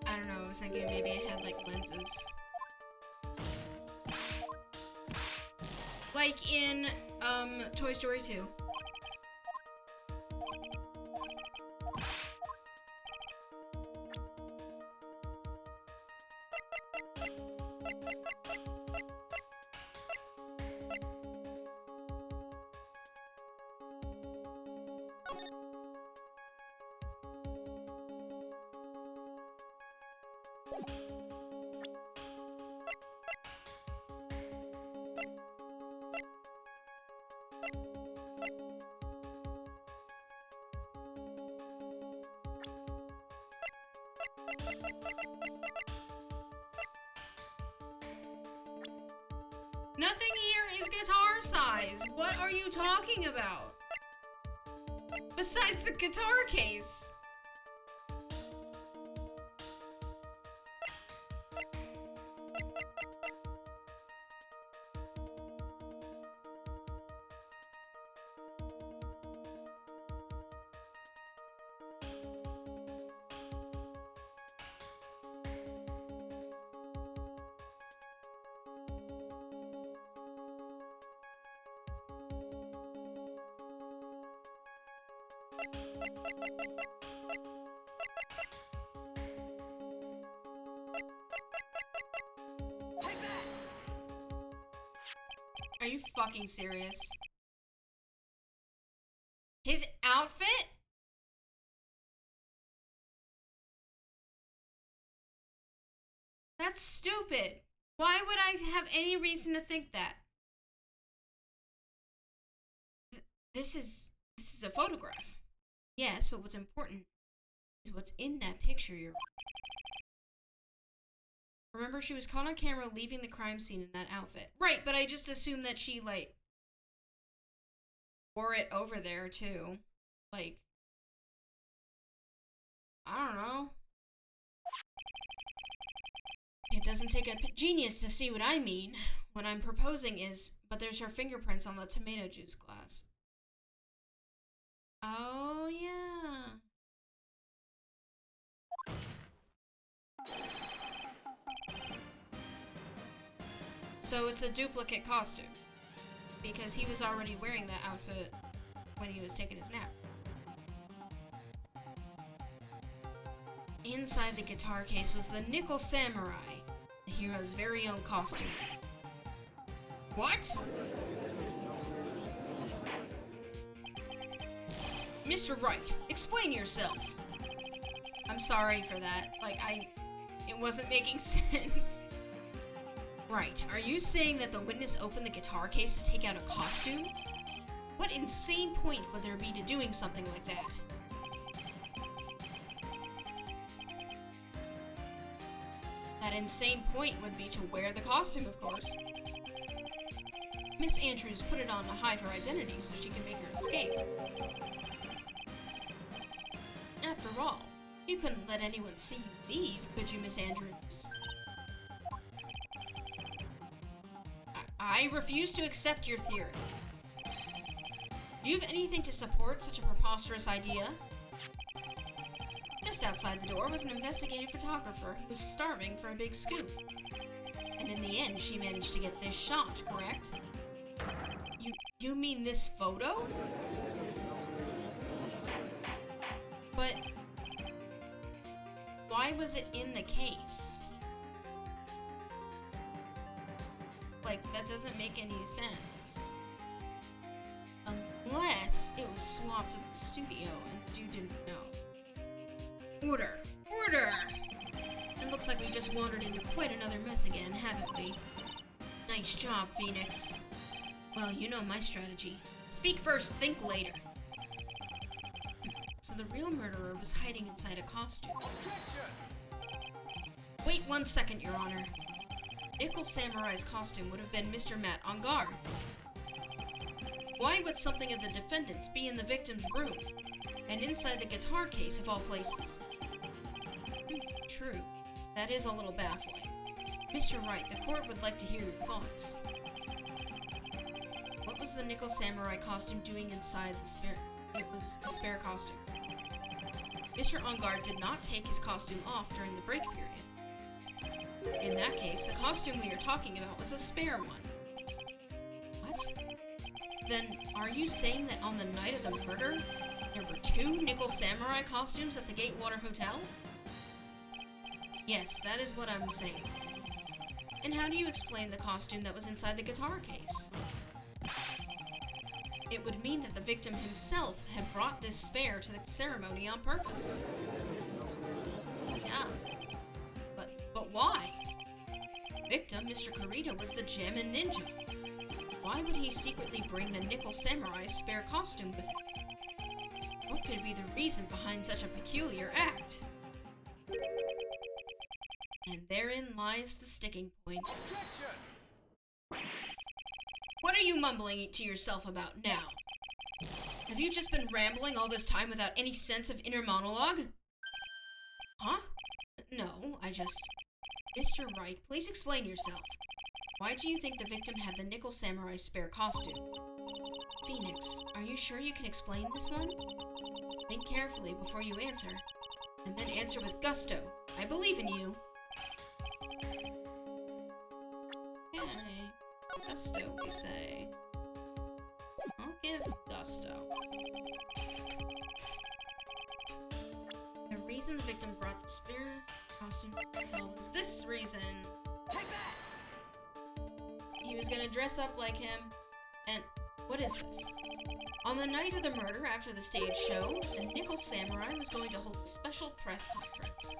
I don't know, I was thinking maybe it had like lenses. Like in, Toy Story 2. Nothing here is guitar size. What are you talking about? Besides the guitar case. Are you fucking serious? His outfit? That's stupid. Why would I have any reason to think that? This is a photograph. Yes, but what's important is what's in that picture you're... Remember, she was caught on camera leaving the crime scene in that outfit. Right, but I just assumed that she, like, wore it over there, too. Like, I don't know. It doesn't take a genius to see what I mean. What I'm proposing is, but there's her fingerprints on the tomato juice glass. Oh, yeah. So it's a duplicate costume. Because he was already wearing that outfit when he was taking his nap. Inside the guitar case was the Nickel Samurai, the hero's very own costume. What? Mr. Wright, explain yourself. I'm sorry for that. Like, it wasn't making sense. Right, are you saying that the witness opened the guitar case to take out a costume? What insane point would there be to doing something like that? That insane point would be to wear the costume, of course. Miss Andrews put it on to hide her identity so she can make her escape. After all, you couldn't let anyone see you leave, could you, Miss Andrews? I refuse to accept your theory. Do you have anything to support such a preposterous idea? Just outside the door was an investigative photographer who was starving for a big scoop. And in the end, she managed to get this shot, correct? You mean this photo? But why was it in the case? Like, that doesn't make any sense. Unless it was swapped to the studio and you didn't know. Order! Order! It looks like we just wandered into quite another mess again, haven't we? Nice job, Phoenix. Well, you know my strategy. Speak first, think later. So the real murderer was hiding inside a costume. Wait 1 second, Your Honor. Nickel Samurai's costume would have been Mr. Matt on guards. Why would something of the defendant's be in the victim's room, and inside the guitar case of all places? True. That is a little baffling. Mr. Wright, the court would like to hear your thoughts. What was the Nickel Samurai costume doing inside the spare... It was a spare costume. Mr. Ongard did not take his costume off during the break period. In that case, the costume we are talking about was a spare one. What? Then, are you saying that on the night of the murder, there were 2 Nickel Samurai costumes at the Gatewater Hotel? Yes, that is what I'm saying. And how do you explain the costume that was inside the guitar case? It would mean that the victim himself had brought this spare to the ceremony on purpose. Yeah. But why? Victim, Mr. Kurita, was the Jammin' Ninja. Why would he secretly bring the Nickel Samurai spare costume with him? What could be the reason behind such a peculiar act? And therein lies the sticking point. What are you mumbling to yourself about now? Have you just been rambling all this time without any sense of inner monologue? Huh? No, I just... Mr. Wright, please explain yourself. Why do you think the victim had the Nickel Samurai spare costume? Phoenix, are you sure you can explain this one? Think carefully before you answer, and then answer with gusto. I believe in you. Okay. Gusto, we say. I'll give gusto. The reason the victim brought the spare costume to the hotel was this reason. Take that! He was gonna dress up like him, and what is this? On the night of the murder, after the stage show, the Nickel Samurai was going to hold a special press conference.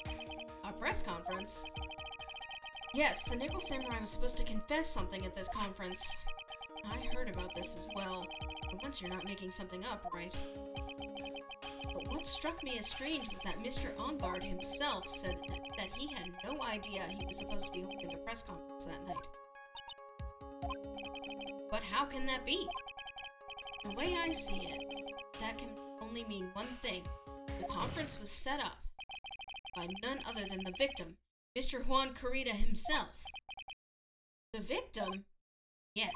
A press conference? Yes, the Nickel Samurai was supposed to confess something at this conference. I heard about this as well, but once you're not making something up, right? But what struck me as strange was that Mr. Ongard himself said that he had no idea he was supposed to be holding the press conference that night. But how can that be? The way I see it, that can only mean one thing. The conference was set up by none other than the victim, Mr. Juan Kurita himself. The victim? Yes.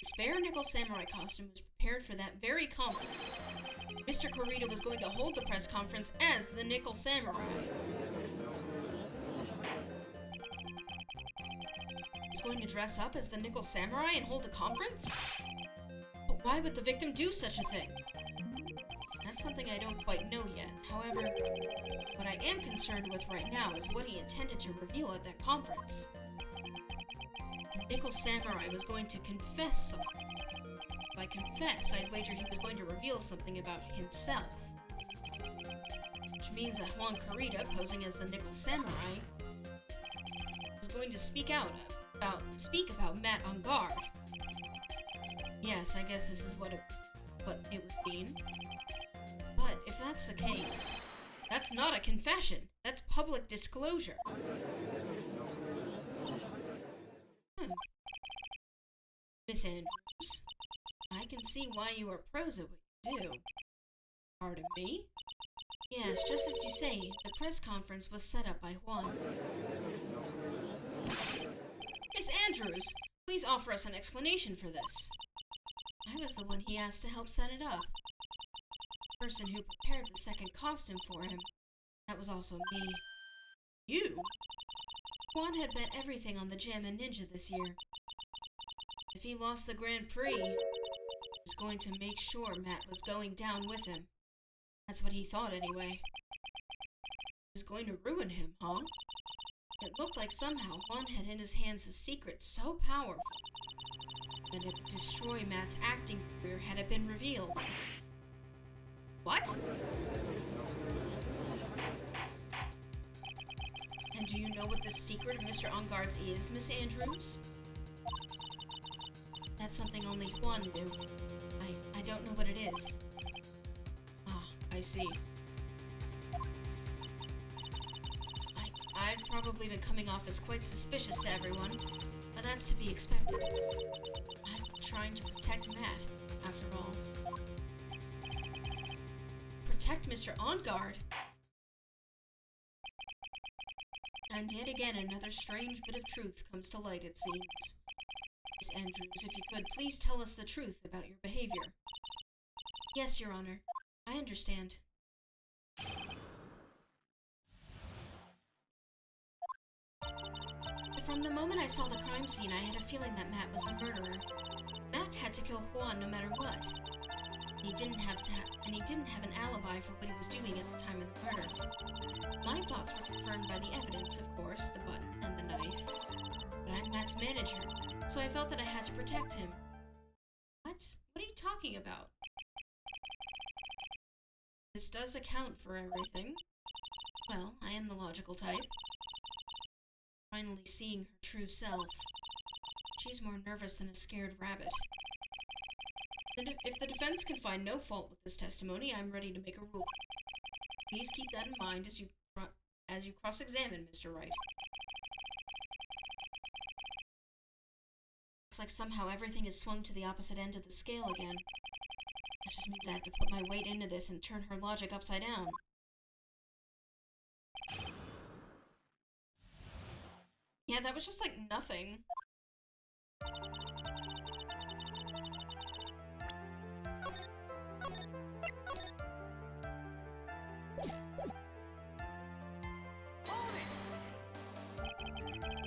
The spare Nickel Samurai costume was prepared for that very conference. Mr. Kurita was going to hold the press conference as the Nickel Samurai. He was going to dress up as the Nickel Samurai and hold a conference? But why would the victim do such a thing? That's something I don't quite know yet. However, what I am concerned with right now is what he intended to reveal at that conference. The Nickel Samurai was going to confess something. If I confess, I'd wager he was going to reveal something about himself. which means that Juan Carita, posing as the Nickel Samurai, was going to speak about Matt on guard. Yes, I guess this is what it would mean. But if that's the case, that's not a confession. That's public disclosure. Miss Andrews, I can see why you are pros at what you do. Pardon me? Yes, just as you say, the press conference was set up by Juan. Miss Andrews, please offer us an explanation for this. I was the one he asked to help set it up. The person who prepared the second costume for him. That was also me. You? Juan had bet everything on the Jammin' Ninja this year. If he lost the Grand Prix, he was going to make sure Matt was going down with him. That's what he thought anyway. He was going to ruin him, huh? It looked like somehow Juan had in his hands a secret so powerful that it would destroy Matt's acting career had it been revealed. What? And do you know what the secret of Mr. Onguard's is, Miss Andrews? That's something only Juan knew. I don't know what it is. Ah, I see. I've probably been coming off as quite suspicious to everyone, but that's to be expected. I'm trying to protect Matt, after all. Protect Mr. Onguard? And yet again another strange bit of truth comes to light, it seems. Miss Andrews, if you could, please tell us the truth about your behavior. Yes, Your Honor. I understand. From the moment I saw the crime scene, I had a feeling that Matt was the murderer. Matt had to kill Juan no matter what. He didn't have an alibi for what he was doing at the time of the murder. My thoughts were confirmed by the evidence, of course, the button and the knife. But I'm Matt's manager, so I felt that I had to protect him. What? What are you talking about? This does account for everything. Well, I am the logical type. Finally seeing her true self. She's more nervous than a scared rabbit. And if the defense can find no fault with this testimony, I'm ready to make a ruling. Please keep that in mind as you cross-examine Mr. Wright. Looks like somehow everything is swung to the opposite end of the scale again. That just means I have to put my weight into this and turn her logic upside down. Yeah, that was just like nothing.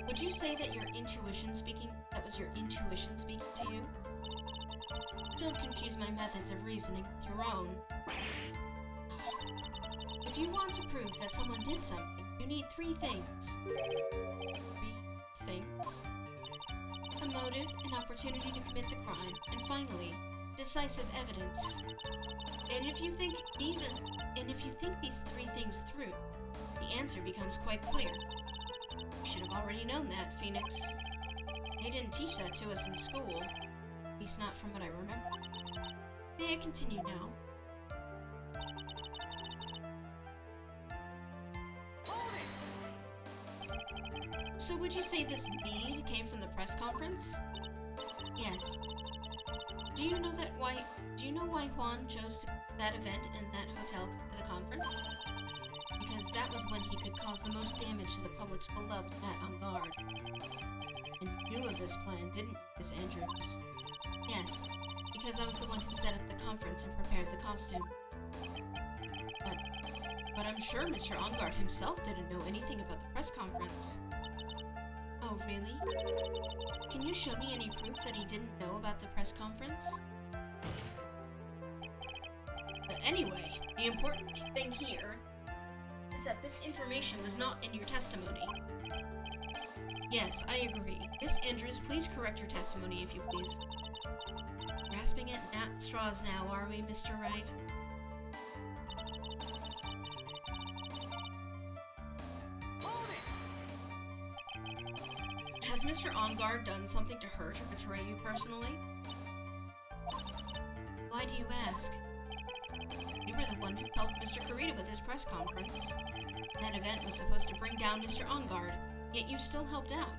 Would you say that that was your intuition speaking to you? Don't confuse my methods of reasoning with your own. If you want to prove that someone did something, you need three things. A motive, an opportunity to commit the crime, and finally, decisive evidence. And if you think these three things through, the answer becomes quite clear. You should have already known that, Phoenix. They didn't teach that to us in school. At least not from what I remember. May I continue now? So would you say this need came from the press conference? Yes. Do you know why Juan chose that event and that hotel for the conference? Because that was when he could cause the most damage to the public's beloved Matt on guard. And you knew of this plan, didn't you, Miss Andrews? Yes, because I was the one who set up the conference and prepared the costume. But I'm sure Mr. Onguard himself didn't know anything about the press conference. Oh, really? Can you show me any proof that he didn't know about the press conference? But anyway, the important thing here is that this information was not in your testimony. Yes, I agree. Miss Andrews, please correct your testimony, if you please. Grasping at straws now, are we, Mr. Wright? Has Mr. Ongard done something to hurt or betray you personally? Why do you ask? You were the one who helped Mr. Kurita with his press conference. That event was supposed to bring down Mr. Ongard, yet you still helped out.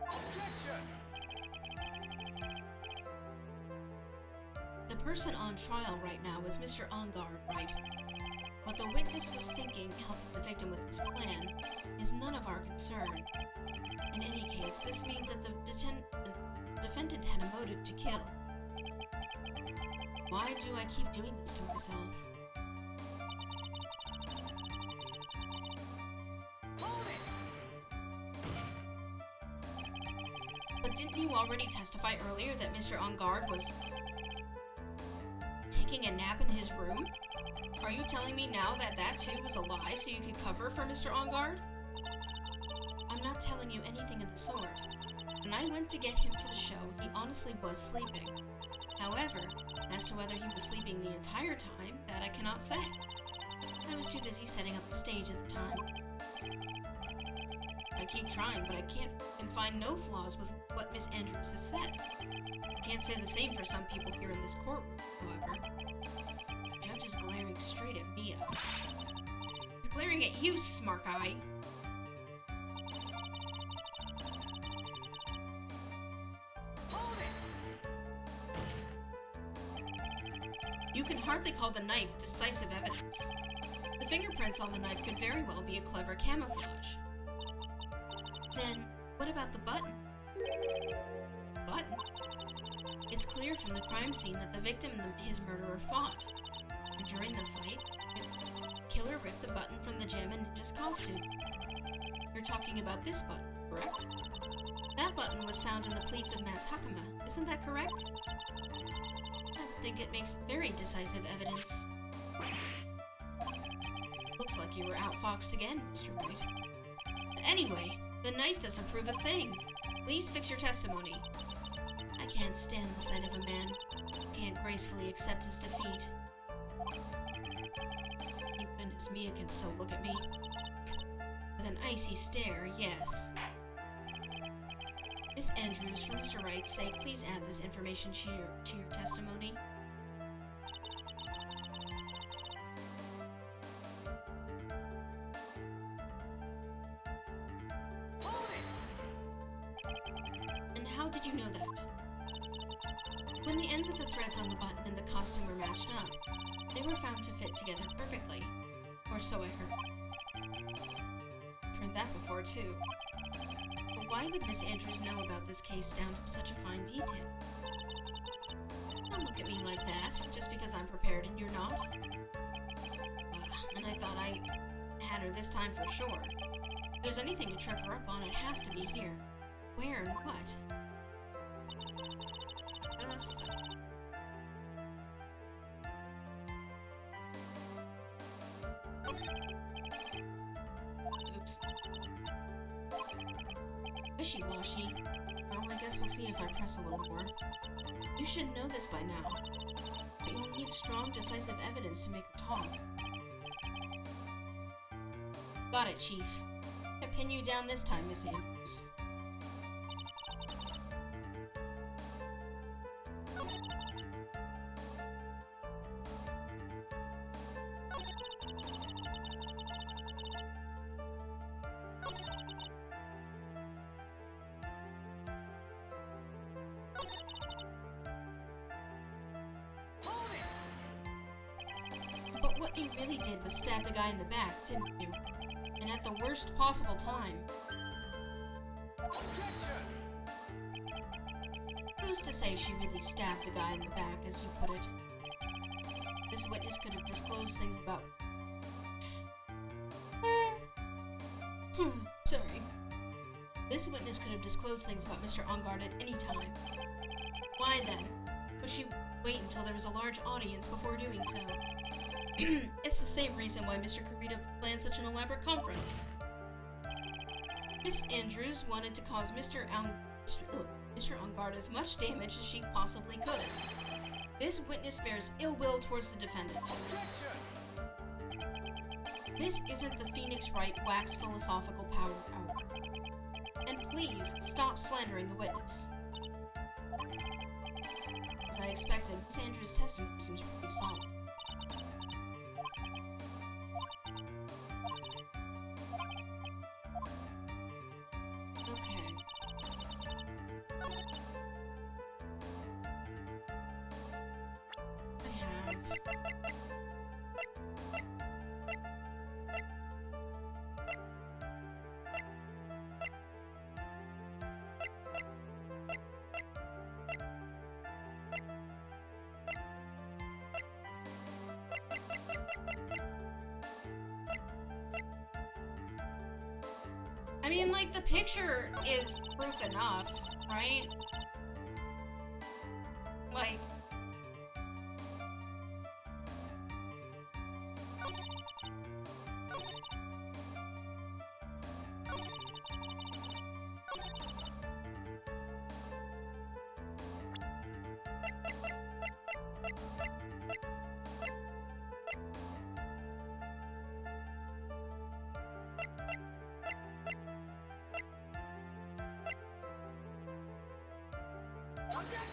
Objection! The person on trial right now is Mr. Ongard, right? What the witness was thinking, helping the victim with his plan, is none of our concern. In any case, this means that the defendant had a motive to kill. Why do I keep doing this to myself? Hold it! But didn't you already testify earlier that Mr. Ongard was taking a nap in his room? Are you telling me now that that too was a lie so you could cover for Mr. Ongard? I'm not telling you anything of the sort. When I went to get him for the show, he honestly was sleeping. However, as to whether he was sleeping the entire time, that I cannot say. I was too busy setting up the stage at the time. I keep trying, but I can find no flaws with what Miss Andrews has said. I can't say the same for some people here in this courtroom, however. The judge is glaring straight at Mia. He's glaring at you, smart eye. Hold it! You can hardly call the knife decisive evidence. The fingerprints on the knife could very well be a clever camouflage. Then, what about the button? Button? It's clear from the crime scene that the victim and his murderer fought. And during the fight, the killer ripped the button from the gem in Ninja's costume. You're talking about this button, correct? That button was found in the pleats of Matt's Hakama, isn't that correct? I think it makes very decisive evidence. Looks like you were outfoxed again, Mr. Wright. Anyway, the knife doesn't prove a thing. Please fix your testimony. I can't stand the sight of a man who can't gracefully accept his defeat. Thank goodness Mia can still look at me. With an icy stare, yes. Miss Andrews, for Mr. Wright's sake, please add this information to your testimony. And how did you know that? When the ends of the threads on the button and the costume were matched up, they were found to fit together perfectly. Or so I heard. I've heard that before, too. But why would Miss Andrews know about this case down to such a fine detail? Don't look at me like that, just because I'm prepared and you're not. And I thought I had her this time for sure. If there's anything to trip her up on, it has to be here. Where and what? Just a second. Oops. Wishy-washy. Well, I guess we'll see if I press a little more. You should know this by now. But you'll need strong, decisive evidence to make her talk. Got it, Chief. I pin you down this time, Miss Andrews. But what you really did was stab the guy in the back, didn't you? And at the worst possible time. Objection! Who's to say she really stabbed the guy in the back, as you put it? This witness could have disclosed things about... Sorry. This witness could have disclosed things about Mr. Ongard at any time. Why then would she wait until there was a large audience before doing so? It's the same reason why Mr. Kurita planned such an elaborate conference. Miss Andrews wanted to cause Mr. Ongard as much damage as she possibly could. This witness bears ill will towards the defendant. Objection! This isn't the Phoenix Wright wax philosophical power hour. Please stop slandering the witness. As I expected, Sandra's testimony seems pretty solid. Okay. I have... I mean, like, the picture is proof enough, right? Like... Objection!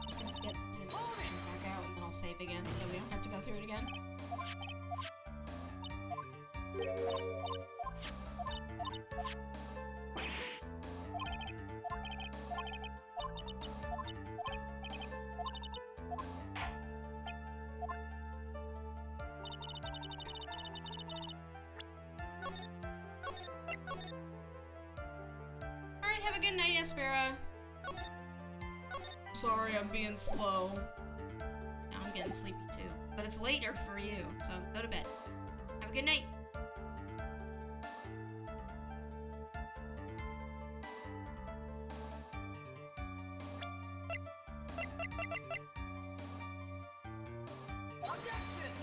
Just gonna get this information back out and then I'll save again so we don't have to go through it again. Alright, have a good night, Aspera. Sorry, I'm being slow. Now I'm getting sleepy too. But it's later for you, so go to bed. Have a good night. Objection!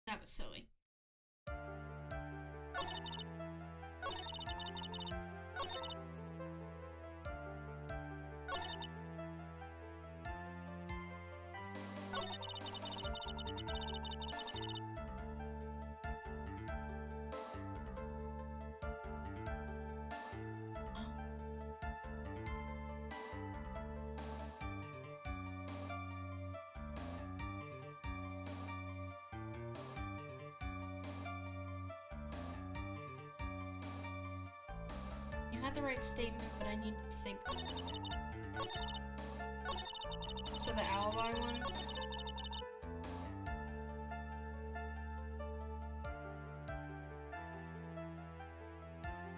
That was silly. You had the right statement, but I need to think. So the alibi one?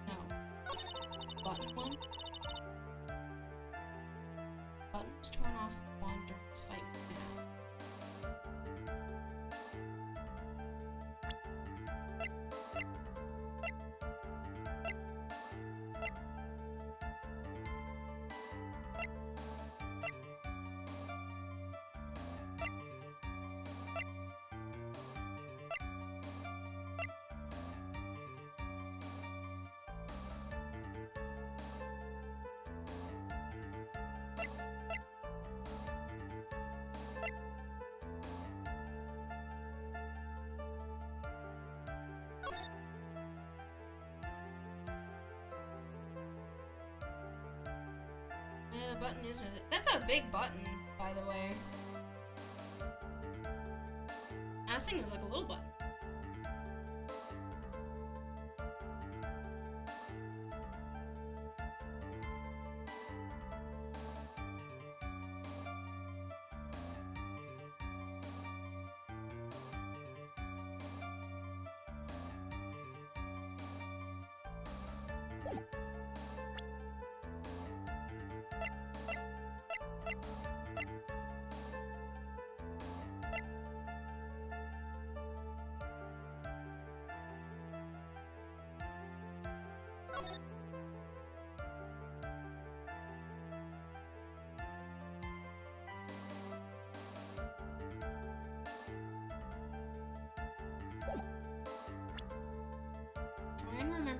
No. Button one? Button was torn off of Wand during this fight with Matt. Yeah, the button is missing. That's a big button, by the way. I was thinking it was like a little button.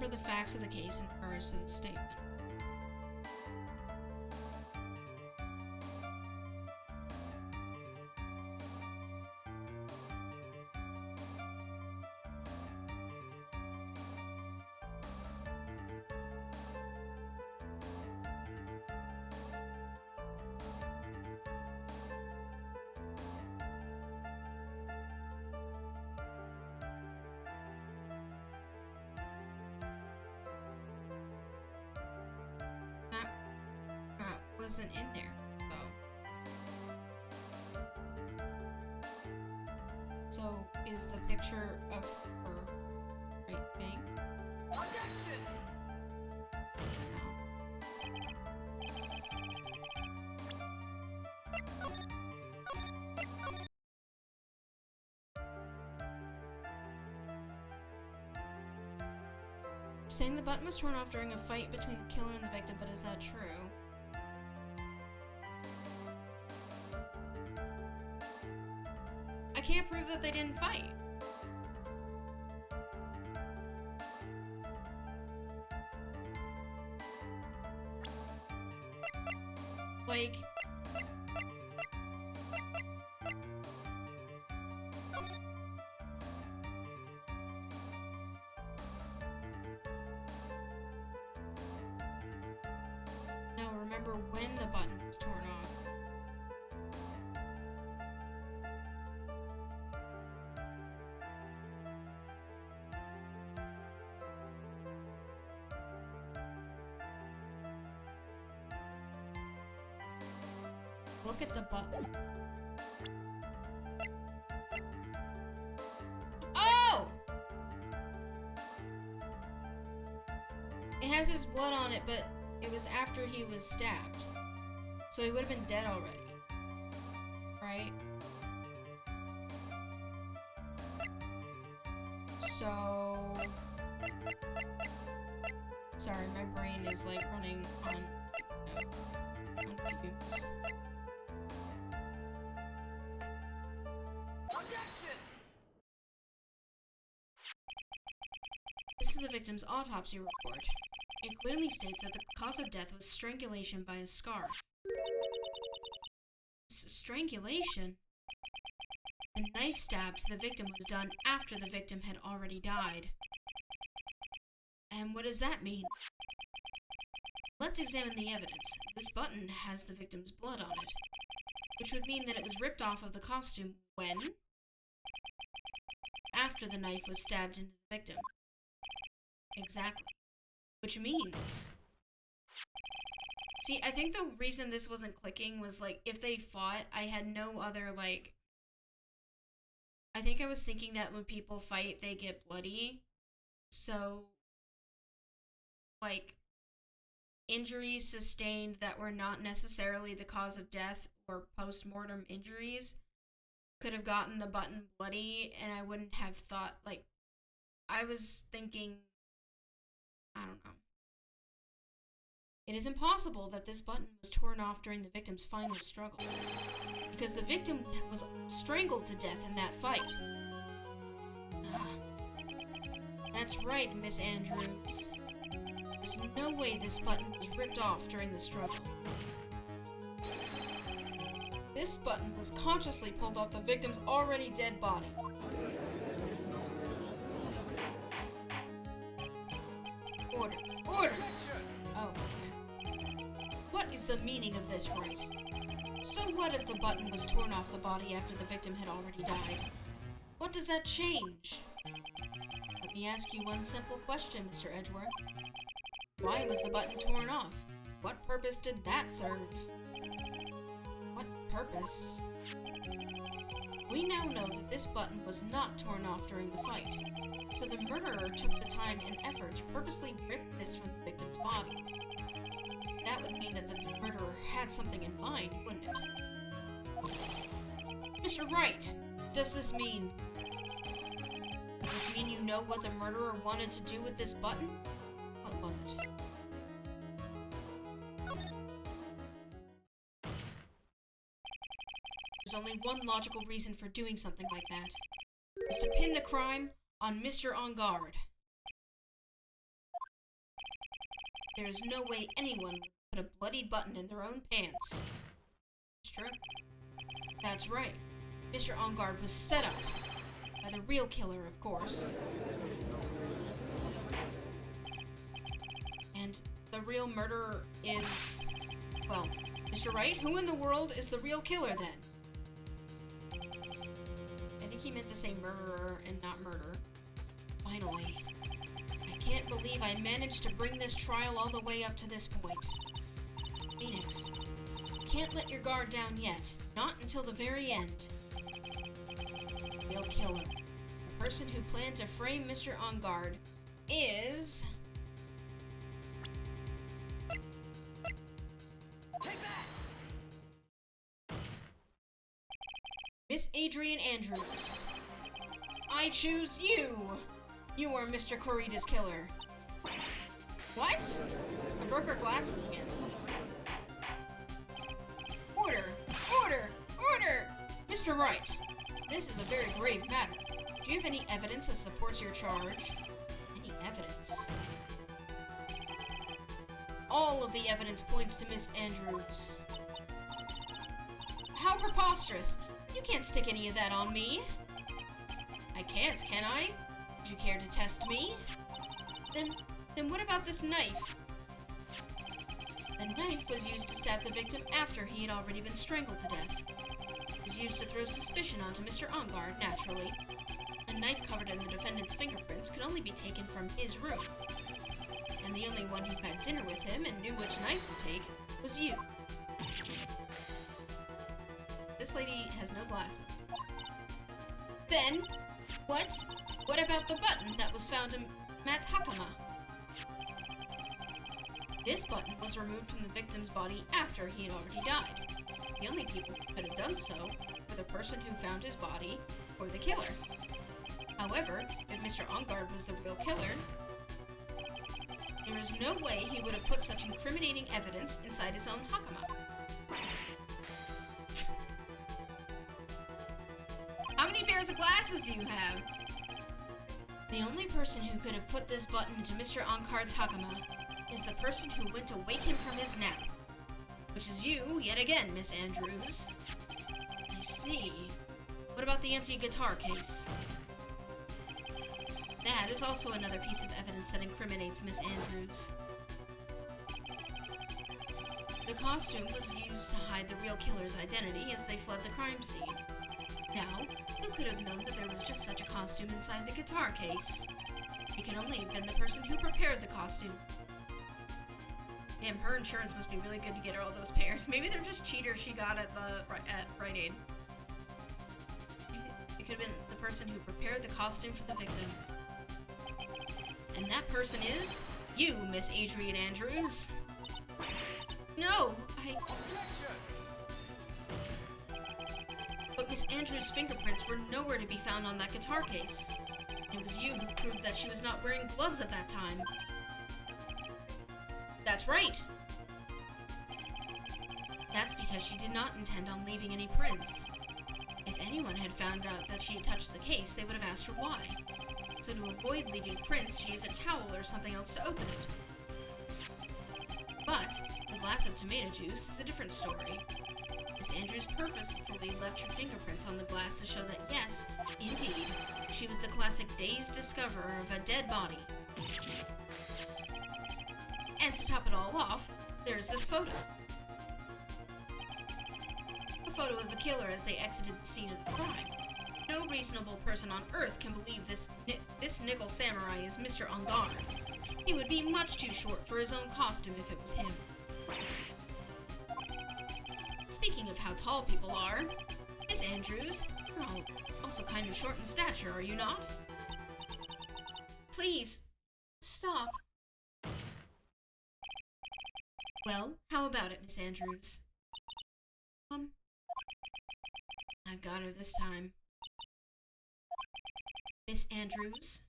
remember the facts of the case in regards to the statement. Wasn't in there, so is the picture of her right thing? Objection! Saying the button was torn off during a fight between the killer and the victim, but is that true? I can't prove that they didn't fight. Like... No, remember when the button was torn off. Look at the button. Oh! It has his blood on it, but it was after he was stabbed. So he would have been dead already. Right? So... Sorry, my brain is like running on fumes. This is the victim's autopsy report. It clearly states that the cause of death was strangulation by a scarf. Strangulation? The knife stab to the victim was done after the victim had already died. And what does that mean? Let's examine the evidence. This button has the victim's blood on it, which would mean that it was ripped off of the costume when? After the knife was stabbed into the victim. Exactly. Which means... See, I think the reason this wasn't clicking was, like, if they fought, I had no other, like... I think I was thinking that when people fight, they get bloody. So... like... injuries sustained that were not necessarily the cause of death or post-mortem injuries could have gotten the button bloody, and I wouldn't have thought, like... I was thinking... I don't know. It is impossible that this button was torn off during the victim's final struggle, because the victim was strangled to death in that fight. That's right, Miss Andrews. There's no way this button was ripped off during the struggle. This button was consciously pulled off the victim's already dead body. Order! Order! Oh, okay. What is the meaning of this, Wright? So what if the button was torn off the body after the victim had already died? What does that change? Let me ask you one simple question, Mr. Edgeworth. Why was the button torn off? What purpose did that serve? What purpose? We now know that this button was not torn off during the fight, so the murderer took the time and effort to purposely rip this from the victim's body. That would mean that the murderer had something in mind, wouldn't it? Mr. Wright, does this mean... Does this mean you know what the murderer wanted to do with this button? What was it? There's only one logical reason for doing something like that. It's to pin the crime on Mr. On Guard. There is no way anyone would put a bloody button in their own pants. It's true. That's right. Mr. Engard was set up. By the real killer, of course. And the real murderer is... well, Mr. Wright, who in the world is the real killer, then? I think he meant to say murderer and not murder. Finally. I can't believe I managed to bring this trial all the way up to this point. Phoenix, you can't let your guard down yet. Not until the very end. The real killer. The person who planned to frame Mr. Engard is... Take that! Miss Adrian Andrews. I choose you! You are Mr. Corita's killer. What? I broke her glasses again. Order! Order! Order! Mr. Wright, this is a very grave matter. Do you have any evidence that supports your charge? Any evidence? All of the evidence points to Miss Andrews. How preposterous! You can't stick any of that on me. I can't, can I? Would you care to test me? Then what about this knife? The knife was used to stab the victim after he had already been strangled to death. It was used to throw suspicion onto Mr. Engard, naturally. A knife covered in the defendant's fingerprints could only be taken from his room. And the only one who had dinner with him and knew which knife to take was you. This lady has no glasses. Then, what about the button that was found in Matt's hakama? This button was removed from the victim's body after he had already died. The only people who could have done so were the person who found his body or the killer. However, if Mr. Engard was the real killer, there is no way he would have put such incriminating evidence inside his own hakama. How many pairs of glasses do you have? The only person who could have put this button into Mr. Engard's hakama is the person who went to wake him from his nap. Which is you, yet again, Miss Andrews. I see. What about the empty guitar case? That is also another piece of evidence that incriminates Miss Andrews. The costume was used to hide the real killer's identity as they fled the crime scene. Now, who could have known that there was just such a costume inside the guitar case? It could only have been the person who prepared the costume. Damn, her insurance must be really good to get her all those pairs. Maybe they're just cheaters she got at Rite Aid. It could have been the person who prepared the costume for the victim. And that person is you, Miss Adrian Andrews. No, But Miss Andrews' fingerprints were nowhere to be found on that guitar case. It was you who proved that she was not wearing gloves at that time. That's right. That's because she did not intend on leaving any prints. If anyone had found out that she had touched the case, they would have asked her why. So to avoid leaving prints, she used a towel or something else to open it. But the glass of tomato juice is a different story. Miss Andrews purposefully left her fingerprints on the glass to show that yes, indeed, she was the classic dazed discoverer of a dead body. And to top it all off, there's this photo. A photo of the killer as they exited the scene of the crime. No reasonable person on Earth can believe this nickel samurai is Mr. Engard. He would be much too short for his own costume if it was him. Speaking of how tall people are, Miss Andrews, you're also kind of short in stature, are you not? Please, stop. Well, how about it, Miss Andrews? I've got her this time. Miss Andrews?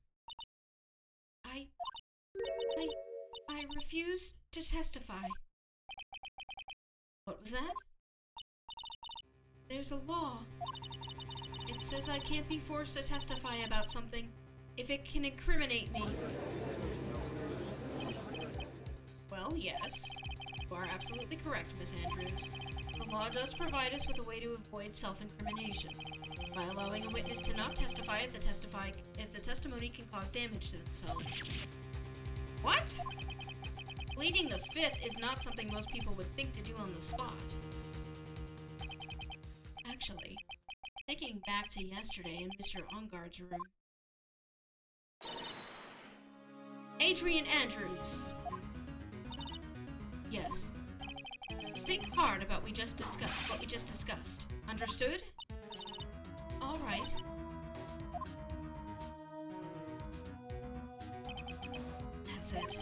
I refuse to testify. What was that? There's a law. It says I can't be forced to testify about something if it can incriminate me. Well, yes. You are absolutely correct, Miss Andrews. The law does provide us with a way to avoid self-incrimination by allowing a witness to not testify if the testimony can cause damage to themselves. What? Pleading the fifth is not something most people would think to do on the spot. Actually, thinking back to yesterday in Mr. Ongard's room. Adrian Andrews. Yes. Think hard about what we just discussed. Understood? All right. That's it.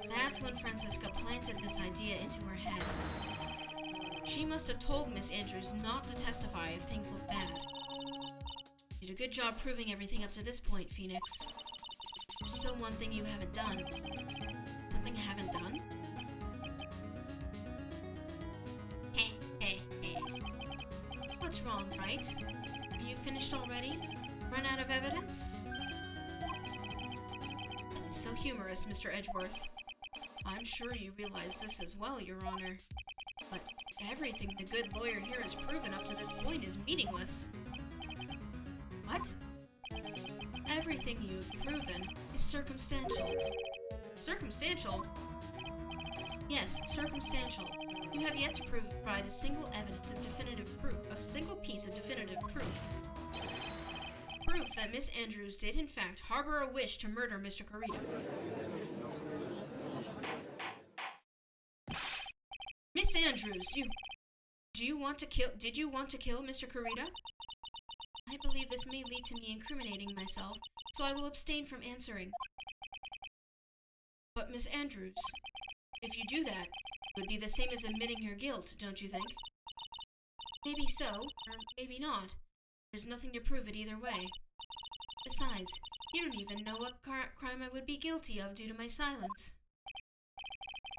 That's when Francisca planted this idea into her head. She must have told Miss Andrews not to testify if things look bad. You did a good job proving everything up to this point, Phoenix. There's still one thing you haven't done. Something I haven't done? What's wrong, Wright? Are you finished already? Run out of evidence? That is so humorous, Mr. Edgeworth. I'm sure you realize this as well, Your Honor. But everything the good lawyer here has proven up to this point is meaningless. What? Everything you've proven is circumstantial. Circumstantial? Yes, circumstantial. You have yet to provide a single piece of definitive proof. Proof that Miss Andrews did in fact harbor a wish to murder Mr. Carita. Miss Andrews, did you want to kill Mr. Carita? I believe this may lead to me incriminating myself, so I will abstain from answering. But Miss Andrews, if you do that, it would be the same as admitting your guilt, don't you think? Maybe so, or maybe not. There's nothing to prove it either way. Besides, you don't even know what crime I would be guilty of due to my silence.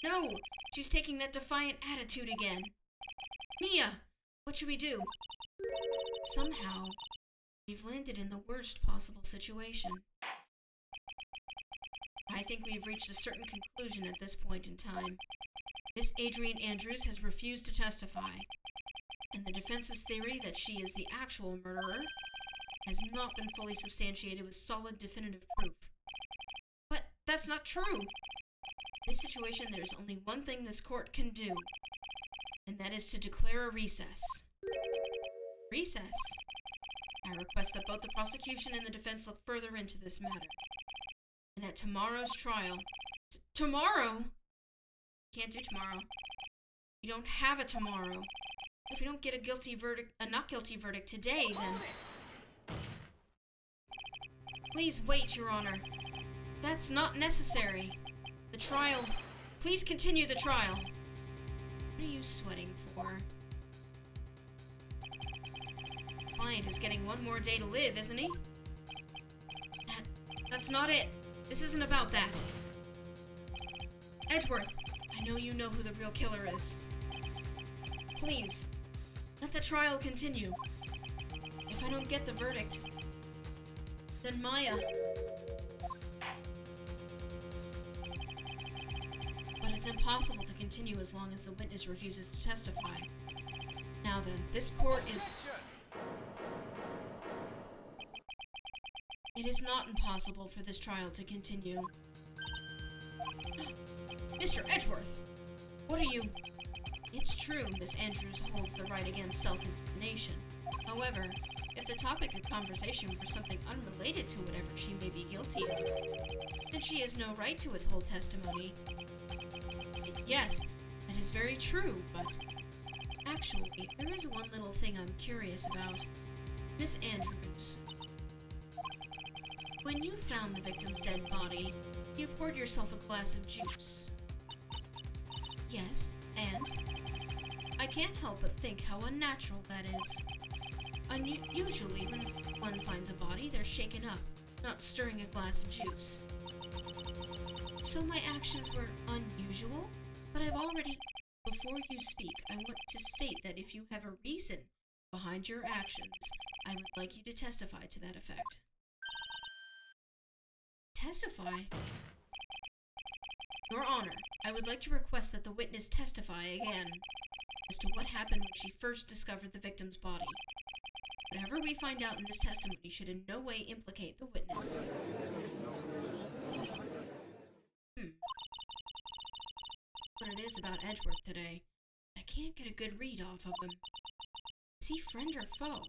No! She's taking that defiant attitude again. Mia! What should we do? Somehow, we've landed in the worst possible situation. I think we've reached a certain conclusion at this point in time. Miss Adrian Andrews has refused to testify, and the defense's theory that she is the actual murderer has not been fully substantiated with solid definitive proof. But that's not true! In this situation, there's only one thing this court can do, and that is to declare a recess. Recess? I request that both the prosecution and the defense look further into this matter. And at tomorrow's trial... Tomorrow? Can't do tomorrow. You don't have a tomorrow. If you don't get a not guilty verdict today, then... Please wait, Your Honor. That's not necessary. The trial... Please continue the trial. What are you sweating for? The client is getting one more day to live, isn't he? That's not it. This isn't about that. Edgeworth, I know you know who the real killer is. Please, let the trial continue. If I don't get the verdict, then Maya... But it's impossible to continue as long as the witness refuses to testify. Now then, this court is... It is not impossible for this trial to continue. Mr. Edgeworth! What are you... It's true Miss Andrews holds the right against self-incrimination. However, if the topic of conversation were something unrelated to whatever she may be guilty of, then she has no right to withhold testimony. Yes, that is very true, but... Actually, there is one little thing I'm curious about. Miss Andrews... When you found the victim's dead body, you poured yourself a glass of juice. Yes, and? I can't help but think how unnatural that is. Usually, when one finds a body, they're shaken up, not stirring a glass of juice. So my actions were unusual, but I've already... Before you speak, I want to state that if you have a reason behind your actions, I would like you to testify to that effect. Testify? Your Honor, I would like to request that the witness testify again as to what happened when she first discovered the victim's body. Whatever we find out in this testimony should in no way implicate the witness. What it is about Edgeworth today, I can't get a good read off of him. Is he friend or foe?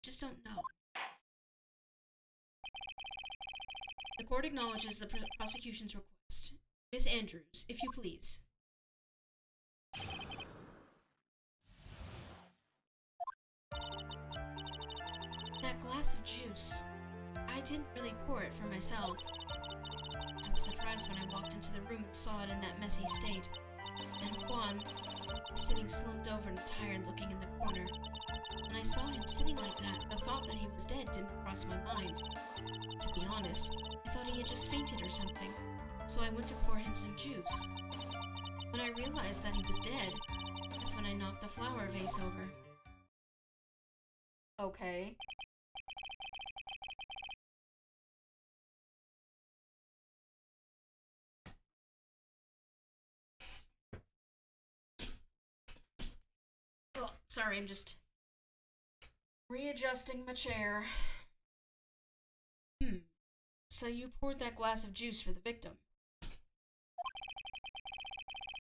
Just don't know. The court acknowledges the prosecution's request. Miss Andrews, if you please. That glass of juice, I didn't really pour it for myself. I was surprised when I walked into the room and saw it in that messy state. And Juan, sitting slumped over and tired looking in the corner. When I saw him sitting like that, the thought that he was dead didn't cross my mind. To be honest, I thought he had just fainted or something, so I went to pour him some juice. When I realized that he was dead, that's when I knocked the flower vase over. Okay. Oh, sorry, I'm just readjusting my chair. So you poured that glass of juice for the victim.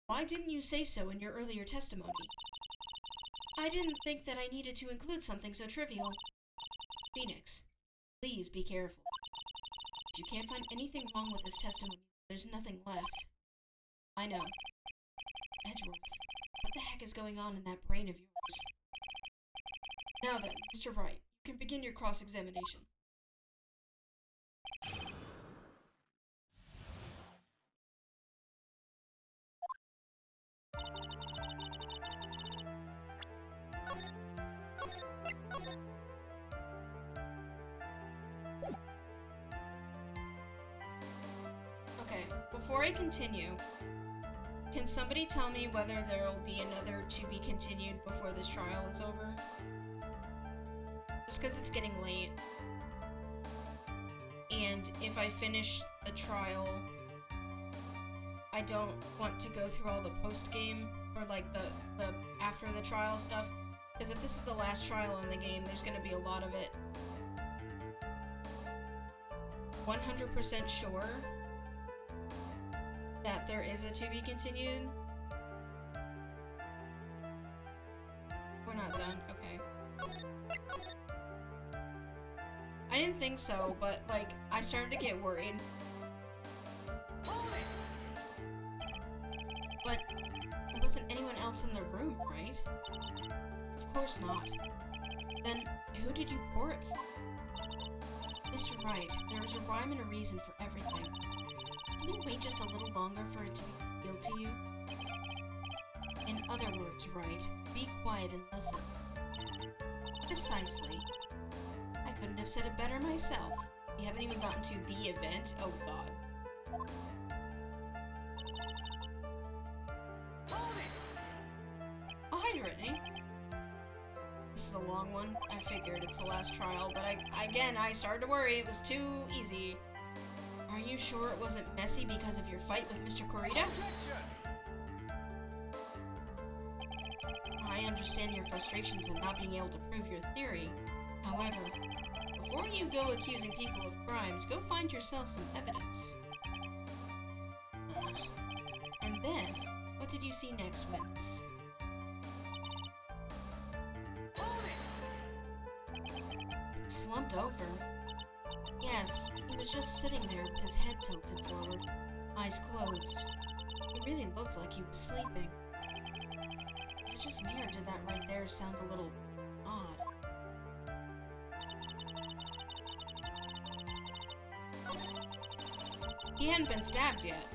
Why didn't you say so in your earlier testimony? I didn't think that I needed to include something so trivial. Phoenix, please be careful. If you can't find anything wrong with this testimony, there's nothing left. I know. Edgeworth, what the heck is going on in that brain of yours? Now then, Mr. Wright, you can begin your cross-examination. Okay, before I continue, can somebody tell me whether there will be another to be continued before this trial is over? Just because it's getting late. And if I finish the trial, I don't want to go through all the post-game, or like the after the trial stuff. Because if this is the last trial in the game, there's going to be a lot of it. 100% sure that there is a to be continued. We're not done. Okay. I didn't think so, but like I started to get worried. But there wasn't anyone else in the room, right? Of course not. Then who did you pour it for? Mr. Wright, there is a rhyme and a reason for everything. Can you wait just a little longer for it to be revealed to you? In other words, Wright, be quiet and listen. Precisely. I couldn't have said it better myself. We haven't even gotten to the event. Oh god. Oh, hi, Brittany. This is a long one. I figured it's the last trial, but I started to worry it was too easy. Are you sure it wasn't messy because of your fight with Mr. Corita? I understand your frustrations in not being able to prove your theory. However, before you go accusing people of crimes, go find yourself some evidence. And then, what did you see next, witness? Slumped over? Yes, he was just sitting there with his head tilted forward, eyes closed. It really looked like he was sleeping. Is it just me, or did that right there sound a little odd? He hadn't been stabbed yet.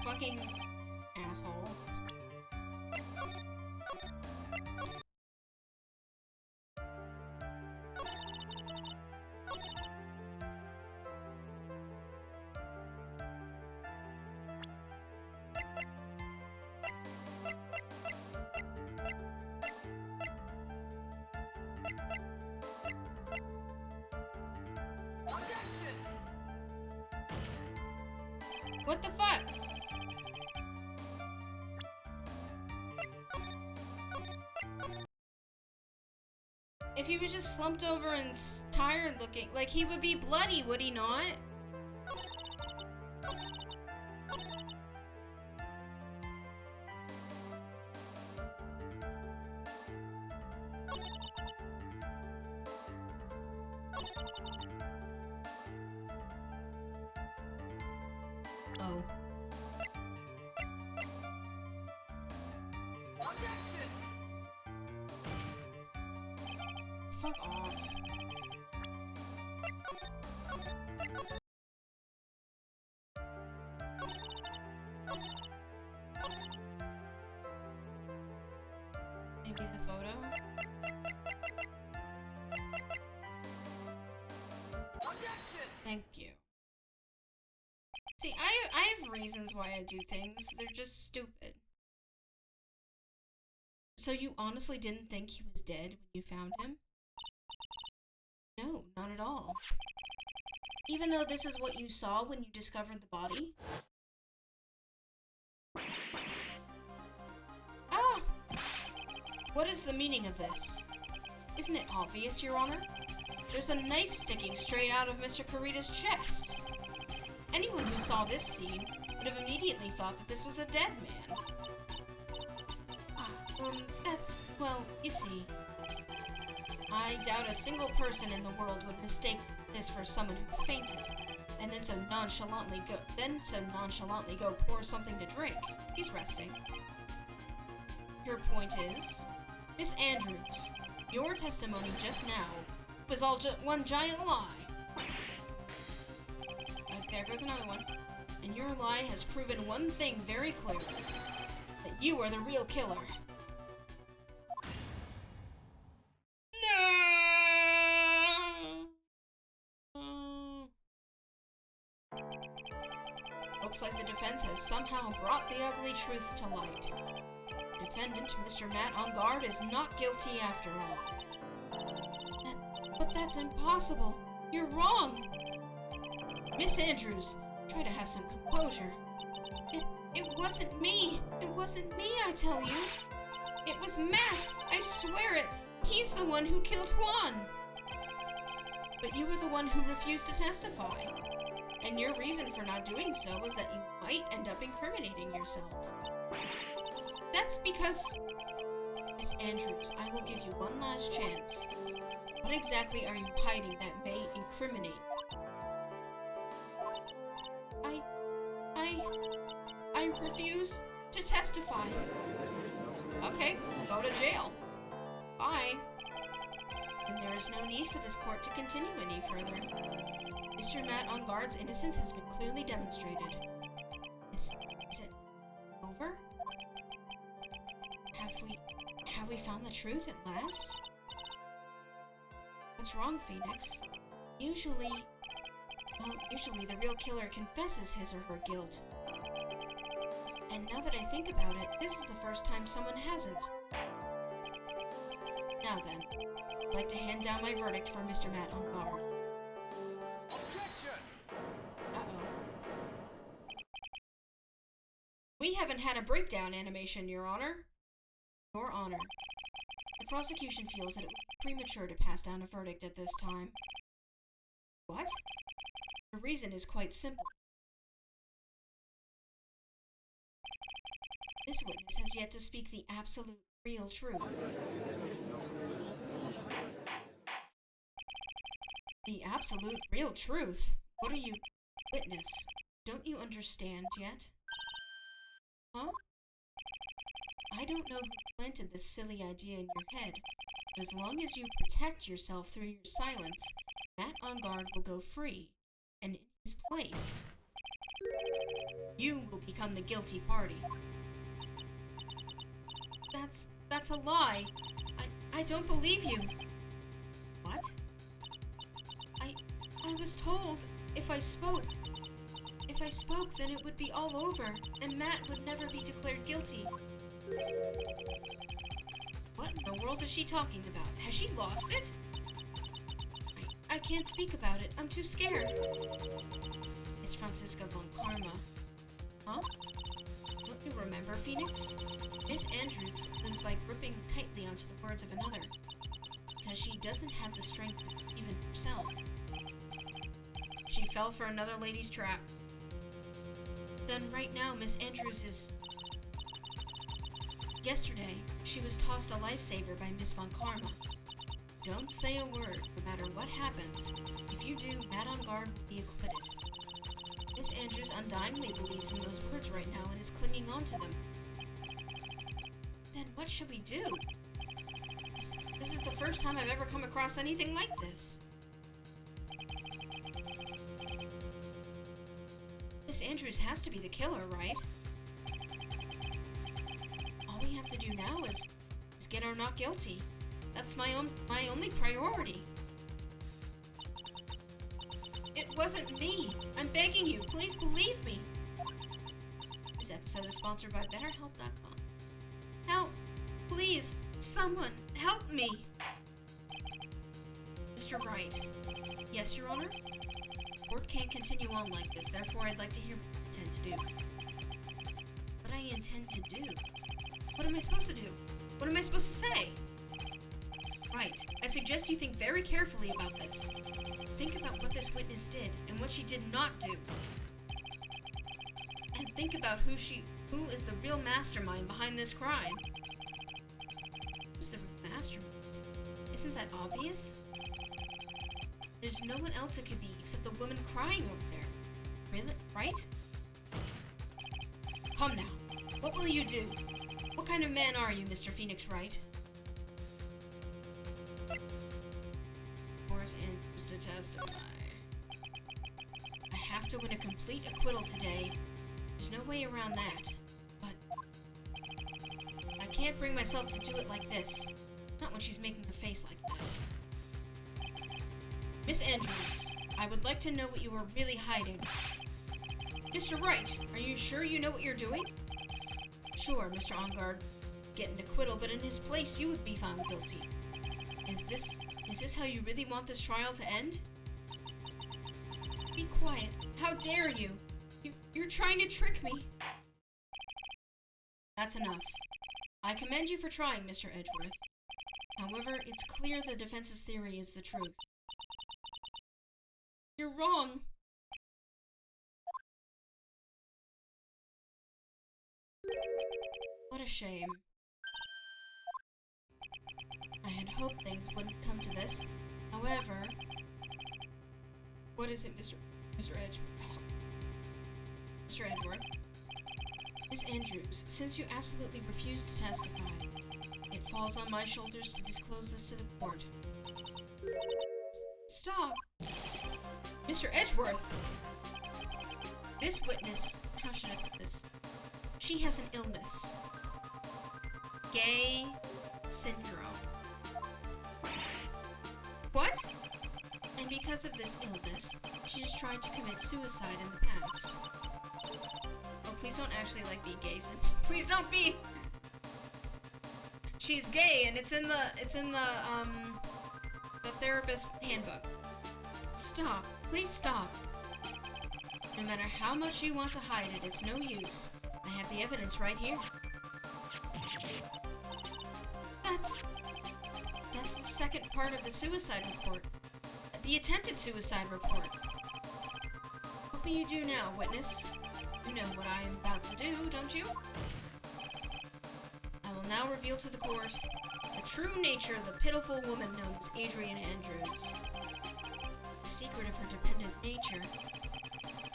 Fucking asshole. What the fuck? If he was just slumped over and tired looking, like he would be bloody, would he not? Oh. Fuck off. Maybe the photo? Thank you. See, I have reasons why I do things. They're just stupid. So you honestly didn't think he was dead when you found him? No, not at all. Even though this is what you saw when you discovered the body? Ah! What is the meaning of this? Isn't it obvious, Your Honor? There's a knife sticking straight out of Mr. Kurita's chest. Anyone who saw this scene would have immediately thought that this was a dead man. Well, you see, I doubt a single person in the world would mistake this for someone who fainted, and then so nonchalantly go pour something to drink. He's resting. Your point is, Miss Andrews, your testimony just now was all one giant lie. There goes another one. And your lie has proven one thing very clearly. That you are the real killer. No. Looks like the defense has somehow brought the ugly truth to light. Defendant, Mr. Matt on guard, is not guilty after all. But that's impossible. You're wrong. Miss Andrews, try to have some composure. It wasn't me. It wasn't me, I tell you. It was Matt. I swear it. He's the one who killed Juan. But you were the one who refused to testify. And your reason for not doing so was that you might end up incriminating yourself. That's because... Miss Andrews, I will give you one last chance. What exactly are you hiding that may incriminate? I refuse to testify. Okay, go to jail. Bye. And there is no need for this court to continue any further. Mr. Matt on guard's innocence has been clearly demonstrated. Is it over? Have we found the truth at last? What's wrong, Phoenix? Usually the real killer confesses his or her guilt. And now that I think about it, this is the first time someone hasn't. Now then, I'd like to hand down my verdict for Mr. Matt on guard. Objection! Uh-oh. We haven't had a breakdown animation, Your Honor. Your Honor. The prosecution feels that it would be premature to pass down a verdict at this time. What? The reason is quite simple. This witness has yet to speak the absolute, real truth. The absolute, real truth? What are you... Witness, don't you understand yet? Huh? I don't know who planted this silly idea in your head, but as long as you protect yourself through your silence, Matt on guard will go free, and in his place, you will become the guilty party. That's a lie. I don't believe you. What? I was told if I spoke, then it would be all over, and Matt would never be declared guilty. What in the world is she talking about? Has she lost it? I can't speak about it. I'm too scared. It's Franziska von Karma. Huh? Don't you remember, Phoenix? Miss Andrews lives by gripping tightly onto the words of another, because she doesn't have the strength to even herself. She fell for another lady's trap. Then right now, Miss Andrews is... Yesterday, she was tossed a lifesaver by Miss Von Karma. Don't say a word, no matter what happens. If you do, Madame Guard will be acquitted. Miss Andrews undyingly believes in those words right now and is clinging on to them. Then what should we do? This is the first time I've ever come across anything like this. Miss Andrews has to be the killer, right? All we have to do now is get her not guilty. That's my only priority. It wasn't me. I'm begging you, please believe me. This episode is sponsored by BetterHelp.com. Help! Please, someone, help me! Mr. Wright. Yes, Your Honor? Court can't continue on like this, therefore I'd like to hear what you intend to do. What I intend to do? What am I supposed to do? What am I supposed to say? Right. I suggest you think very carefully about this. Think about what this witness did and what she did not do. And think about who is the real mastermind behind this crime. Who's the mastermind? Isn't that obvious? There's no one else it could be except the woman crying over there. Really? Right? Come now. What will you do? What kind of man are you, Mr. Phoenix Wright? Morris Andrews to testify. I have to win a complete acquittal today. There's no way around that. But I can't bring myself to do it like this. Not when she's making a face like that. Miss Andrews, I would like to know what you are really hiding. Mr. Wright, are you sure you know what you're doing? Sure, Mr. Ongard. Get an acquittal, but in his place you would be found guilty. Is this how you really want this trial to end? Be quiet. How dare you? You're trying to trick me. That's enough. I commend you for trying, Mr. Edgeworth. However, it's clear the defense's theory is the truth. You're wrong. What a shame. I had hoped things wouldn't come to this. However... What is it, Mr. Edgeworth? Mr. Edgeworth? Miss Andrews, since you absolutely refuse to testify, it falls on my shoulders to disclose this to the court. Stop! Mr. Edgeworth! This witness... How should I put this? She has an illness. Gay syndrome. What? And because of this illness, she has tried to commit suicide in the past. Oh, please don't actually like be gay. Please don't be. She's gay, and it's in the therapist handbook. Stop. Please stop. No matter how much you want to hide it, it's no use. I have the evidence right here. That's the second part of the suicide report. The attempted suicide report. What will you do now, witness? You know what I am about to do, don't you? I will now reveal to the court the true nature of the pitiful woman known as Adrian Andrews. The secret of her dependent nature.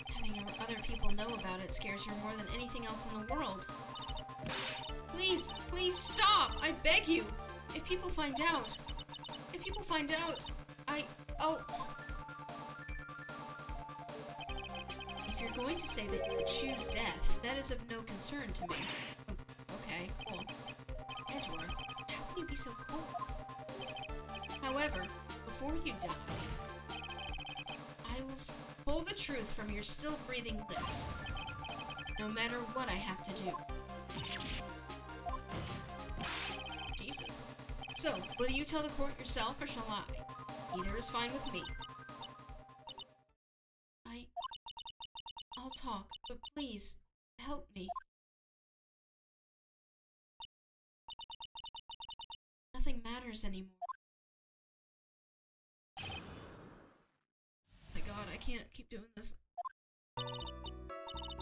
Having other people know about it scares her more than anything else in the world. Please, please stop! I beg you! If people find out, If you're going to say that you would choose death, that is of no concern to me. Okay, cool. Edgeworth, how can you be so cold? However, before you die, I will pull the truth from your still breathing lips, no matter what I have to do. Jesus. So, will you tell the court yourself, or shall I? Either is fine with me. I'll talk, but please, help me. Nothing matters anymore. Oh my god, I can't keep doing this.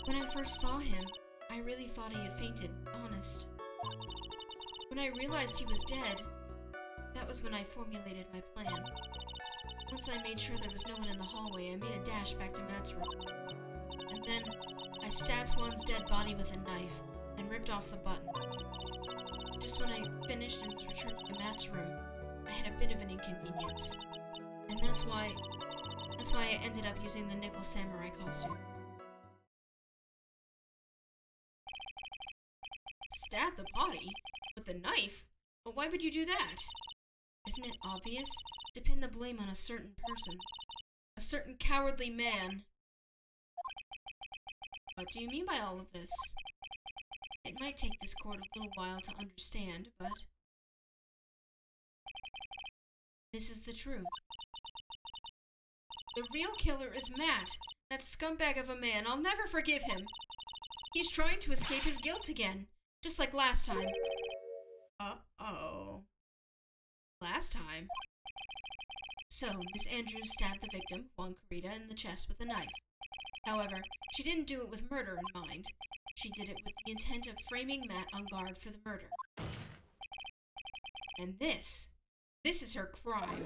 When I first saw him, I really thought he had fainted, honest. When I realized he was dead, that was when I formulated my plan. Once I made sure there was no one in the hallway, I made a dash back to Matt's room. And then, I stabbed Juan's dead body with a knife and ripped off the button. Just when I finished and was returning to Matt's room, I had a bit of an inconvenience. And that's why I ended up using the nickel samurai costume. Stab the body? With a knife? But why would you do that? Isn't it obvious? To pin the blame on a certain person. A certain cowardly man. What do you mean by all of this? It might take this court a little while to understand, but this is the truth. The real killer is Matt, that scumbag of a man. I'll never forgive him. He's trying to escape his guilt again, just like last time. Uh-oh. Last time? So, Miss Andrews stabbed the victim, Juan Carita, in the chest with a knife. However, she didn't do it with murder in mind. She did it with the intent of framing Matt on guard for the murder. And this is her crime.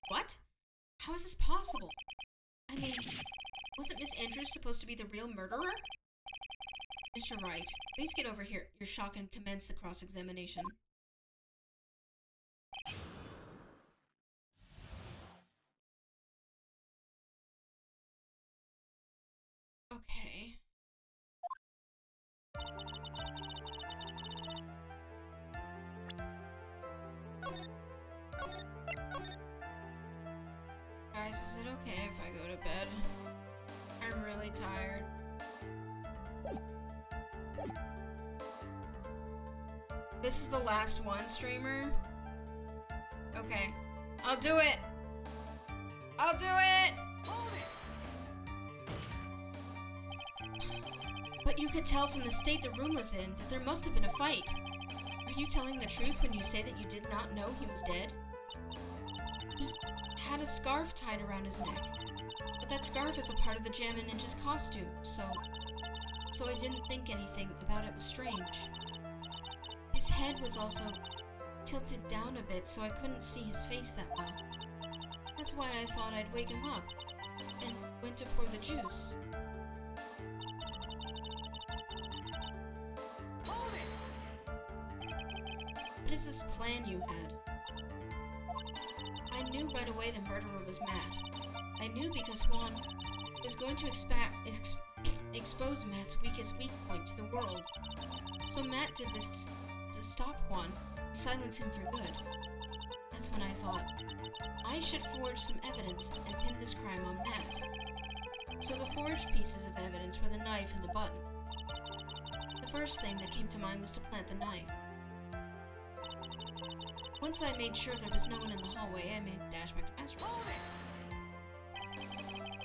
What? How is this possible? I mean, wasn't Miss Andrews supposed to be the real murderer? Mr. Wright, please get over here. Your shock and commence the cross-examination. Okay. Guys, is it okay if I go to bed? I'm really tired. This is the last one, streamer? Okay. I'll do it! I'll do it! But you could tell from the state the room was in that there must have been a fight. Are you telling the truth when you say that you did not know he was dead? He had a scarf tied around his neck. But that scarf is a part of the Jammin' Ninja's costume, so I didn't think anything about it was strange. His head was also tilted down a bit, so I couldn't see his face that well. That's why I thought I'd wake him up, and went to pour the juice. What is this plan you had? I knew right away the murderer was Matt. I knew because Juan was going to expose Matt's weakest weak point to the world. So Matt did this to stop Juan, and silence him for good. That's when I thought, I should forge some evidence and pin this crime on Matt. So the forged pieces of evidence were the knife and the button. The first thing that came to mind was to plant the knife. Once I made sure there was no one in the hallway, I made a dash back to Matt's room.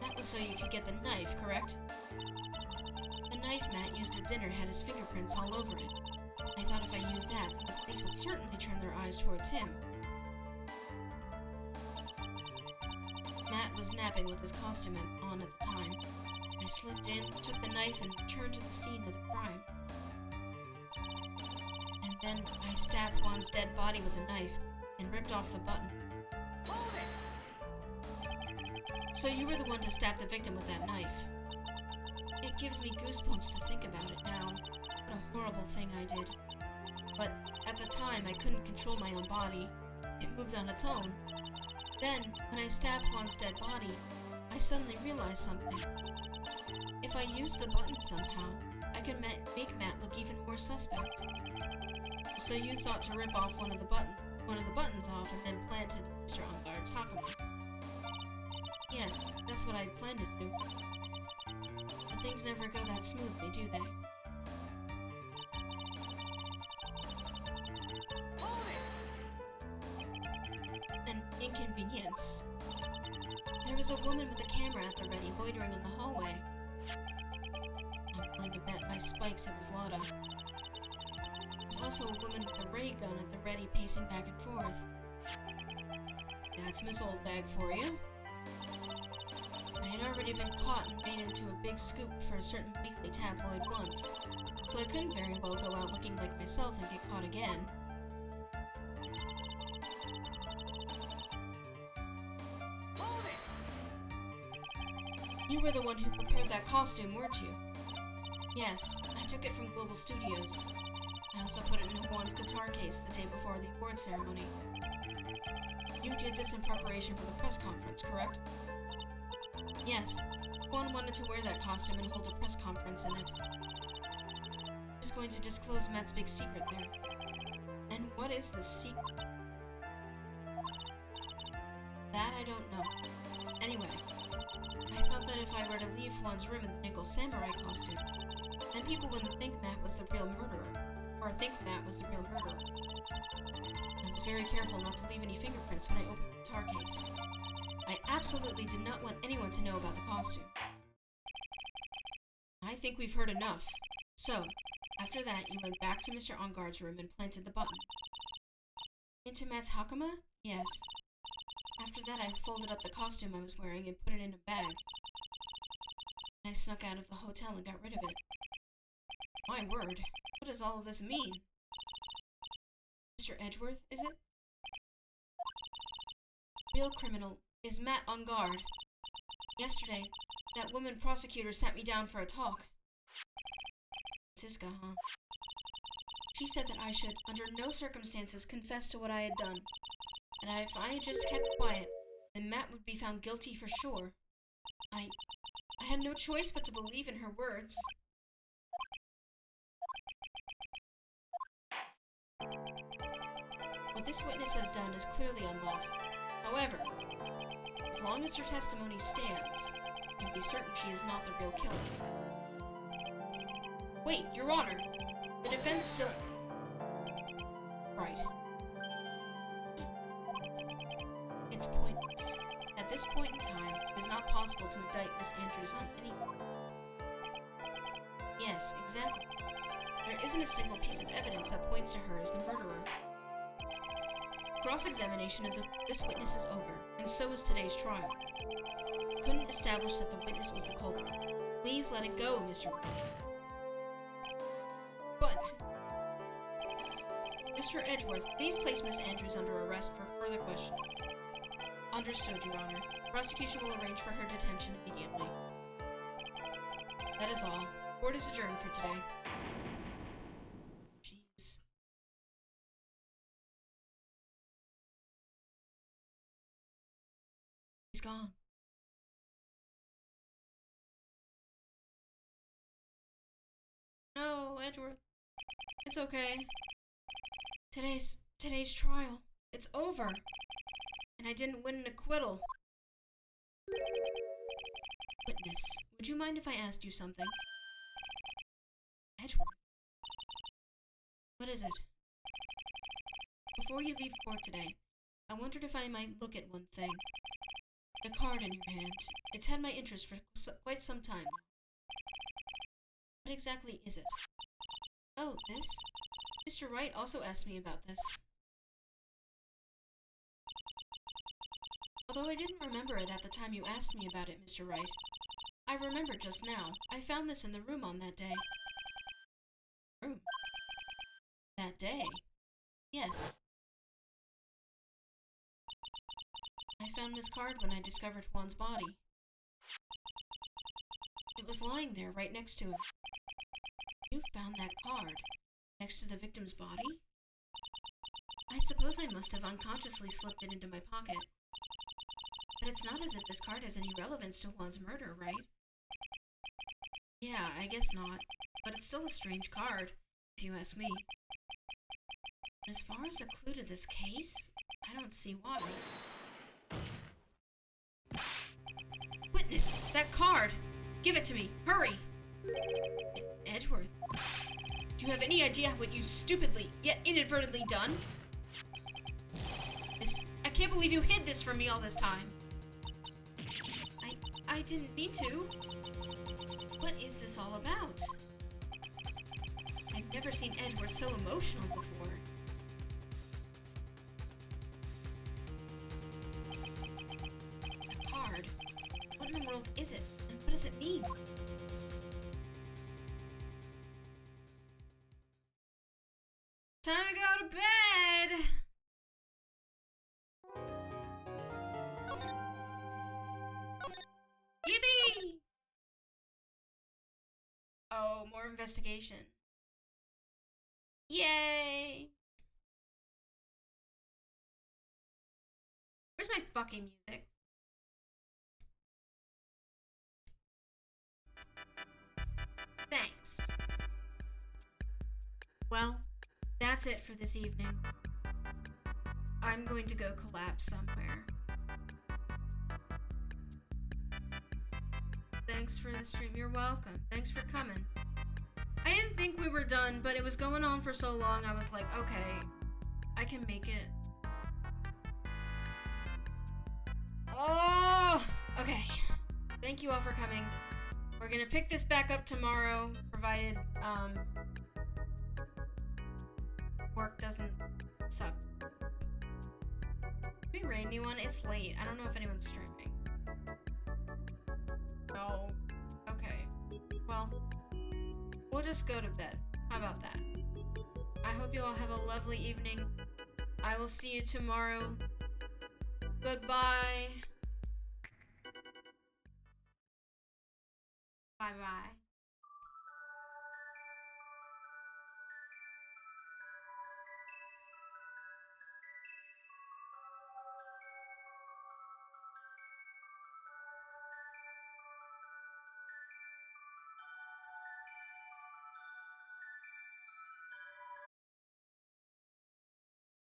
That was so you could get the knife, correct? The knife Matt used at dinner had his fingerprints all over it. I thought if I used that, the police would certainly turn their eyes towards him. Matt was napping with his costume on at the time. I slipped in, took the knife, and returned to the scene of the crime. And then I stabbed Juan's dead body with a knife and ripped off the button. So you were the one to stab the victim with that knife. It gives me goosebumps to think about it now. What a horrible thing I did. But at the time, I couldn't control my own body. It moved on its own. Then, when I stabbed Juan's dead body, I suddenly realized something. If I use the button somehow, I could make Matt look even more suspect. So you thought to rip off one of the buttons off and then planted Mr. On Guard's Hakama. Yes, that's what I planned to do. But things never go that smoothly, do they? An inconvenience. There was a woman with a camera at the ready loitering in the hallway. behind the bed by spikes, it was Lotta. There was also a woman with a ray gun at the ready, pacing back and forth. That's Miss Oldbag for you. I had already been caught and made into a big scoop for a certain weekly tabloid once, so I couldn't very well go out looking like myself and get caught again. Hold it! You were the one who prepared that costume, weren't you? Yes, I took it from Global Studios. I also put it in Juan's guitar case the day before the award ceremony. You did this in preparation for the press conference, correct? Yes. Juan wanted to wear that costume and hold a press conference in it. He was going to disclose Matt's big secret there. And what is the secret? That I don't know. Anyway, I thought that if I were to leave Juan's room in the nickel samurai costume, then people wouldn't think Matt was the real murderer. Or think Matt was the real murderer. I was very careful not to leave any fingerprints when I opened the guitar case. I absolutely did not want anyone to know about the costume. I think we've heard enough. So, after that, you went back to Mr. Onguard's room and planted the button. Into Matt's hakama? Yes. After that, I folded up the costume I was wearing and put it in a bag. I snuck out of the hotel and got rid of it. My word, what does all of this mean? Mr. Edgeworth, is it? Real criminal is Matt Onguard. Yesterday, that woman prosecutor sat me down for a talk. Siska, huh? She said that I should, under no circumstances, confess to what I had done. And if I had just kept quiet, then Matt would be found guilty for sure. I had no choice but to believe in her words. What this witness has done is clearly unlawful. However, as long as her testimony stands, you can be certain she is not the real killer. Wait, Your Honor! The defense still... Right. It's pointless. At this point in time, it is not possible to indict Miss Andrews on anything. Yes, exactly. There isn't a single piece of evidence that points to her as the murderer. Cross-examination of this witness is over, and so is today's trial. Couldn't establish that the witness was the culprit. Please let it go, Mr. Wright. But... Mr. Edgeworth, please place Miss Andrews under arrest for further questioning. Understood, Your Honor. Prosecution will arrange for her detention immediately. That is all. Court is adjourned for today. Jeez. He's gone. No, Edgeworth. It's okay. Today's trial. It's over. And I didn't win an acquittal. Witness, would you mind if I asked you something? Edgeworth. What is it? Before you leave court today, I wondered if I might look at one thing. The card in your hand. It's had my interest for quite some time. What exactly is it? Oh, this? Mr. Wright also asked me about this. Although I didn't remember it at the time you asked me about it, Mr. Wright. I remember just now. I found this in the room on that day. Room? That day? Yes. I found this card when I discovered Juan's body. It was lying there, right next to him. You found that card? Next to the victim's body? I suppose I must have unconsciously slipped it into my pocket. But it's not as if this card has any relevance to Juan's murder, right? Yeah, I guess not. But it's still a strange card, if you ask me. As far as a clue to this case, I don't see why. Witness! That card! Give it to me! Hurry! Edgeworth, do you have any idea what you stupidly, yet inadvertently done? I can't believe you hid this from me all this time. I didn't mean to. What is this all about? Never seen Edgeworth so emotional before. A card? What in the world is it? And what does it mean? Time to go to bed! Yippee! Oh, more investigation. Yay! Where's my fucking music? Thanks. Well, that's it for this evening. I'm going to go collapse somewhere. Thanks for the stream. You're welcome. Thanks for coming. I didn't think we were done, but it was going on for so long, I was like, okay, I can make it. Oh! Okay. Thank you all for coming. We're gonna pick this back up tomorrow, provided, work doesn't suck. Can we raid anyone? It's late. I don't know if anyone's streaming. No. Okay. Well, we'll just go to bed. How about that? I hope you all have a lovely evening. I will see you tomorrow. Goodbye. Bye-bye.